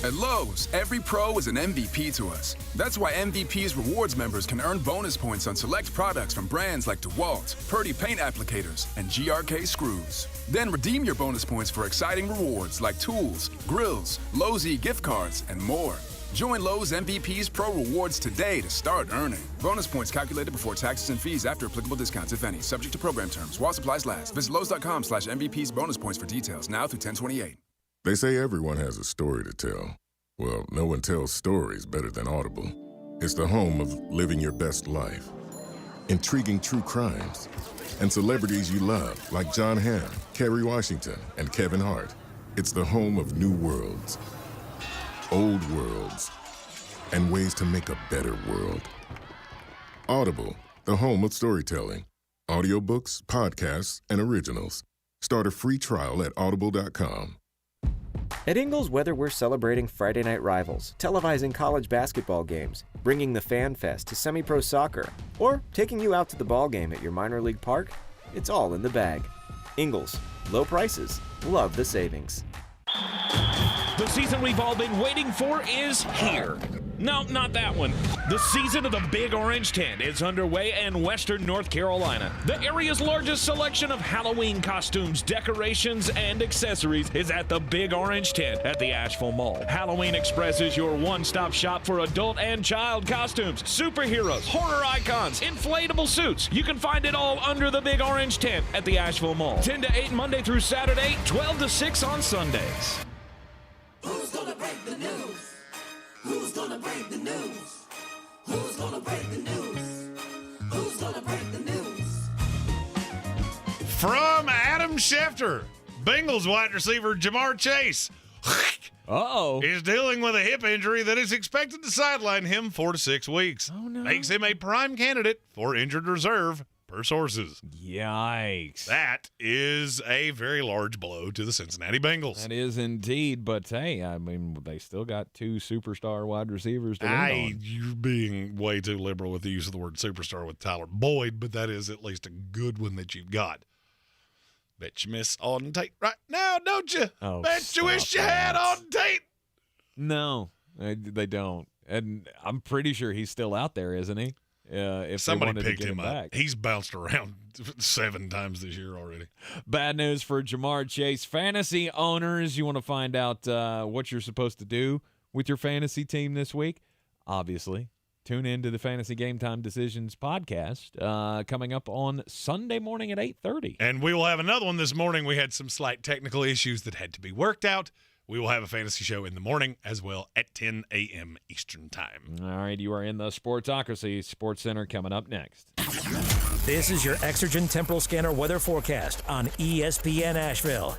At Lowe's, every pro is an MVP to us. That's why MVP's rewards members can earn bonus points on select products from brands like DeWalt, Purdy paint applicators, and GRK screws. Then redeem your bonus points for exciting rewards like tools, grills, Lowe's gift cards, and more. Join Lowe's MVP's Pro Rewards today to start earning. Bonus points calculated before taxes and fees after applicable discounts, if any. Subject to program terms. While supplies last. Visit Lowe's.com/MVP's bonus points for details. Now through 10/28. They say everyone has a story to tell. Well, no one tells stories better than Audible. It's the home of living your best life, intriguing true crimes, and celebrities you love like John Hamm, Kerry Washington, and Kevin Hart. It's the home of new worlds, old worlds, and ways to make a better world. Audible, the home of storytelling. Audiobooks, podcasts, and originals. Start a free trial at audible.com. At Ingles, whether we're celebrating Friday night rivals, televising college basketball games, bringing the Fan Fest to semi-pro soccer, or taking you out to the ball game at your minor league park, it's all in the bag. Ingles, low prices, love the savings. The season we've all been waiting for is here. No, not that one. The season of the Big Orange Tent is underway in western North Carolina. The area's largest selection of Halloween costumes, decorations, and accessories is at the Big Orange Tent at the Asheville Mall. Halloween Express is your one-stop shop for adult and child costumes, superheroes, horror icons, inflatable suits. You can find it all under the Big Orange Tent at the Asheville Mall. 10 to 8 Monday through Saturday, 12 to 6 on Sundays. Who's gonna break the news? Who's gonna break the news? Who's gonna break the news? Who's gonna break the news? From Adam Schefter, Bengals wide receiver Jamar Chase is dealing with a hip injury that is expected to sideline him 4 to 6 weeks. Oh, no. Makes him a prime candidate for injured reserve, per sources. Yikes. That is a very large blow to the Cincinnati Bengals. That is indeed, but hey, I mean, they still got 2 superstar wide receivers to lean on. You're being way too liberal with the use of the word superstar with Tyler Boyd, but that is at least a good one that you've got. Bet you miss Auden Tate right now, don't you? Oh, Bet you wish you had Auden Tate. No, they don't. And I'm pretty sure he's still out there, isn't he? If somebody picked to get him up. back. He's bounced around 7 times this year already. Bad news for Jamar Chase. Fantasy owners, you want to find out what you're supposed to do with your fantasy team this week? Obviously, tune into the Fantasy Game Time Decisions podcast coming up on Sunday morning at 8:30. And we will have another one this morning. We had some slight technical issues that had to be worked out. We will have a fantasy show in the morning as well at 10 a.m. Eastern Time. All right, you are in the Sportsocracy Sports Center coming up next. This is your Exergen Temporal Scanner weather forecast on ESPN Asheville.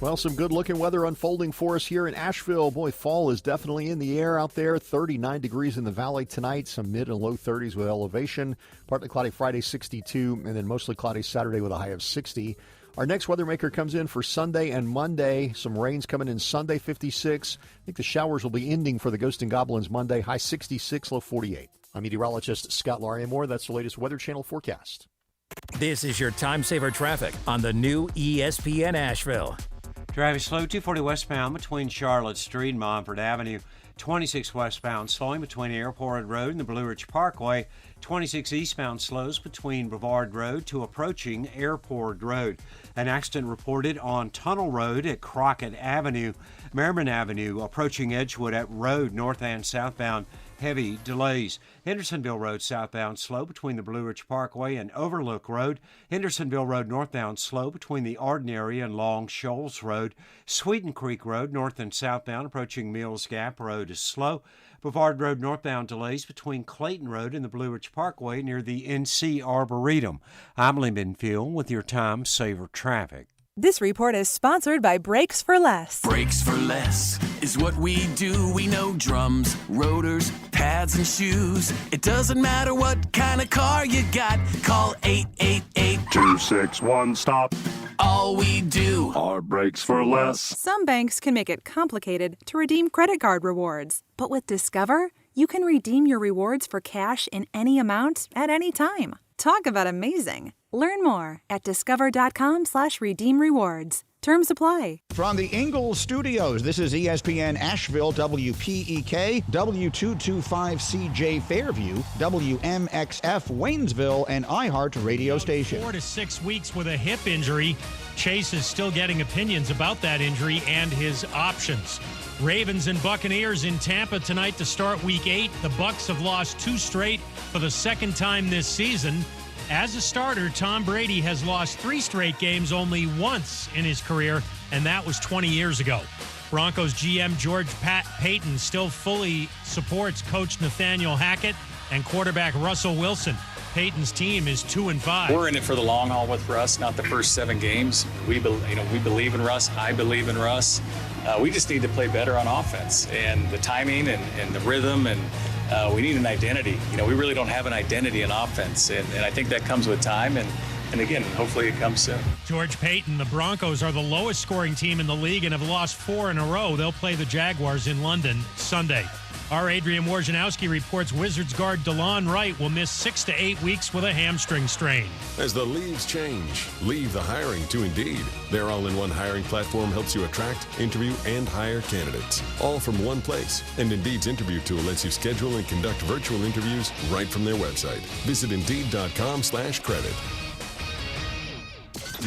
Well, some good-looking weather unfolding for us here in Asheville. Boy, fall is definitely in the air out there. 39 degrees in the valley tonight, some mid and low 30s with elevation. Partly cloudy Friday, 62, and then mostly cloudy Saturday with a high of 60. Our next weather maker comes in for Sunday and Monday. Some rains coming in Sunday, 56. I think the showers will be ending for the Ghost and Goblins Monday, high 66, low 48. I'm meteorologist Scott Larimore. That's the latest Weather Channel forecast. This is your time saver traffic on the new ESPN Asheville. Driving slow 240 westbound between Charlotte Street and Montford Avenue. 26 westbound slowing between Airport Road and the Blue Ridge Parkway. 26 eastbound slows between Brevard Road to approaching Airport Road. An accident reported on Tunnel Road at Crockett Avenue. Merriman Avenue approaching Edgewood at Road north and southbound. heavy delays. Hendersonville Road southbound slow between the Blue Ridge Parkway and Overlook Road. Hendersonville Road northbound slow between the Arden area and Long Shoals Road. Sweden Creek Road north and southbound approaching Mills Gap Road is slow. Brevard Road northbound delays between Clayton Road and the Blue Ridge Parkway near the NC Arboretum. I'm Lyndon Field with your Time Saver Traffic. This report is sponsored by Brakes for Less. Brakes for Less is what we do. We know drums, rotors, pads, and shoes. It doesn't matter what kind of car you got. Call 888-261-STOP. All we do are Brakes for Less. Some banks can make it complicated to redeem credit card rewards. But with Discover, you can redeem your rewards for cash in any amount at any time. Talk about amazing. Learn more at discover.com/redeem rewards. Terms apply. From the Ingles Studios, this is ESPN Asheville, WPEK, W225CJ Fairview, WMXF Waynesville, and iHeart radio station. 4 to 6 weeks with a hip injury. Chase is still getting opinions about that injury and his options. Ravens and Buccaneers in Tampa tonight to start Week 8. The Bucs have lost 2 straight for the second time this season. As a starter, Tom Brady has lost 3 straight games only once in his career, and that was 20 years ago. Broncos GM George Payton still fully supports coach Nathaniel Hackett and quarterback Russell Wilson. Payton's team is 2-5. We're in it for the long haul with Russ, not the first 7 games. We believe in Russ. I believe in Russ. We just need to play better on offense, and the timing and the rhythm, and we need an identity. We really don't have an identity in offense, and I think that comes with time, and again, hopefully it comes soon. George Payton, the Broncos are the lowest scoring team in the league and have lost 4 in a row. They'll play the Jaguars in London Sunday. Our Adrian Wojnarowski reports Wizards guard DeLon Wright will miss 6 to 8 weeks with a hamstring strain. As the leaves change, leave the hiring to Indeed. Their all-in-one hiring platform helps you attract, interview, and hire candidates, all from one place. And Indeed's interview tool lets you schedule and conduct virtual interviews right from their website. Visit Indeed.com/credit.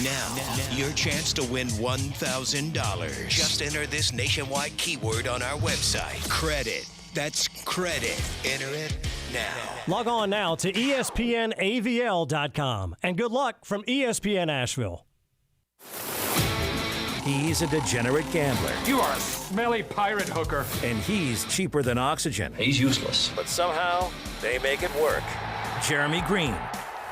Now, your chance to win $1,000. Just enter this nationwide keyword on our website. Credit. That's credit. Enter it now. Log on now to ESPNAVL.com. And good luck from ESPN Asheville. He's a degenerate gambler. You are a smelly pirate hooker. And he's cheaper than oxygen. He's useless. But somehow, they make it work. Jeremy Greene,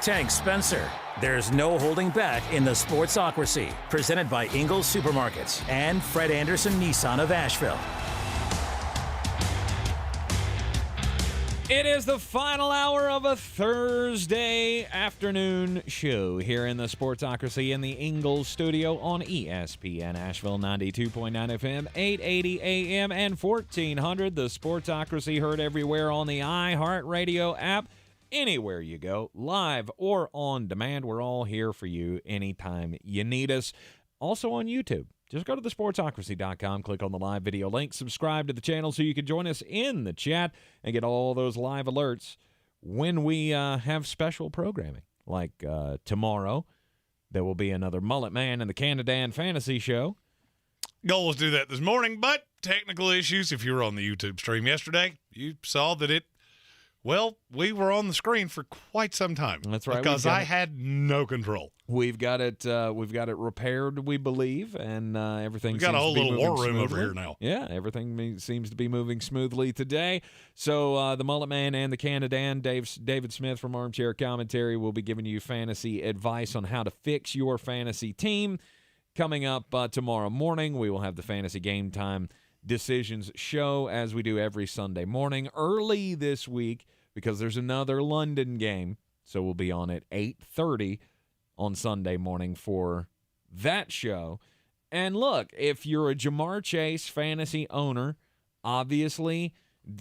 Tank Spencer. There's no holding back in the Sportsocracy. Presented by Ingles Supermarkets and Fred Anderson Nissan of Asheville. It is the final hour of a Thursday afternoon show here in the Sportsocracy in the Ingles Studio on ESPN Asheville 92.9 FM, 880 AM, and 1400. The Sportsocracy heard everywhere on the iHeart Radio app. Anywhere you go, live or on demand, we're all here for you anytime you need us. Also on YouTube. Just go to thesportsocracy.com, click on the live video link, subscribe to the channel so you can join us in the chat and get all those live alerts when we have special programming. Like tomorrow, there will be another Mullet Man and the Canadan Fantasy Show. Goal was to do that this morning, but technical issues. If you were on the YouTube stream yesterday, you saw that we were on the screen for quite some time. That's right. Because I had no control. We've got it repaired, we believe, and everything We've got seems a whole to be little moving war room over smoothly. here now. Yeah, everything seems to be moving smoothly today. So the Mullet Man and the Canadan, David Smith from Armchair Commentary, will be giving you fantasy advice on how to fix your fantasy team. Coming up tomorrow morning, we will have the Fantasy Game Time Decisions show, as we do every Sunday morning. Early this week, because there's another London game, so we'll be on at 8:30 on Sunday morning for that show. And look, if you're a Jamar Chase fantasy owner, obviously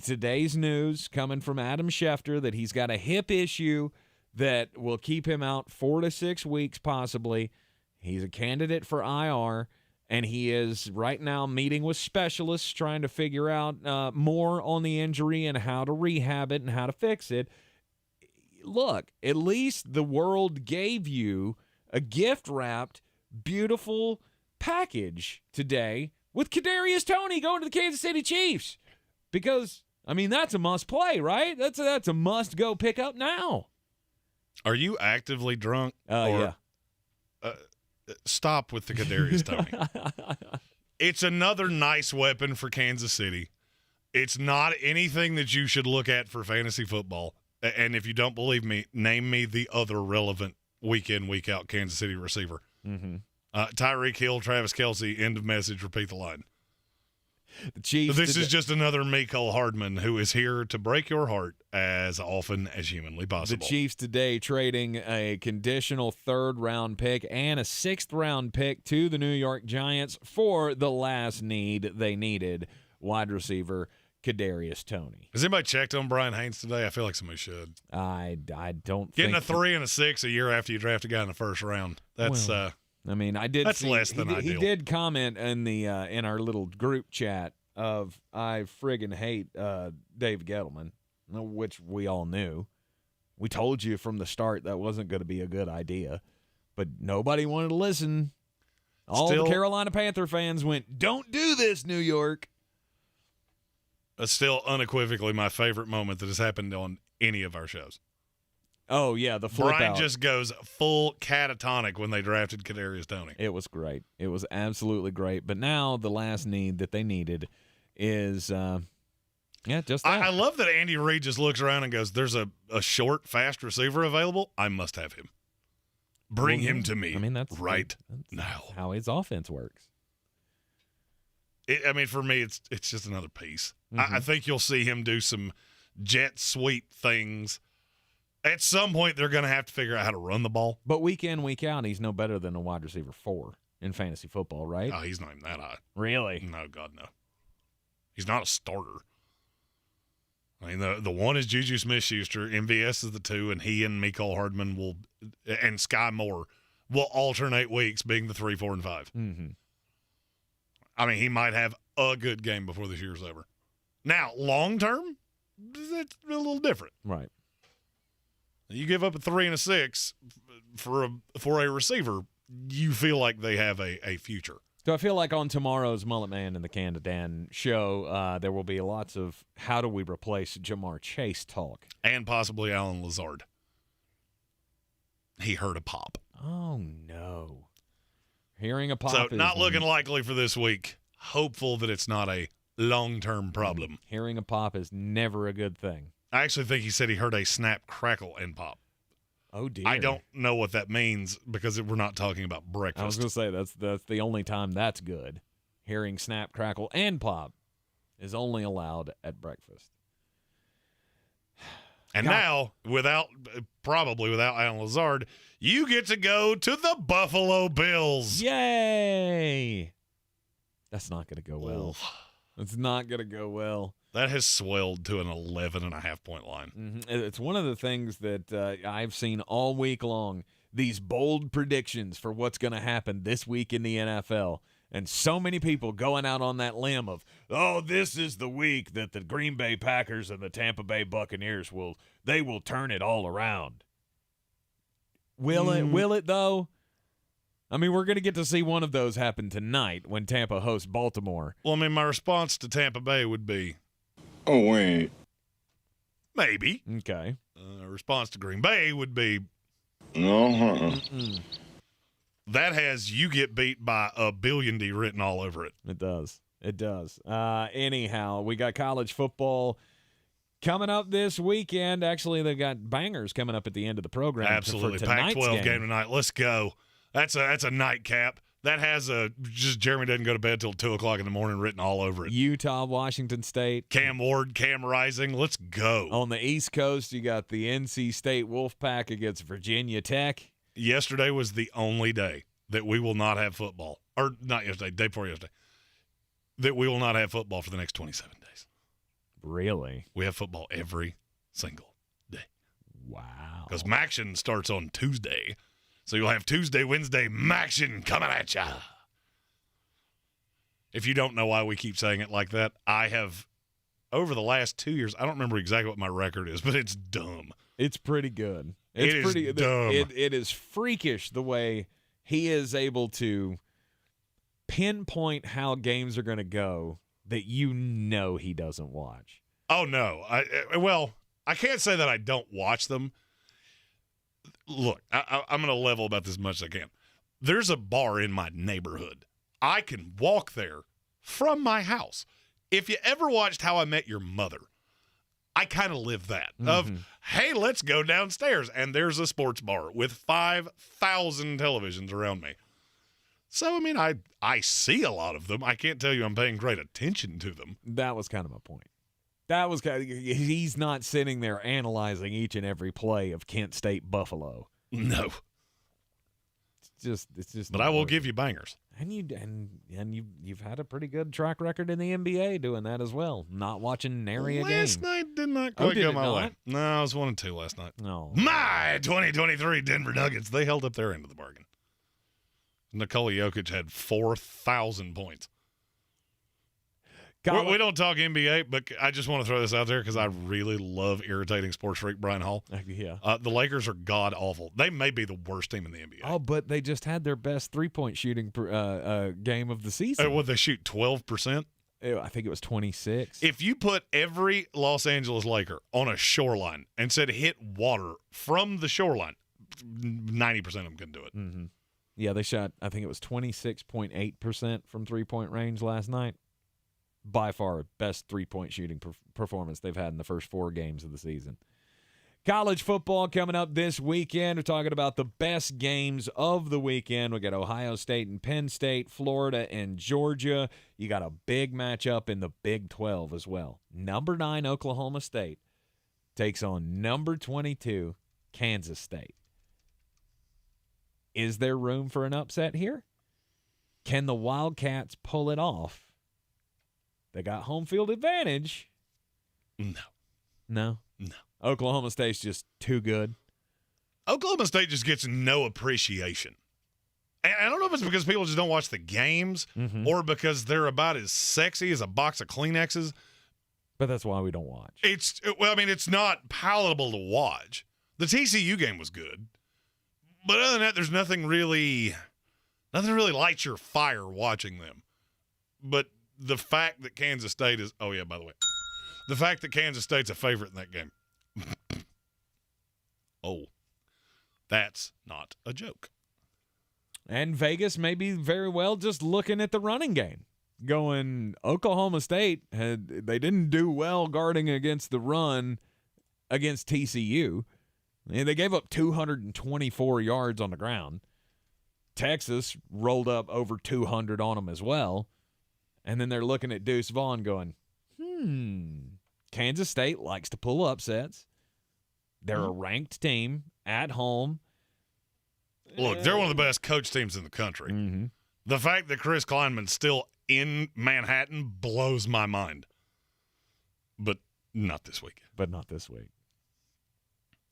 today's news coming from Adam Schefter that he's got a hip issue that will keep him out 4 to 6 weeks possibly. He's a candidate for IR, and he is right now meeting with specialists trying to figure out more on the injury and how to rehab it and how to fix it. Look, at least the world gave you a gift-wrapped, beautiful package today with Kadarius Toney going to the Kansas City Chiefs. Because, I mean, that's a must play, right? That's a must go pick up now. Are you actively drunk? Yeah. Stop with the Kadarius Toney. It's another nice weapon for Kansas City. It's not anything that you should look at for fantasy football. And if you don't believe me, name me the other relevant week in, week out Kansas City receiver. Mm-hmm. Tyreek Hill, Travis Kelce, end of message, repeat the line. The Chiefs. This is just another Mecole Hardman who is here to break your heart as often as humanly possible. The Chiefs today trading a conditional 3rd-round pick and a 6th-round pick to the New York Giants for the last need they needed, wide receiver Kadarius Toney. Has anybody checked on Brian Haynes today? I feel like somebody should. I don't Getting think a 3 and a 6 a year after you draft a guy in the first round. That's I mean, I did. That's less than ideal. He did comment in the in our little group chat of I friggin' hate Dave Gettleman, which we all knew. We told you from the start that wasn't going to be a good idea, but nobody wanted to listen. All the Carolina Panther fans went, "Don't do this, New York." That's still unequivocally my favorite moment that has happened on any of our shows. Oh, yeah, the flip Brian out. just goes full catatonic when they drafted Kadarius Toney. It was great. It was absolutely great. But now the last need that they needed is, just that. I love that Andy Reid just looks around and goes, there's a short, fast receiver available. I must have him. Bring him to me. I mean, that's now. How his offense works. For me, it's just another piece. Mm-hmm. I think you'll see him do some jet sweep things. At some point, they're going to have to figure out how to run the ball. But week in, week out, he's no better than a wide receiver 4 in fantasy football, right? Oh, he's not even that high. Really? No, God, no. He's not a starter. I mean, the one is Juju Smith-Schuster. MVS is the 2, and he and Mecole Hardman and Sky Moore will alternate weeks being the 3, 4, and 5. Mm-hmm. I mean, he might have a good game before this year's over. Now, long term, that's a little different. Right. You give up a 3 and a 6 for a receiver, you feel like they have a future. So I feel like on tomorrow's Mullet Man and the Can to Dan show, there will be lots of how do we replace Jamar Chase talk. And possibly Alan Lazard. He heard a pop. Oh, no. Hearing a pop So not looking likely for this week. Hopeful that it's not a long-term problem. Hearing a pop is never a good thing. I actually think he said he heard a snap, crackle, and pop. Oh, dear. I don't know what that means because we're not talking about breakfast. I was going to say, that's the only time that's good. Hearing snap, crackle, and pop is only allowed at breakfast. And now, probably without Alan Lazard, you get to go to the Buffalo Bills. Yay! That's not going to go well. It's not going to go well. That has swelled to an 11.5-point line. Mm-hmm. It's one of the things that I've seen all week long, these bold predictions for what's going to happen this week in the NFL. And so many people going out on that limb of, oh, this is the week that the Green Bay Packers and the Tampa Bay Buccaneers will turn it all around. Will it? Will it, though? I mean, we're going to get to see one of those happen tonight when Tampa hosts Baltimore. Well, I mean, my response to Tampa Bay would be, oh, wait. Maybe. Okay. Response to Green Bay would be, no. That has you get beat by a billion D written all over it. It does. It does. Anyhow, we got college football coming up this weekend. Actually, they got bangers coming up at the end of the program. Absolutely. For tonight's Pac-12 game tonight. Let's go. That's a nightcap. That has just Jeremy doesn't go to bed till 2 o'clock in the morning written all over it. Utah, Washington State. Cam Ward, Cam Rising. Let's go. On the East Coast, you got the NC State Wolfpack against Virginia Tech. Yesterday was the only day that we will not have football. Or not yesterday, day before yesterday. That we will not have football for the next 27 days. Really? We have football every single day. Wow. Because Maction starts on Tuesday. So you'll have Tuesday, Wednesday, Maction coming at ya. If you don't know why we keep saying it like that, I have, over the last 2 years, I don't remember exactly what my record is, but it's dumb. It's pretty good. It's pretty dumb. It is freakish the way he is able to pinpoint how games are going to go that you know he doesn't watch. Oh, no. I can't say that I don't watch them. Look, I'm going to level about this much as I can. There's a bar in my neighborhood. I can walk there from my house. If you ever watched How I Met Your Mother, I kind of live that. Of, hey, let's go downstairs. And there's a sports bar with 5,000 televisions around me. So, I mean, I see a lot of them. I can't tell you I'm paying great attention to them. That was kind of my point. That was kind of, he's not sitting there analyzing each and every play of Kent State Buffalo. No. It's just. But I will give you bangers. And you've had a pretty good track record in the NBA doing that as well. Not watching nary a game. Last night did not quite go my way. No, I was 1-2 last night. No. My 2023 Denver Nuggets, they held up their end of the bargain. Nikola Jokic had 4,000 points. We don't talk NBA, but I just want to throw this out there because I really love irritating sports freak Brian Hall. Yeah. The Lakers are god-awful. They may be the worst team in the NBA. Oh, but they just had their best three-point shooting game of the season. Would they shoot 12%? I think it was 26. If you put every Los Angeles Laker on a shoreline and said hit water from the shoreline, 90% of them couldn't do it. Mm-hmm. Yeah, they shot, I think it was 26.8% from three-point range last night. By far, best three-point shooting performance they've had in the first 4 games of the season. College football coming up this weekend. We're talking about the best games of the weekend. We got Ohio State and Penn State, Florida and Georgia. You got a big matchup in the Big 12 as well. Number 9, Oklahoma State, takes on number 22, Kansas State. Is there room for an upset here? Can the Wildcats pull it off? They got home field advantage. No. Oklahoma State's just too good. Oklahoma State just gets no appreciation. And I don't know if it's because people just don't watch the games or because they're about as sexy as a box of Kleenexes. But that's why we don't watch. It's not palatable to watch. The TCU game was good. But other than that, there's nothing really lights your fire watching them. But the fact that Kansas State is – oh, yeah, by the way. The fact that Kansas State's a favorite in that game. Oh, that's not a joke. And Vegas may be very well just looking at the running game. Going, Oklahoma State, they didn't do well guarding against the run against TCU. And they gave up 224 yards on the ground. Texas rolled up over 200 on them as well. And then they're looking at Deuce Vaughn going, Kansas State likes to pull upsets. They're a ranked team at home. Look, they're one of the best coach teams in the country. Mm-hmm. The fact that Chris Kleinman's still in Manhattan blows my mind. But not this week.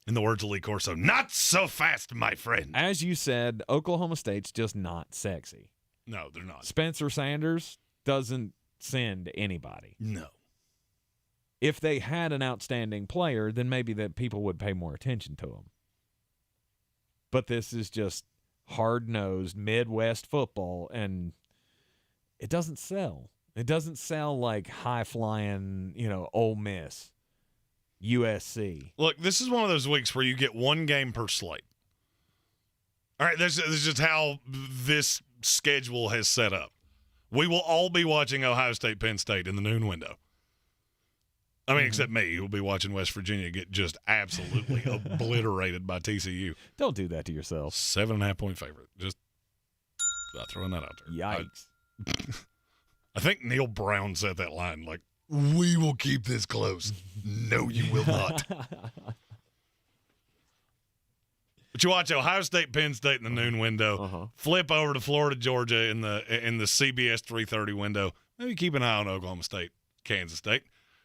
In the words of Lee Corso, not so fast, my friend. As you said, Oklahoma State's just not sexy. No, they're not. Spencer Sanders doesn't send anybody. No. If they had an outstanding player, then maybe that people would pay more attention to him. But this is just hard-nosed Midwest football, and it doesn't sell. It doesn't sell like high-flying, Ole Miss, USC. Look, this is one of those weeks where you get one game per slate. All right, this is just how this schedule has set up. We will all be watching Ohio State, Penn State in the noon window. I mean, except me, who will be watching West Virginia get just absolutely obliterated by TCU. Don't do that to yourself. 7.5-point favorite. Just throwing that out there. Yikes. I think Neil Brown said that line, like, we will keep this close. No, you will not. But you watch Ohio State, Penn State in the noon window. Flip over to Florida, Georgia in the CBS 3:30 window. Maybe keep an eye on Oklahoma State, Kansas State.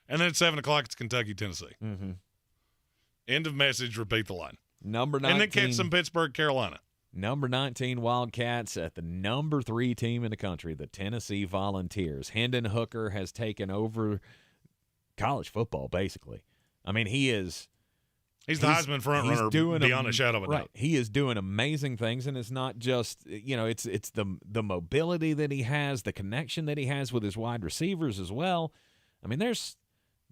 And then at 7 o'clock, it's Kentucky, Tennessee. Mm-hmm. End of message. Repeat the line. Number 19. And then catch some Pittsburgh, Carolina. Number 19 Wildcats at the number 3 team in the country, the Tennessee Volunteers. Hendon Hooker has taken over college football, basically. I mean, he's the Heisman front runner beyond a shadow of a doubt. He is doing amazing things, and it's not just, it's the mobility that he has, the connection that he has with his wide receivers as well. I mean, there's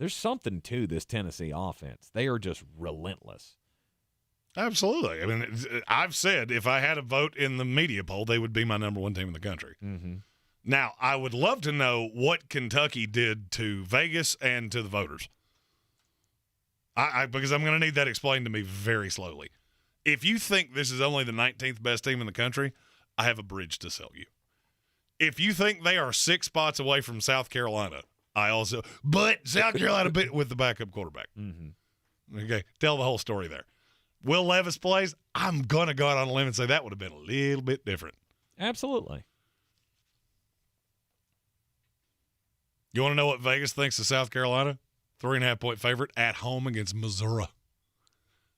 There's something to this Tennessee offense. They are just relentless. Absolutely. I mean, I've said if I had a vote in the media poll, they would be my number one team in the country. Mm-hmm. Now, I would love to know what Kentucky did to Vegas and to the voters. Because I'm going to need that explained to me very slowly. If you think this is only the 19th best team in the country, I have a bridge to sell you. If you think they are 6 spots away from South Carolina, but South Carolina bit with the backup quarterback. Mm-hmm. Okay, tell the whole story there. Will Levis plays, I'm going to go out on a limb and say that would have been a little bit different. Absolutely. You want to know what Vegas thinks of South Carolina? 3.5-point favorite at home against Missouri.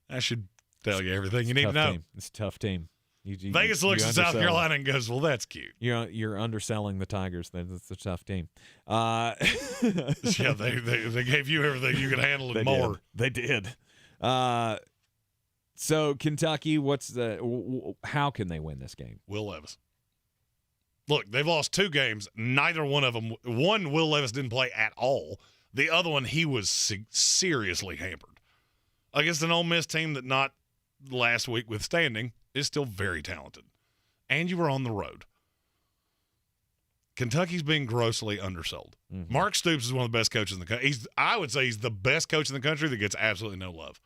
That should tell you everything you need to know. It's a tough team. Vegas looks at South Carolina and goes, well, that's cute. You're underselling the Tigers. That's a tough team. Yeah, they gave you everything you could handle and more. They did. So Kentucky, how can they win this game? Will Levis. Look, they've lost 2 games. Neither one of them. One, Will Levis didn't play at all. The other one, he was seriously hampered. Against an Ole Miss team that, not last week withstanding, is still very talented. And you were on the road. Kentucky's being grossly undersold. Mm-hmm. Mark Stoops is one of the best coaches in the country. I would say he's the best coach in the country that gets absolutely no love.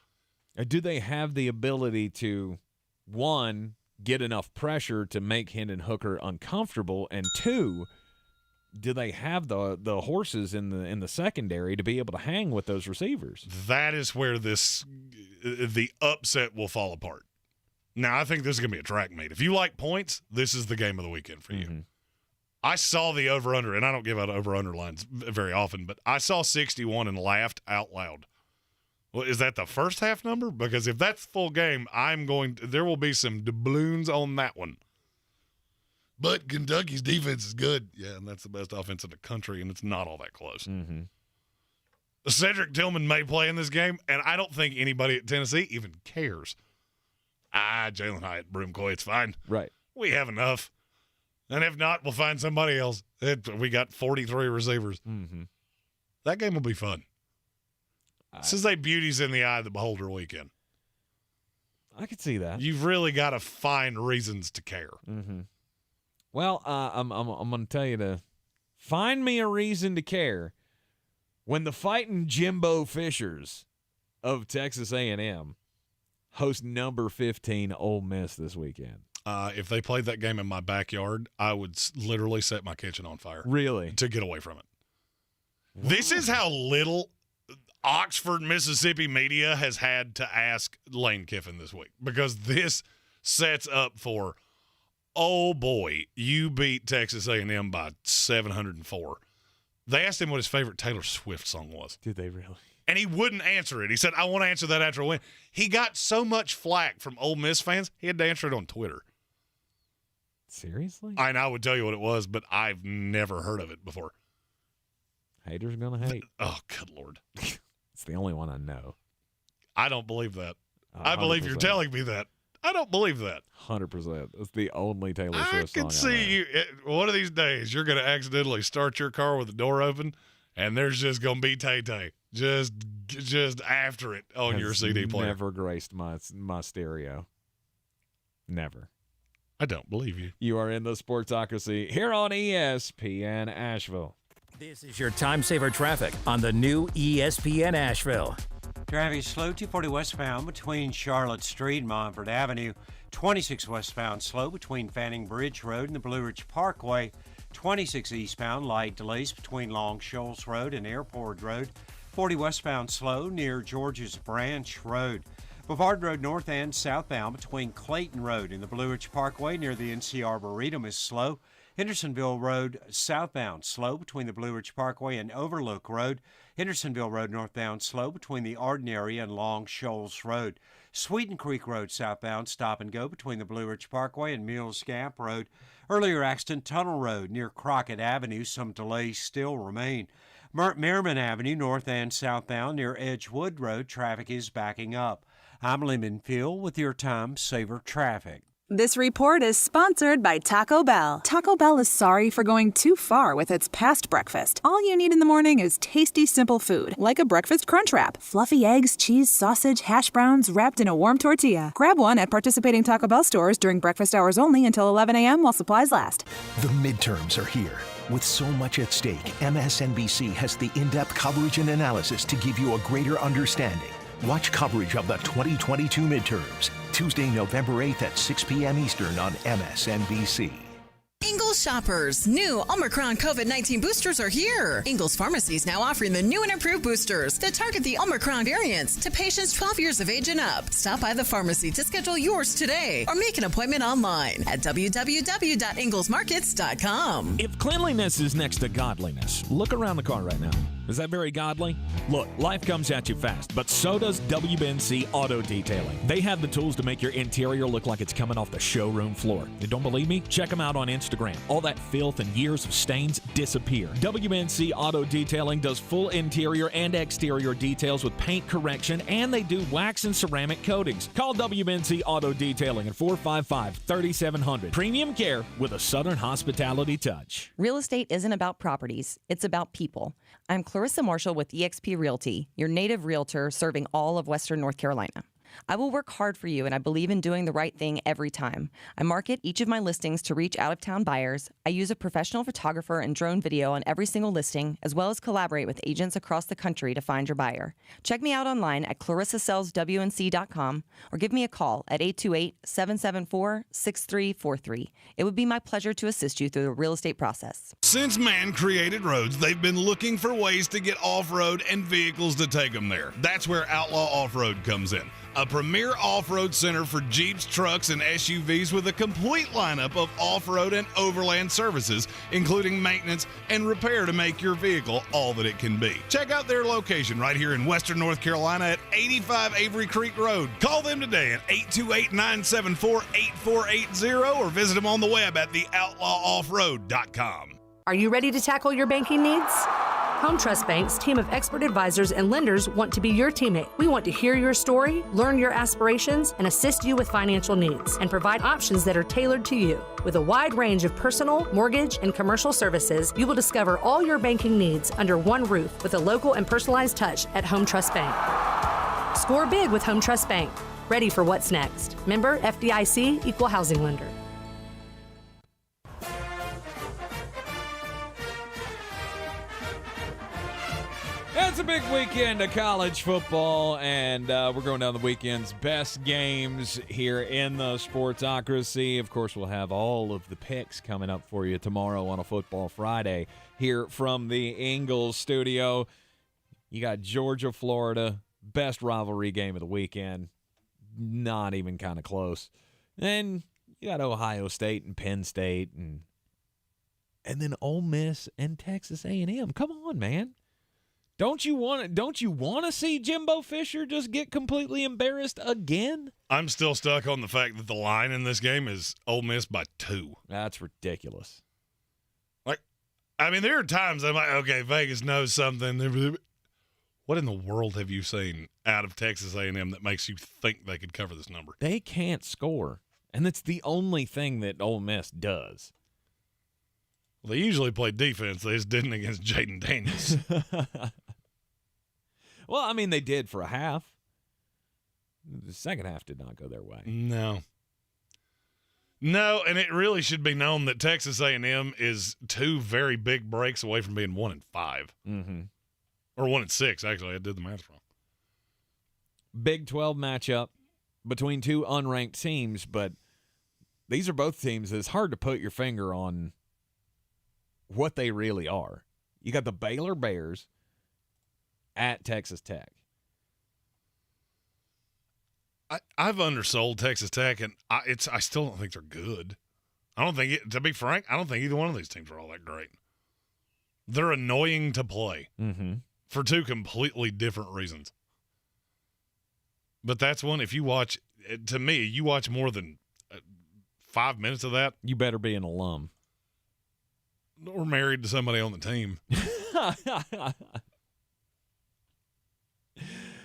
Do they have the ability to, 1, get enough pressure to make Hendon Hooker uncomfortable, and 2, do they have the horses in the secondary to be able to hang with those receivers? That is where the upset will fall apart. Now, I think this is going to be a track meet. If you like points, this is the game of the weekend for you. Mm-hmm. I saw the over-under, and I don't give out over-under lines very often, but I saw 61 and laughed out loud. Well, is that the first half number? Because if that's full game, there will be some doubloons on that one. But Kentucky's defense is good. Yeah, and that's the best offense in the country, and it's not all that close. Mm-hmm. Cedric Tillman may play in this game, and I don't think anybody at Tennessee even cares. Jalen Hyatt, Broomcoy, it's fine. Right. We have enough. And if not, we'll find somebody else. We got 43 receivers. Mm-hmm. That game will be fun. This is a beauty's in the eye of the beholder weekend. I could see that. You've really got to find reasons to care. Mm-hmm. Well, I'm going to tell you to find me a reason to care when the Fighting Jimbo Fishers of Texas A&M host number 15 Ole Miss this weekend. If they played that game in my backyard, I would literally set my kitchen on fire. Really? To get away from it. Wow. This is how little Oxford, Mississippi media has had to ask Lane Kiffin this week, because this sets up for, oh boy, you beat Texas A&M by 704. They asked him what his favorite Taylor Swift song was. Did they really? And he wouldn't answer it. He said, I want to answer that after a win. He got so much flack from Ole Miss fans, he had to answer it on Twitter. Seriously? I would tell you what it was, but I've never heard of it before. Haters gonna hate. Oh, good Lord. It's the only one I know. I don't believe that. 100%. I believe you're telling me that. I don't believe that. 100%. It's the only Taylor Swift I song can see you. One of these days, you're going to accidentally start your car with the door open, and there's just going to be Tay-Tay just after it on your CD player. Never graced my stereo. Never. I don't believe you. You are in the Sportsocracy here on ESPN Asheville. This is your time saver traffic on the new ESPN Asheville. Traffic slow 240 westbound between Charlotte Street and Montford Avenue. 26 westbound slow between Fanning Bridge Road and the Blue Ridge Parkway. 26 eastbound light delays between Long Shoals Road and Airport Road. 40 westbound slow near George's Branch Road. Brevard Road north and southbound between Clayton Road and the Blue Ridge Parkway near the NC Arboretum is slow. Hendersonville Road southbound slow between the Blue Ridge Parkway and Overlook Road. Hendersonville Road northbound slow between the Arden area and Long Shoals Road. Sweeten Creek Road southbound stop and go between the Blue Ridge Parkway and Mills Gap Road. Earlier accident, Tunnel Road near Crockett Avenue. Some delays still remain. Merriman Avenue north and southbound near Edgewood Road. Traffic is backing up. I'm Lemon Phil with your time saver traffic. This report is sponsored by Taco Bell. Taco Bell is sorry for going too far with its past breakfast. All you need in the morning is tasty, simple food, like a breakfast crunch wrap. Fluffy eggs, cheese, sausage, hash browns wrapped in a warm tortilla. Grab one at participating Taco Bell stores during breakfast hours only until 11 a.m. while supplies last. The midterms are here. With so much at stake, MSNBC has the in-depth coverage and analysis to give you a greater understanding. Watch coverage of the 2022 midterms, Tuesday, November 8th at 6 p.m. Eastern on MSNBC. Ingles shoppers, new Omicron COVID-19 boosters are here. Ingles Pharmacy is now offering the new and improved boosters that target the Omicron variants to patients 12 years of age and up. Stop by the pharmacy to schedule yours today or make an appointment online at www.inglesmarkets.com. If cleanliness is next to godliness, look around the car right now. Is that very godly? Look, life comes at you fast, but so does WNC Auto Detailing. They have the tools to make your interior look like it's coming off the showroom floor. You don't believe me? Check them out on Instagram. All that filth and years of stains disappear. WNC Auto Detailing does full interior and exterior details with paint correction, and they do wax and ceramic coatings. Call WNC Auto Detailing at 455-3700. Premium care with a Southern hospitality touch. Real estate isn't about properties, it's about people. I'm Clarissa Marshall with eXp Realty, your native realtor serving all of Western North Carolina. I will work hard for you, and I believe in doing the right thing every time. I market each of my listings to reach out-of-town buyers. I use a professional photographer and drone video on every single listing, as well as collaborate with agents across the country to find your buyer. Check me out online at clarissasellswnc.com or give me a call at 828-774-6343. It would be my pleasure to assist you through the real estate process. Since man created roads, they've been looking for ways to get off-road and vehicles to take them there. That's where Outlaw Off-Road comes in. A premier off-road center for Jeeps, trucks, and SUVs with a complete lineup of off-road and overland services, including maintenance and repair to make your vehicle all that it can be. Check out their location right here in Western North Carolina at 85 Avery Creek Road. Call them today at 828-974-8480 or visit them on the web at theoutlawoffroad.com. Are you ready to tackle your banking needs? Home Trust Bank's team of expert advisors and lenders want to be your teammate. We want to hear your story, learn your aspirations, and assist you with financial needs, and provide options that are tailored to you. With a wide range of personal, mortgage, and commercial services, you will discover all your banking needs under one roof with a local and personalized touch at Home Trust Bank. Score big with Home Trust Bank. Ready for what's next. Member FDIC, Equal Housing Lender. It's a big weekend of college football, and we're going down the weekend's best games here in the Sportsocracy. Of course, we'll have all of the picks coming up for you tomorrow on a Football Friday here from the Ingles Studio. You got Georgia, Florida, best rivalry game of the weekend. Not even kind of close. Then you got Ohio State and Penn State, and then Ole Miss and Texas A&M. Come on, man. Don't you want to see Jimbo Fisher just get completely embarrassed again? I'm still stuck on the fact that the line in this game is Ole Miss by 2. That's ridiculous. Like, I mean, there are times I'm like, okay, Vegas knows something. What in the world have you seen out of Texas A&M that makes you think they could cover this number? They can't score, and that's the only thing that Ole Miss does. Well, they usually play defense. They just didn't against Jaden Daniels. Well, I mean, they did for a half. The second half did not go their way. No, and it really should be known that Texas A&M is 2 very big breaks away from being 1-5. Mm-hmm. Or 1-6, actually. I did the math wrong. Big 12 matchup between 2 unranked teams, but these are both teams that it's hard to put your finger on what they really are. You got the Baylor Bears at Texas Tech. I've undersold Texas Tech, and I still don't think they're good. To be frank, I don't think either one of these teams are all that great. They're annoying to play for 2 completely different reasons. But that's one, if you watch, to me, you watch more than 5 minutes of that. You better be an alum. Or married to somebody on the team.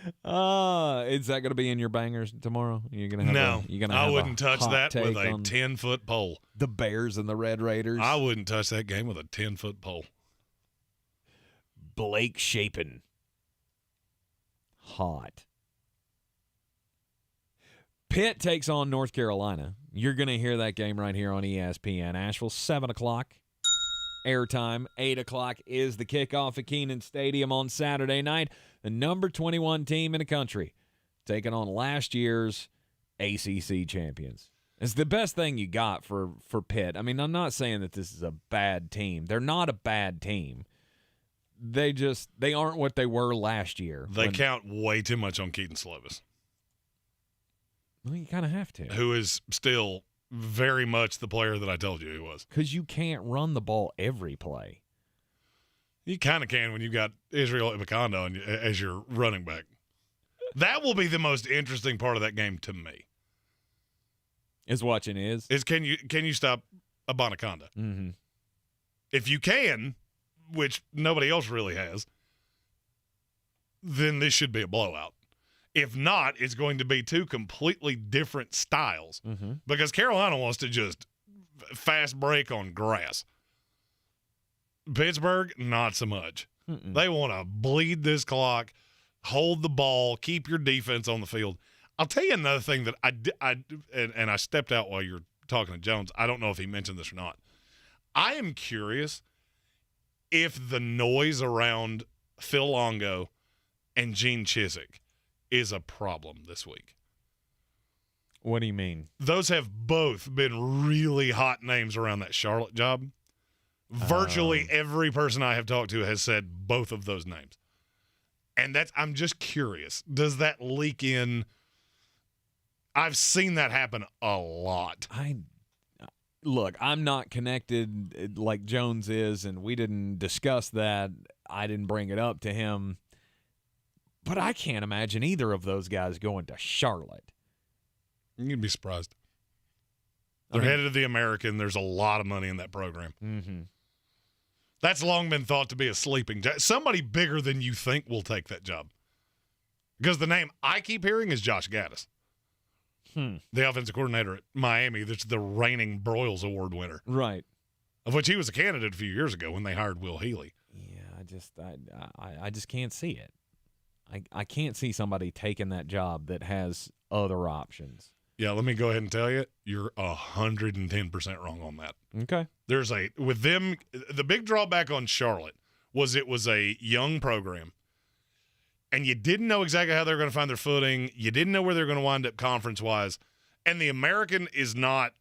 Is that going to be in your bangers tomorrow? You're gonna have I wouldn't touch that with a on 10-foot pole. The Bears and the Red Raiders. I wouldn't touch that game with a 10-foot pole. Blake Shapen. Hot. Pitt takes on North Carolina. You're going to hear that game right here on ESPN Asheville, 7 o'clock. Airtime, 8 o'clock is the kickoff at Keenan Stadium on Saturday night. The number 21 team in the country taking on last year's ACC champions. It's the best thing you got for Pitt. I mean, I'm not saying that this is a bad team. They're not a bad team. They aren't what they were last year. They count way too much on Keaton Slovis. Well, you kind of have to. Who is still very much the player that I told you he was. Because you can't run the ball every play. You kind of can when you got Israel Ibukanda as your running back. That will be the most interesting part of that game to me. Is watching is can you stop Ibukanda? Mm-hmm. If you can, which nobody else really has, then this should be a blowout. If not, it's going to be two completely different styles because Carolina wants to just fast break on grass. Pittsburgh, not so much. They want to bleed this clock, hold the ball, keep your defense on the field. I'll tell you another thing that I stepped out while you were talking to Jones. I don't know if he mentioned this or not. I am curious if the noise around Phil Longo and Gene Chizik is a problem this week. What do you mean? Those have both been really hot names around that Charlotte job. Virtually every person I have talked to has said both of those names. And I'm just curious. Does that leak in? I've seen that happen a lot. Look, I'm not connected like Jones is, and we didn't discuss that. I didn't bring it up to him. But I can't imagine either of those guys going to Charlotte. You'd be surprised. They're headed to the American. There's a lot of money in that program. Mm-hmm. That's long been thought to be a sleeping job. Somebody bigger than you think will take that job. Because the name I keep hearing is Josh Gaddis. The offensive coordinator at Miami, that's the reigning Broyles Award winner. Right. Of which he was a candidate a few years ago when they hired Will Healy. Yeah, I just can't see it. I can't see somebody taking that job that has other options. Yeah, let me go ahead and tell you, you're 110% wrong on that. Okay. With them, the big drawback on Charlotte was it was a young program, and you didn't know exactly how they were going to find their footing. You didn't know where they were going to wind up conference-wise. And the American is not,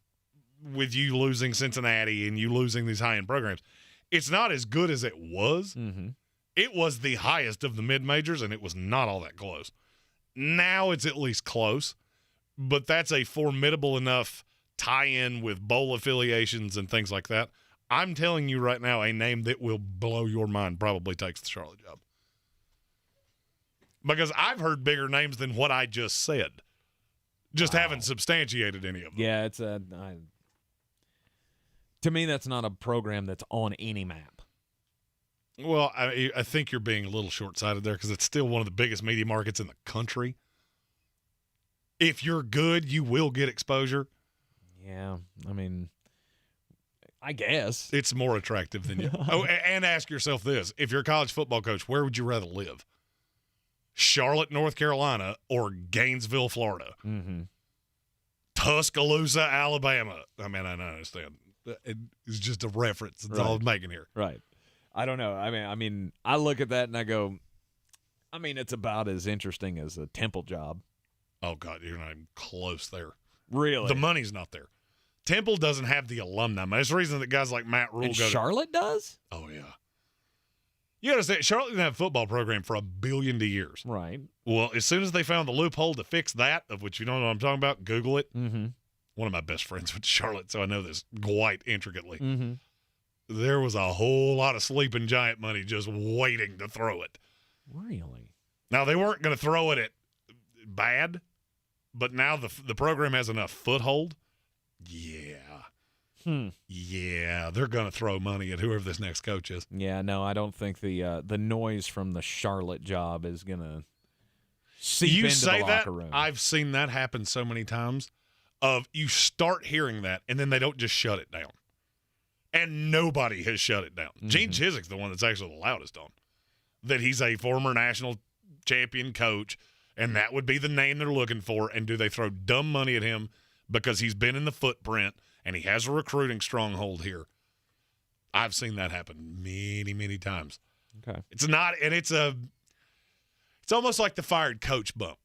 with you losing Cincinnati and you losing these high-end programs, it's not as good as it was. Mm-hmm. It was the highest of the mid-majors, and it was not all that close. Now it's at least close, but that's a formidable enough tie-in with bowl affiliations and things like that. I'm telling you right now, a name that will blow your mind probably takes the Charlotte job. Because I've heard bigger names than what I just said. Just haven't substantiated any of them. Yeah, to me, that's not a program that's on any map. Well, I think you're being a little short-sighted there because it's still one of the biggest media markets in the country. If you're good, you will get exposure. Yeah, I mean, I guess. It's more attractive than you. Oh, and ask yourself this. If you're a college football coach, where would you rather live? Charlotte, North Carolina, or Gainesville, Florida? Mm-hmm. Tuscaloosa, Alabama. I mean, I understand. It's just a reference. That's all I'm making here. Right. I don't know. I mean, I look at that and I go, it's about as interesting as a Temple job. Oh, God, you're not even close there. Really? The money's not there. Temple doesn't have the alumni. That's the reason that guys like Matt Rule and Charlotte does? Oh, yeah. You understand, Charlotte didn't have a football program for 1 billion years. Right. Well, as soon as they found the loophole to fix that, of which you don't know what I'm talking about, Google it. Mm-hmm. One of my best friends went to Charlotte, so I know this quite intricately. Mm-hmm. There was a whole lot of sleeping giant money just waiting to throw it. Really? Now, they weren't going to throw it at bad, but now the program has enough foothold. Yeah. Yeah, they're going to throw money at whoever this next coach is. Yeah, no, I don't think the noise from the Charlotte job is going to seep you into say the that, locker room. I've seen that happen so many times. Of you start hearing that, and then they don't just shut it down. And nobody has shut it down. Gene Chizik's the one that's actually the loudest on that he's a former national champion coach, and that would be the name they're looking for. And do they throw dumb money at him because he's been in the footprint and he has a recruiting stronghold here? I've seen that happen many, many times. Okay. It's not, and it's almost like the fired coach bump.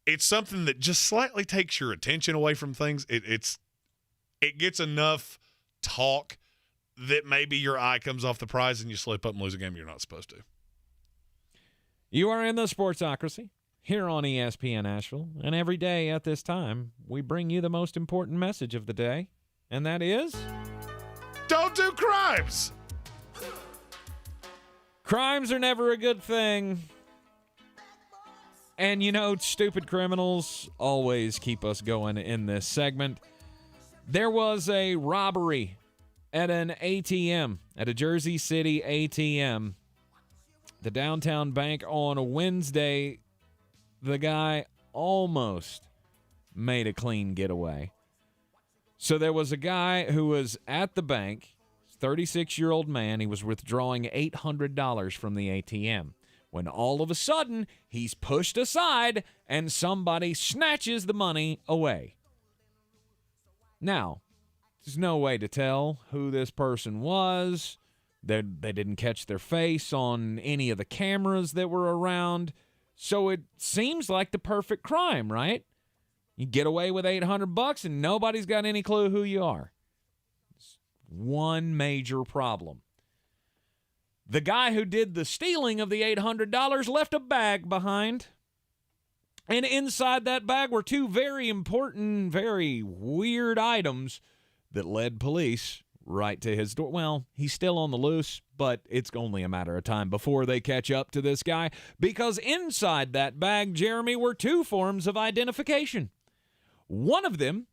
It's something that just slightly takes your attention away from things. It gets enough talk that maybe your eye comes off the prize and you slip up and lose a game you're not supposed to. You are in the Sportsocracy here on ESPN Asheville, and every day at this time, we bring you the most important message of the day, and that is... Don't do crimes! Crimes are never a good thing. And, you know, stupid criminals always keep us going in this segment. There was a robbery at an ATM, at a Jersey City ATM. The downtown bank on a Wednesday, the guy almost made a clean getaway. So there was a guy who was at the bank, 36-year-old man. He was withdrawing $800 from the ATM. When all of a sudden, he's pushed aside and somebody snatches the money away. Now, there's no way to tell who this person was. They didn't catch their face on any of the cameras that were around. So it seems like the perfect crime, right? You get away with $800 and nobody's got any clue who you are. It's one major problem. The guy who did the stealing of the $800 left a bag behind. And inside that bag were two very important, very weird items that led police right to his door. Well, he's still on the loose, but it's only a matter of time before they catch up to this guy, because inside that bag, Jeremy, were two forms of identification. One of them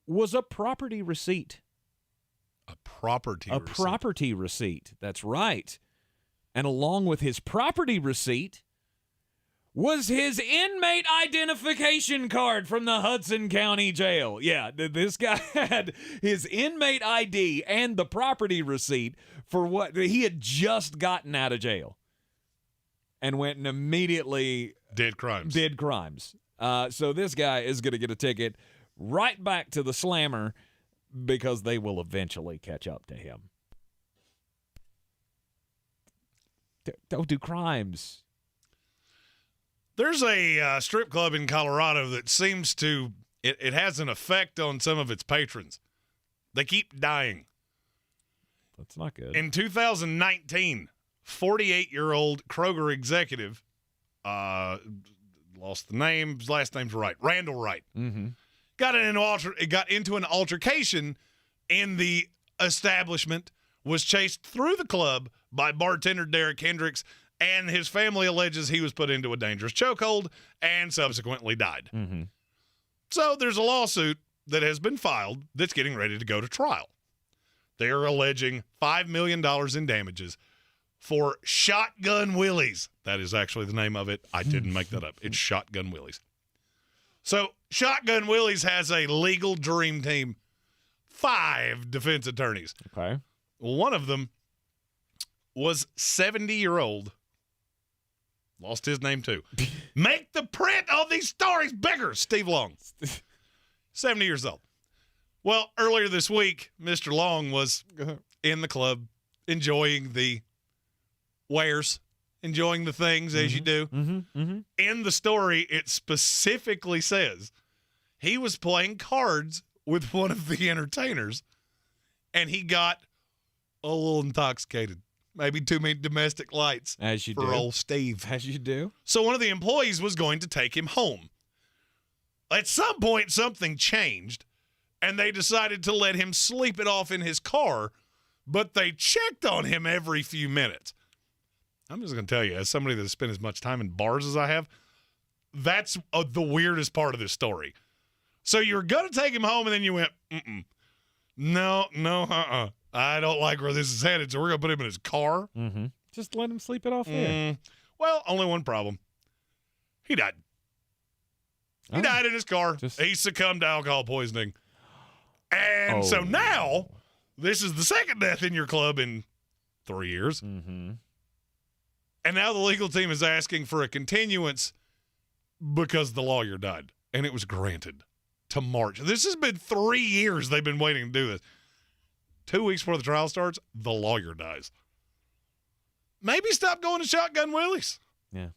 was a property receipt. A property receipt. That's right. And along with his property receipt was his inmate identification card from the Hudson County Jail. Yeah, this guy had his inmate ID and the property receipt for what he had just gotten out of jail and went and immediately did crimes. So this guy is going to get a ticket right back to the slammer because they will eventually catch up to him. Don't do crimes. There's a strip club in Colorado that seems to, it has an effect on some of its patrons. They keep dying. That's not good. In 2019, 48-year-old Kroger executive, lost the name, his last name's Wright, Randall Wright, got into an altercation in the establishment, was chased through the club by bartender Derek Hendricks, and his family alleges he was put into a dangerous chokehold and subsequently died. So there's a lawsuit that has been filed that's getting ready to go to trial. They are alleging $5 million in damages for Shotgun Willie's. That is actually the name of it. I didn't make that up. It's Shotgun Willie's. So Shotgun Willie's has a legal dream team, 5 defense attorneys. Okay. One of them was 70-year-old. Lost his name, too. Make the print on these stories bigger, Steve Long. 70 years old. Well, earlier this week, Mr. Long was in the club enjoying the wares, enjoying the things as you do. In the story, it specifically says he was playing cards with one of the entertainers, and he got a little intoxicated. Maybe too many domestic lights for old Steve. As you do. So one of the employees was going to take him home. At some point, something changed, and they decided to let him sleep it off in his car, but they checked on him every few minutes. I'm just going to tell you, as somebody that's spent as much time in bars as I have, that's the weirdest part of this story. So you're going to take him home, and then you went, no, I don't like where this is headed, so we're going to put him in his car. Just let him sleep it off there. Well, only one problem. He died. He died in his car. He succumbed to alcohol poisoning. And so now, this is the second death in your club in 3 years. Mm-hmm. And now the legal team is asking for a continuance because the lawyer died. And it was granted to March. This has been 3 years they've been waiting to do this. 2 weeks before the trial starts, the lawyer dies. Maybe stop going to shotgun willies. Yeah.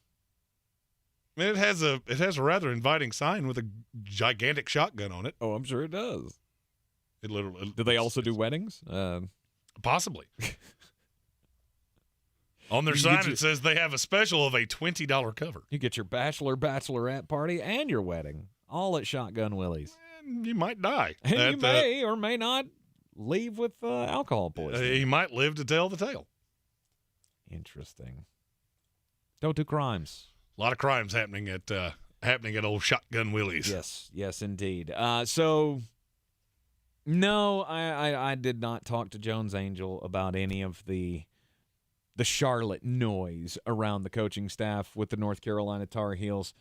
I mean, it has a rather inviting sign with a gigantic shotgun on it. Oh, I'm sure it does. It literally. Do they also do weddings? Possibly. On their sign, it says they have a special of a $20 cover. You get your bachelorette party and your wedding all at Shotgun Willie's. And you might die. And you may or may not leave with alcohol poisoning. You might live to tell the tale. Interesting. Don't do crimes. A lot of crimes happening at old Shotgun Willie's. Yes, indeed. So, no, I did not talk to Jones Angell about any of the Charlotte noise around the coaching staff with the North Carolina Tar Heels.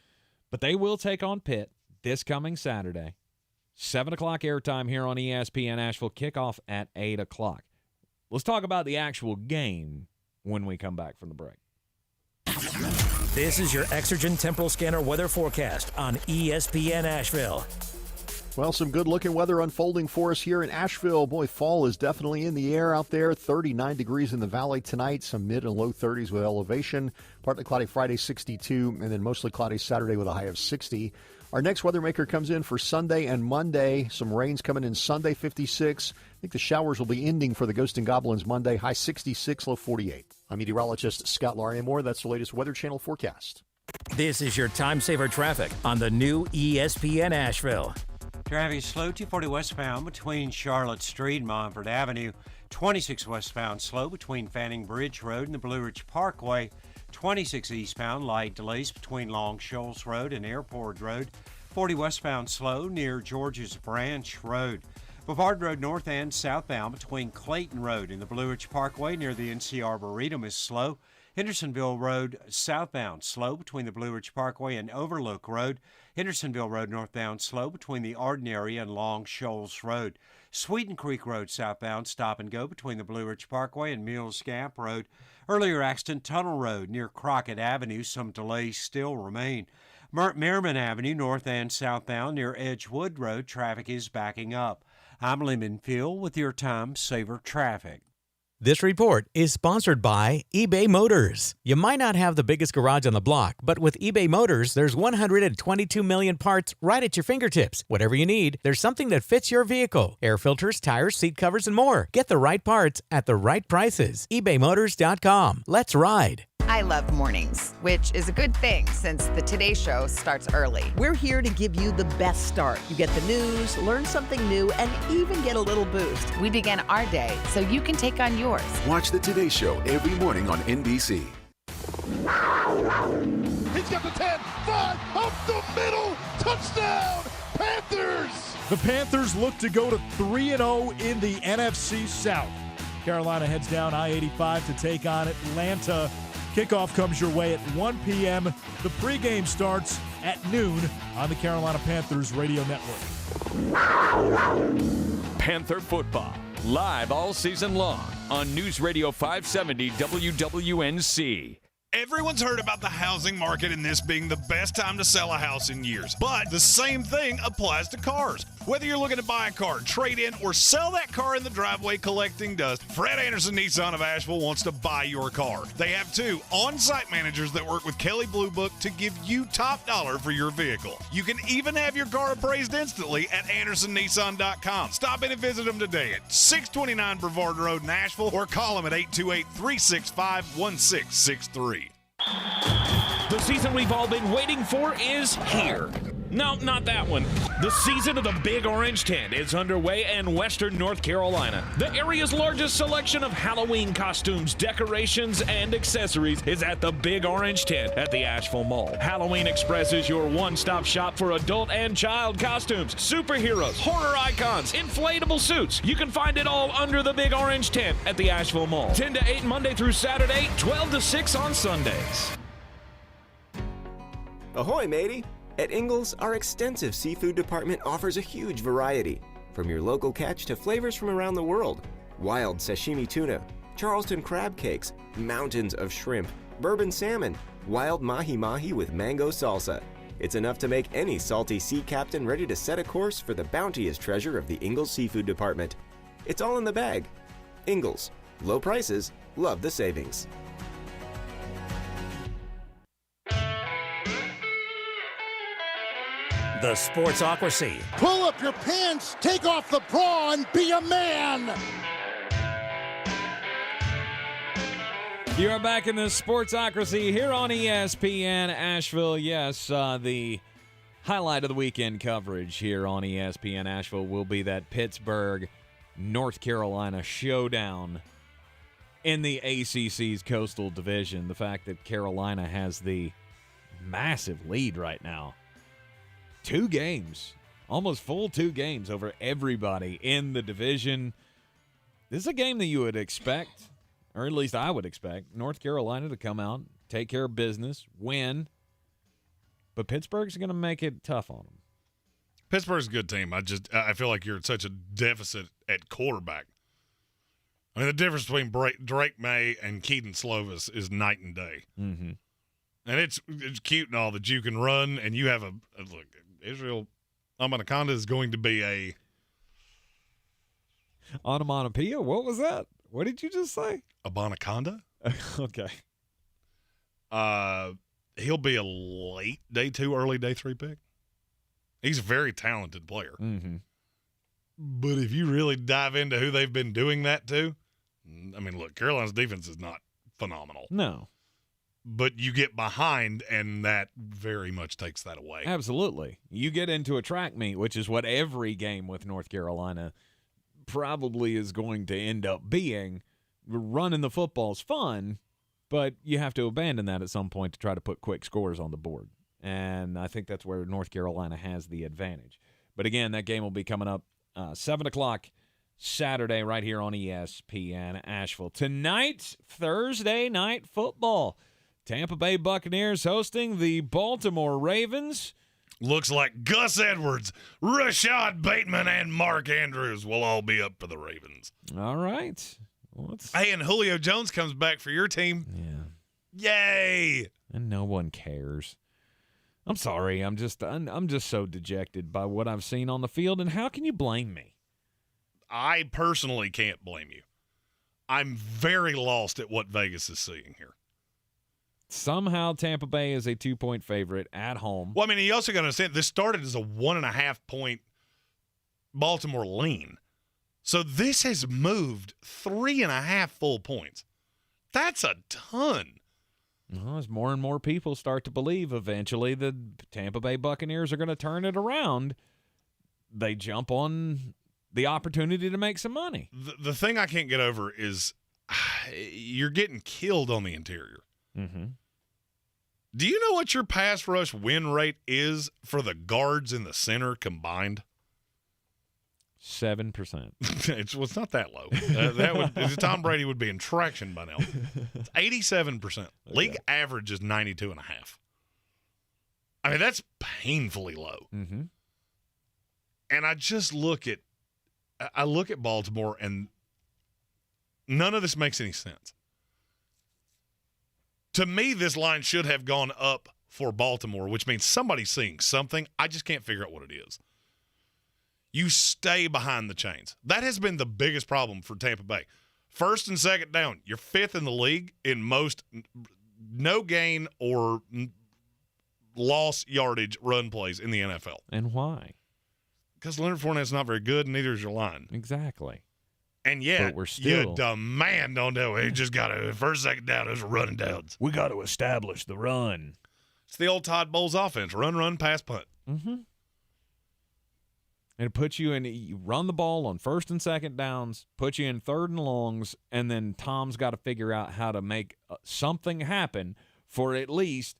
But they will take on Pitt this coming Saturday. 7 o'clock airtime here on ESPN Asheville. Kickoff at 8 o'clock. Let's talk about the actual game when we come back from the break. This is your Exergen Temporal Scanner weather forecast on ESPN Asheville. Well, some good-looking weather unfolding for us here in Asheville. Boy, fall is definitely in the air out there. 39 degrees in the valley tonight, some mid and low 30s with elevation. Partly cloudy Friday, 62, and then mostly cloudy Saturday with a high of 60. Our next weather maker comes in for Sunday and Monday. Some rains coming in Sunday, 56. I think the showers will be ending for the Ghost and Goblins Monday, high 66, low 48. I'm meteorologist Scott Larimore. That's the latest Weather Channel forecast. This is your time saver traffic on the new ESPN Asheville. Traffic is slow 240 westbound between Charlotte Street and Montford Avenue. 26 westbound slow between Fanning Bridge Road and the Blue Ridge Parkway. 26 eastbound light delays between Long Shoals Road and Airport Road. 40 westbound slow near George's Branch Road. Bavard Road north and southbound between Clayton Road and the Blue Ridge Parkway near the NC Arboretum is slow. Hendersonville Road southbound slow between the Blue Ridge Parkway and Overlook Road. Hendersonville Road northbound slow between the Arden area and Long Shoals Road. Sweeten Creek Road southbound stop and go between the Blue Ridge Parkway and Mills Gap Road. Earlier accident, Tunnel Road near Crockett Avenue. Some delays still remain. Merriman Avenue north and southbound near Edgewood Road. Traffic is backing up. I'm Lemon Phil with your Time Saver Traffic. This report is sponsored by eBay Motors. You might not have the biggest garage on the block, but with eBay Motors, there's 122 million parts right at your fingertips. Whatever you need, there's something that fits your vehicle. Air filters, tires, seat covers, and more. Get the right parts at the right prices. ebaymotors.com. Let's ride. I love mornings, which is a good thing since the Today Show starts early. We're here to give you the best start. You get the news, learn something new, and even get a little boost. We begin our day so you can take on yours. Watch the Today Show every morning on NBC. He's got the 10, 5, up the middle, touchdown, Panthers! The Panthers look to go to 3-0 in the NFC South. Carolina heads down I-85 to take on Atlanta. Kickoff comes your way at 1 p.m. The pregame starts at noon on the Carolina Panthers radio network. Panther football, live all season long on News Radio 570 WWNC. Everyone's heard about the housing market and this being the best time to sell a house in years. But the same thing applies to cars. Whether you're looking to buy a car, trade in, or sell that car in the driveway collecting dust, Fred Anderson Nissan of Asheville wants to buy your car. They have 2 on-site managers that work with Kelley Blue Book to give you top dollar for your vehicle. You can even have your car appraised instantly at AndersonNissan.com. Stop in and visit them today at 629 Brevard Road in Asheville or call them at 828-365-1663. The season we've all been waiting for is here. No, not that one. The season of the Big Orange Tent is underway in Western North Carolina. The area's largest selection of Halloween costumes, decorations, and accessories is at the Big Orange Tent at the Asheville Mall. Halloween Express is your one-stop shop for adult and child costumes, superheroes, horror icons, inflatable suits. You can find it all under the Big Orange Tent at the Asheville Mall. 10 to 8 Monday through Saturday, 12 to 6 on Sundays. Ahoy, matey! At Ingles, our extensive seafood department offers a huge variety. From your local catch to flavors from around the world. Wild sashimi tuna, Charleston crab cakes, mountains of shrimp, bourbon salmon, wild mahi-mahi with mango salsa. It's enough to make any salty sea captain ready to set a course for the bounteous treasure of the Ingles Seafood Department. It's all in the bag. Ingles. Low prices, love the savings. The Sportsocracy. Pull up your pants, take off the bra, and be a man! You are back in the Sportsocracy here on ESPN Asheville. Yes, the highlight of the weekend coverage here on ESPN Asheville will be that Pittsburgh, North Carolina showdown in the ACC's Coastal Division. The fact that Carolina has the massive lead right now. 2 games, almost full 2 games over everybody in the division. This is a game that you would expect, or at least I would expect, North Carolina to come out, take care of business, win. But Pittsburgh's going to make it tough on them. Pittsburgh's a good team. I feel like you're at such a deficit at quarterback. I mean, the difference between Drake May and Keaton Slovis is night and day. Mm-hmm. And it's cute and all that you can run, and you have look. Israel Amanaconda is going to be a onomatopoeia. What was that? What did you just say? Abanaconda? Okay. He'll be a late day 2, early day 3 pick. He's a very talented player. Mm-hmm. But if you really dive into who they've been doing that to, I mean, look, Carolina's defense is not phenomenal. No. But you get behind, and that very much takes that away. Absolutely. You get into a track meet, which is what every game with North Carolina probably is going to end up being. Running the football is fun, but you have to abandon that at some point to try to put quick scores on the board. And I think that's where North Carolina has the advantage. But again, that game will be coming up 7 o'clock Saturday right here on ESPN Asheville. Tonight, Thursday night football. Tampa Bay Buccaneers hosting the Baltimore Ravens. Looks like Gus Edwards, Rashad Bateman, and Mark Andrews will all be up for the Ravens. All right. Hey, and Julio Jones comes back for your team. Yeah. Yay! And no one cares. I'm sorry. I'm just so dejected by what I've seen on the field, and how can you blame me? I personally can't blame you. I'm very lost at what Vegas is seeing here. Somehow Tampa Bay is a 2-point favorite at home. Well, I mean, you also got to understand this started as a 1.5-point Baltimore lean. So this has moved 3.5 full points. That's a ton. Well, as more and more people start to believe eventually the Tampa Bay Buccaneers are going to turn it around, they jump on the opportunity to make some money. The thing I can't get over is you're getting killed on the interior. Mm-hmm. Do you know what your pass rush win rate is for the guards in the center combined? 7%. It's not that low. Tom Brady would be in traction by now. It's 87%. League average is 92.5. I mean, that's painfully low. Mm-hmm. And I just look at Baltimore, and none of this makes any sense. To me, this line should have gone up for Baltimore, which means somebody's seeing something. I just can't figure out what it is. You stay behind the chains. That has been the biggest problem for Tampa Bay. First and second down, you're 5th in the league in most no gain or loss yardage run plays in the NFL. And why? Because Leonard Fournette's not very good, and neither is your line. Exactly. And yet, but we're still, you demand on that. We just got to, first, second down, those are running downs. We got to establish the run. It's the old Todd Bowles offense. Run, pass, punt. Mm-hmm. And it puts you in, you run the ball on first and second downs, put you in third and longs, and then Tom's got to figure out how to make something happen for at least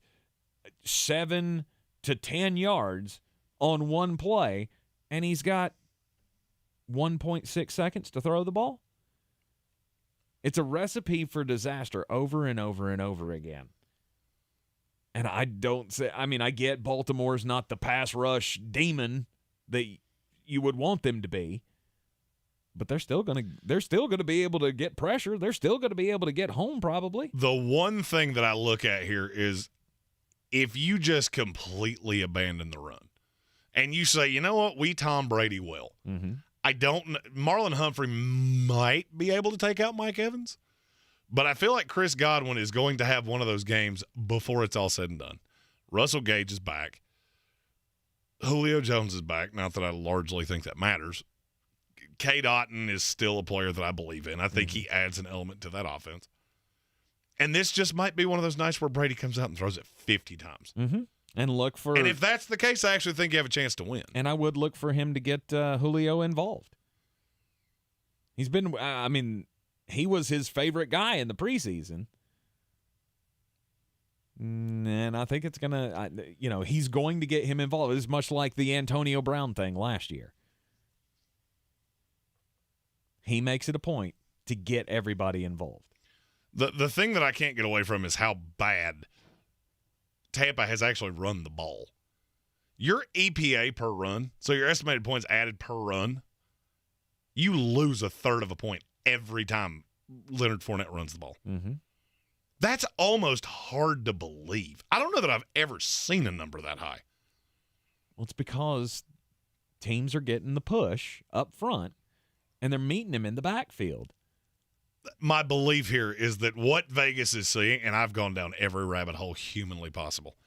7 to 10 yards on one play, and he's got 1.6 seconds to throw the ball. It's a recipe for disaster over and over and over again. And I get Baltimore's not the pass rush demon that you would want them to be, but they're still gonna be able to get pressure. They're still gonna be able to get home probably. The one thing that I look at here is if you just completely abandon the run and you say, you know what, we Tom Brady well. Mm-hmm. Marlon Humphrey might be able to take out Mike Evans. But I feel like Chris Godwin is going to have one of those games before it's all said and done. Russell Gage is back. Julio Jones is back. Not that I largely think that matters. Cade Otton is still a player that I believe in. I think he adds an element to that offense. And this just might be one of those nights where Brady comes out and throws it 50 times. Mm-hmm. And if that's the case, I actually think you have a chance to win. And I would look for him to get Julio involved. He's been, he was his favorite guy in the preseason. And I think it's going to, he's going to get him involved. It's much like the Antonio Brown thing last year. He makes it a point to get everybody involved. The thing that I can't get away from is how bad Tampa has actually run the ball. Your EPA per run, so your estimated points added per run, you lose a third of a point every time Leonard Fournette runs the ball. Mm-hmm. That's almost hard to believe. I don't know that I've ever seen a number that high. Well, it's because teams are getting the push up front, and they're meeting him in the backfield. My belief here is that what Vegas is seeing, and I've gone down every rabbit hole humanly possible,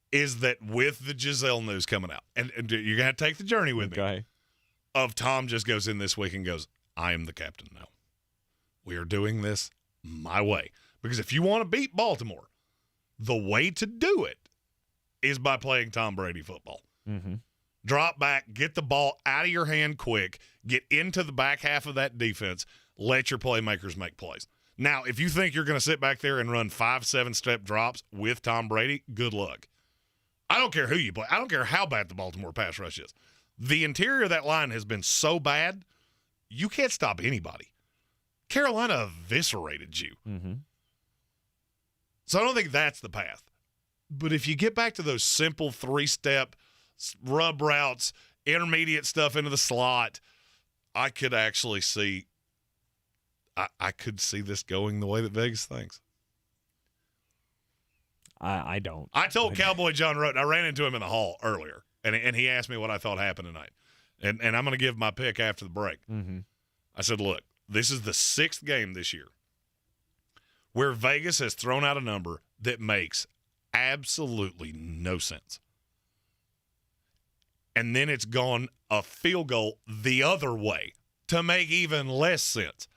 is that with the Giselle news coming out, and you're going to take the journey with me, of Tom just goes in this week and goes, I am the captain now. We are doing this my way. Because if you want to beat Baltimore, the way to do it is by playing Tom Brady football. Mm-hmm. Drop back, get the ball out of your hand quick, get into the back half of that defense, let your playmakers make plays. Now, if you think you're going to sit back there and run 5-7-step drops with Tom Brady, good luck. I don't care who you play. I don't care how bad the Baltimore pass rush is. The interior of that line has been so bad, you can't stop anybody. Carolina eviscerated you. Mm-hmm. So I don't think that's the path. But if you get back to those simple 3-step rub routes, intermediate stuff into the slot, I could actually see I could see this going the way that Vegas thinks. I don't. I told Cowboy John Roten, I ran into him in the hall earlier, and he asked me what I thought happened tonight. And I'm going to give my pick after the break. Mm-hmm. I said, look, this is the 6th game this year where Vegas has thrown out a number that makes absolutely no sense. And then it's gone a field goal the other way to make even less sense.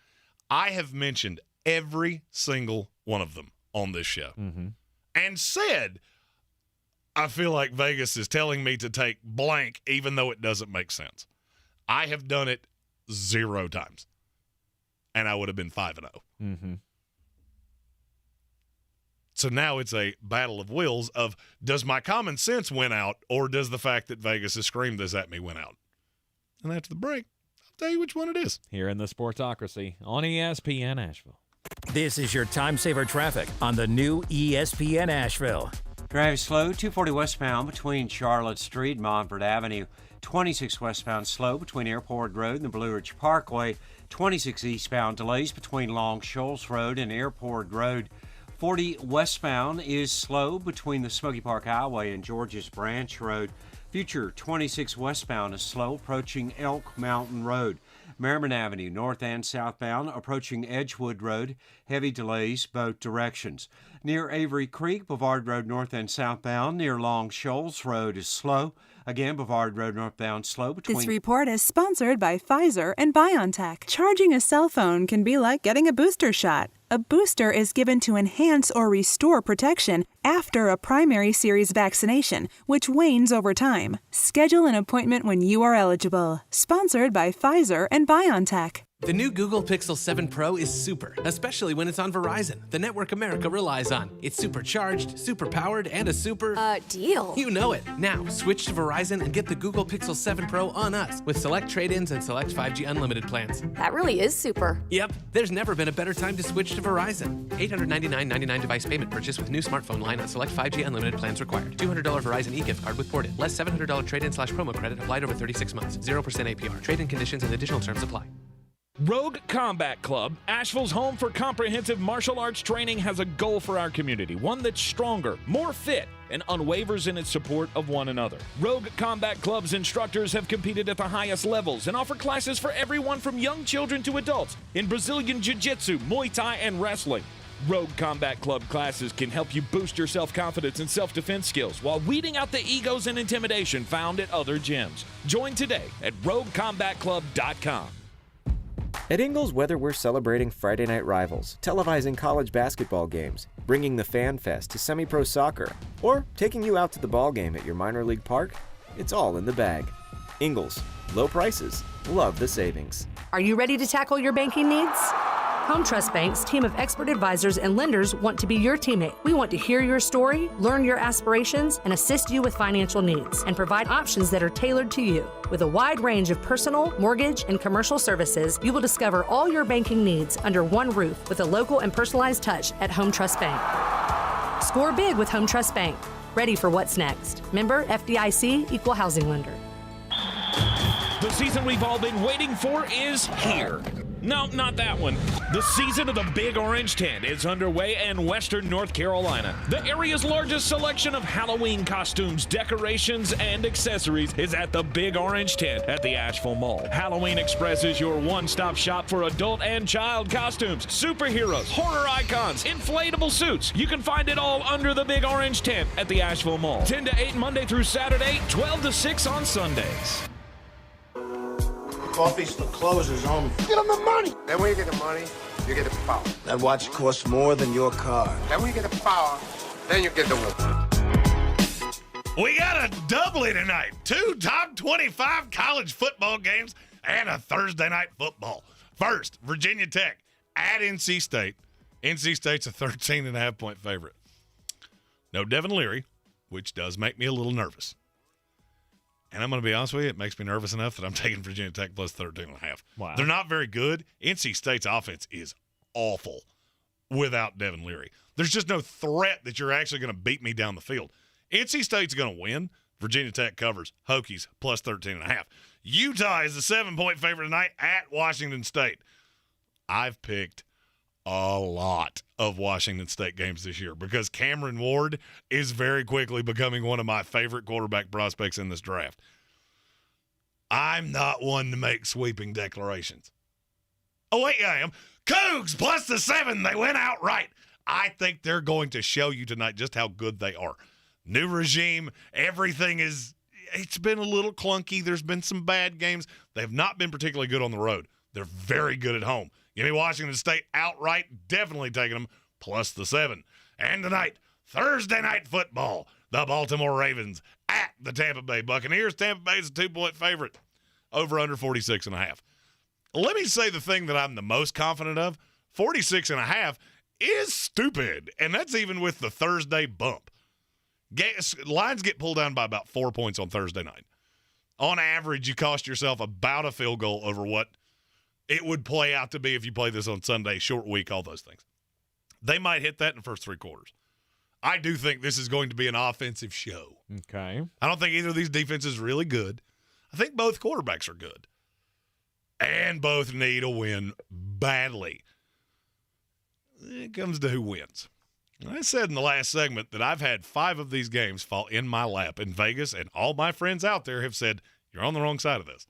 I have mentioned every single one of them on this show and said, I feel like Vegas is telling me to take blank even though it doesn't make sense. I have done it 0 times, and I would have been 5-0. Mm-hmm. So now it's a battle of wills of, does my common sense win out, or does the fact that Vegas has screamed this at me win out? And after the break, I'll tell you which one it is. Here in the Sportsocracy on ESPN Asheville. This is your time saver traffic on the new ESPN Asheville. Drive slow, 240 westbound between Charlotte Street and Montford Avenue. 26 westbound slow between Airport Road and the Blue Ridge Parkway. 26 eastbound delays between Long Shoals Road and Airport Road. 40 westbound is slow between the Smoky Park Highway and Georges Branch Road. Future 26 westbound is slow approaching Elk Mountain Road. Merriman Avenue, north and southbound, approaching Edgewood Road. Heavy delays both directions. Near Avery Creek, Bavard Road north and southbound, near Long Shoals Road is slow. Again, Bavard Road northbound slow between... This report is sponsored by Pfizer and BioNTech. Charging a cell phone can be like getting a booster shot. A booster is given to enhance or restore protection after a primary series vaccination, which wanes over time. Schedule an appointment when you are eligible. Sponsored by Pfizer and BioNTech. The new Google Pixel 7 Pro is super, especially when it's on Verizon, the network America relies on. It's supercharged, super powered, and a super... deal. You know it. Now, switch to Verizon and get the Google Pixel 7 Pro on us with select trade-ins and select 5G unlimited plans. That really is super. Yep. There's never been a better time to switch to Verizon. $899.99 device payment purchase with new smartphone line on select 5G unlimited plans required. $200 Verizon e-gift card with ported. Less $700 trade-in/promo credit applied over 36 months. 0% APR. Trade-in conditions and additional terms apply. Rogue Combat Club, Asheville's home for comprehensive martial arts training, has a goal for our community, one that's stronger, more fit, and unwavers in its support of one another. Rogue Combat Club's instructors have competed at the highest levels and offer classes for everyone from young children to adults in Brazilian Jiu-Jitsu, Muay Thai, and wrestling. Rogue Combat Club classes can help you boost your self-confidence and self-defense skills while weeding out the egos and intimidation found at other gyms. Join today at roguecombatclub.com. At Ingles, whether we're celebrating Friday night rivals, televising college basketball games, bringing the Fan Fest to semi-pro soccer, or taking you out to the ball game at your minor league park, it's all in the bag. Ingles, low prices, love the savings. Are you ready to tackle your banking needs? Home Trust Bank's team of expert advisors and lenders want to be your teammate. We want to hear your story, learn your aspirations, and assist you with financial needs, and provide options that are tailored to you. With a wide range of personal, mortgage, and commercial services, you will discover all your banking needs under one roof with a local and personalized touch at Home Trust Bank. Score big with Home Trust Bank. Ready for what's next. Member FDIC, Equal Housing Lender. The season we've all been waiting for is here. No, not that one. The season of the Big Orange Tent is underway in Western North Carolina. The area's largest selection of Halloween costumes, decorations, and accessories is at the Big Orange Tent at the Asheville Mall. Halloween Express is your one-stop shop for adult and child costumes, superheroes, horror icons, inflatable suits. You can find it all under the Big Orange Tent at the Asheville Mall. 10 to 8 Monday through Saturday, 12 to 6 on Sundays. Coffee closes on. Get them the money. Then when you get the money, you get the power. That watch costs more than your car. Then when you get the power, then you get the woman. We got a doubly tonight. 2 top 25 college football games and a Thursday night football. First, Virginia Tech at NC State. NC State's a 13.5-point favorite. No Devin Leary, which does make me a little nervous. And I'm going to be honest with you, it makes me nervous enough that I'm taking Virginia Tech plus 13.5. Wow. They're not very good. NC State's offense is awful without Devin Leary. There's just no threat that you're actually going to beat me down the field. NC State's going to win. Virginia Tech covers. Hokies plus 13.5. Utah is the 7-point favorite tonight at Washington State. I've picked a lot of Washington State games this year because Cameron Ward is very quickly becoming one of my favorite quarterback prospects in this draft. I'm not one to make sweeping declarations. Oh, wait, I am. Cougs plus the 7. They went outright. I think they're going to show you tonight just how good they are. New regime, everything is – it's been a little clunky. There's been some bad games. They have not been particularly good on the road. They're very good at home. Give me Washington State outright, definitely taking them, plus the 7. And tonight, Thursday night football, the Baltimore Ravens at the Tampa Bay Buccaneers. Tampa Bay is a 2-point favorite, over under 46.5. Let me say the thing that I'm the most confident of, 46.5 is stupid, and that's even with the Thursday bump. Lines get pulled down by about 4 points on Thursday night. On average, you cost yourself about a field goal over what it would play out to be if you play this on Sunday, short week, all those things. They might hit that in the first 3 quarters. I do think this is going to be an offensive show. Okay. I don't think either of these defenses is really good. I think both quarterbacks are good. And both need a win badly. It comes to who wins. I said in the last segment that I've had 5 of these games fall in my lap in Vegas, and all my friends out there have said, you're on the wrong side of this.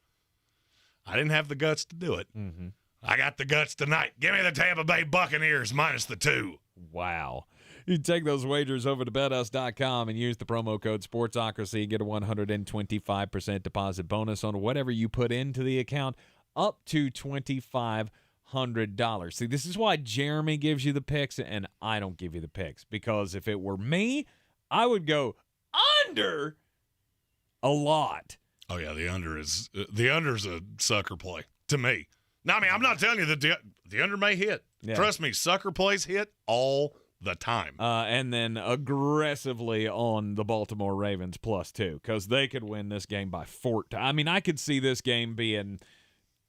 I didn't have the guts to do it. Mm-hmm. I got the guts tonight. Give me the Tampa Bay Buccaneers minus the 2. Wow. You can take those wagers over to betus.com and use the promo code SPORTSOCRACY. Get a 125% deposit bonus on whatever you put into the account, up to $2,500. See, this is why Jeremy gives you the picks and I don't give you the picks. Because if it were me, I would go under a lot. Oh, yeah, the under's a sucker play to me. No, I mean, I'm not telling you that the under may hit. Yeah. Trust me, sucker plays hit all the time. And then aggressively on the Baltimore Ravens +2 because they could win this game by 14. I mean, I could see this game being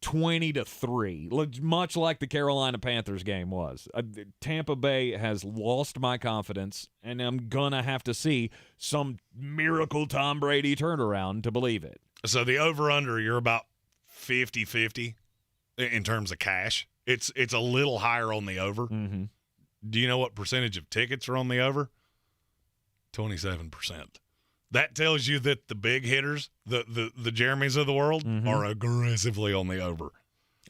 20-3, much like the Carolina Panthers game was. Tampa Bay has lost my confidence, and I'm going to have to see some miracle Tom Brady turnaround to believe it. So the over-under, you're about 50-50 in terms of cash. It's a little higher on the over. Mm-hmm. Do you know what percentage of tickets are on the over? 27%. That tells you that the big hitters, the Jeremys of the world, are aggressively on the over.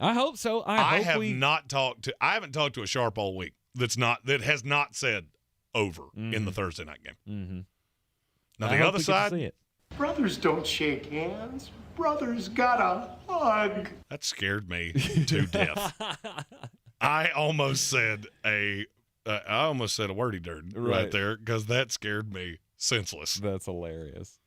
I hope so. I haven't talked to a sharp all week that has not said over in the Thursday night game. Mm-hmm. Now the other side, see it. Brothers don't shake hands. Brothers gotta hug. That scared me to death. I almost said a wordy dirt right there because that scared me senseless. That's hilarious.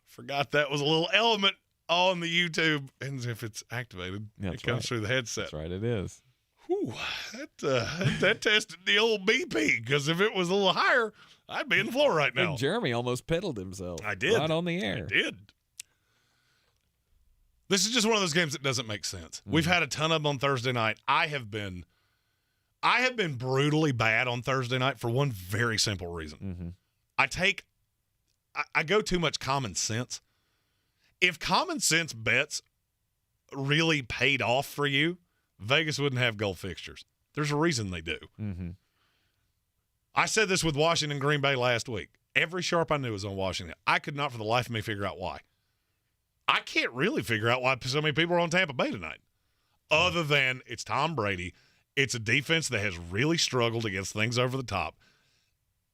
Forgot that was a little element on the YouTube, and if it's activated, it comes through the headset. That's right, it is. Whew, that tested the old BP because if it was a little higher, I'd be in the floor right now. And Jeremy almost pedaled himself. I did. Right on the air. I did. This is just one of those games that doesn't make sense. We've had a ton of them on Thursday night. I have been brutally bad on Thursday night for one very simple reason. I go too much common sense. If common sense bets really paid off for you, Vegas wouldn't have gold fixtures. There's a reason they do. Mm-hmm. I said this with Washington Green Bay last week. Every sharp I knew was on Washington. I could not for the life of me figure out why. I can't really figure out why so many people are on Tampa Bay tonight, other than it's Tom Brady. It's a defense that has really struggled against things over the top.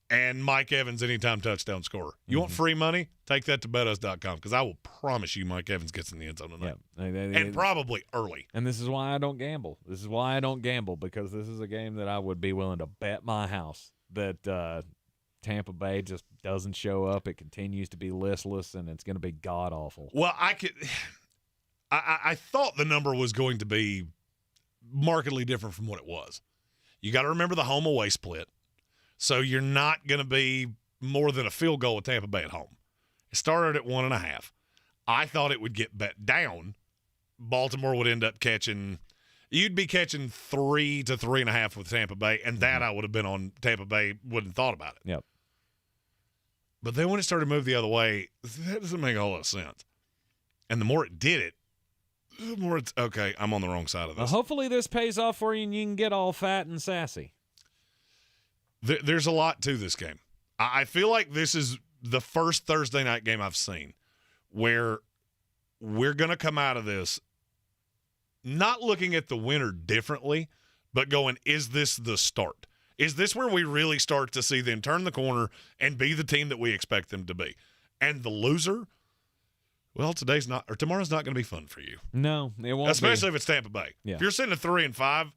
And Mike Evans, anytime touchdown scorer. You want free money? Take that to betus.com because I will promise you Mike Evans gets in the end zone tonight. And probably early. And this is why I don't gamble. Because this is a game that I would be willing to bet my house that Tampa Bay just doesn't show up. It continues to be listless, and it's going to be god-awful. Well, I thought the number was going to be markedly different from what it was. You got to remember the home-away split. So you're not going to be more than a field goal with Tampa Bay at home. It started at 1.5. I thought it would get bet down. Baltimore would end up you'd be catching 3 to 3.5 with Tampa Bay, and that I would have been on Tampa Bay, wouldn't have thought about it. Yep. But then when it started to move the other way, that doesn't make a whole lot of sense. And the more it did it, the more it's, okay, I'm on the wrong side of this. Well, hopefully this pays off for you and you can get all fat and sassy. There's a lot to this game. I feel like this is the first Thursday night game I've seen where we're going to come out of this not looking at the winner differently, but going, is this the start? Is this where we really start to see them turn the corner and be the team that we expect them to be? And the loser, well, tomorrow's not going to be fun for you. No, it won't. Especially if it's Tampa Bay. Yeah. If you're sitting at 3-5,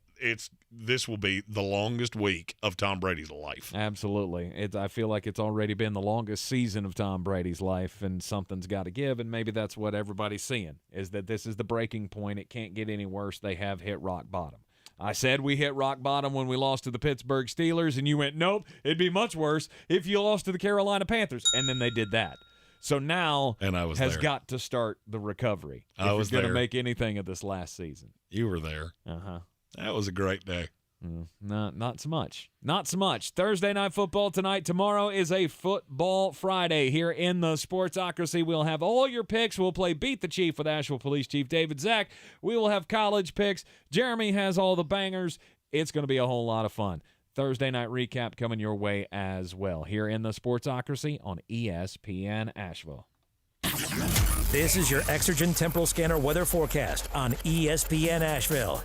this will be the longest week of Tom Brady's life. Absolutely. I feel like it's already been the longest season of Tom Brady's life, and something's got to give, and maybe that's what everybody's seeing, is that this is the breaking point. It can't get any worse. They have hit rock bottom. I said we hit rock bottom when we lost to the Pittsburgh Steelers, and you went, nope, it'd be much worse if you lost to the Carolina Panthers, and then they did that. So now got to start the recovery. I was going to make anything of this last season. You were there. Uh-huh. That was a great day. Not so much. Not so much. Thursday night football tonight. Tomorrow is a football Friday here in the Sportsocracy. We'll have all your picks. We'll play Beat the Chief with Asheville Police Chief David Zach. We will have college picks. Jeremy has all the bangers. It's going to be a whole lot of fun. Thursday night recap coming your way as well here in the Sportsocracy on ESPN Asheville. This is your Exergen Temporal Scanner weather forecast on ESPN Asheville.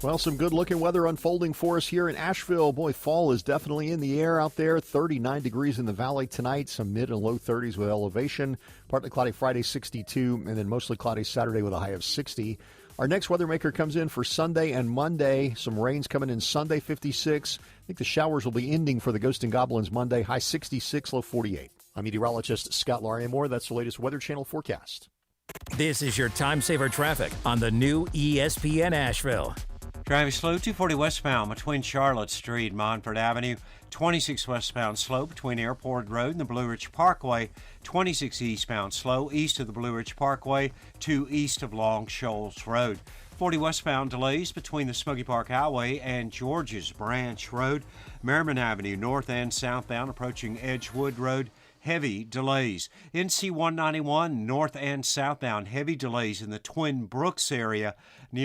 Well, some good-looking weather unfolding for us here in Asheville. Boy, fall is definitely in the air out there. 39 degrees in the valley tonight, some mid and low 30s with elevation. Partly cloudy Friday, 62, and then mostly cloudy Saturday with a high of 60. Our next weather maker comes in for Sunday and Monday. Some rains coming in Sunday, 56. I think the showers will be ending for the Ghost and Goblins Monday, high 66, low 48. I'm meteorologist Scott Larimore. That's the latest Weather Channel forecast. This is your time saver traffic on the new ESPN Asheville. Driving slow, 240 westbound between Charlotte Street and Montford Avenue. 26 westbound slow between Airport Road and the Blue Ridge Parkway. 26 eastbound slow east of the Blue Ridge Parkway to east of Long Shoals Road. 40 westbound delays between the Smoky Park Highway and George's Branch Road. Merriman Avenue north and southbound approaching Edgewood Road. Heavy delays. NC 191 north and southbound. Heavy delays in the Twin Brooks area near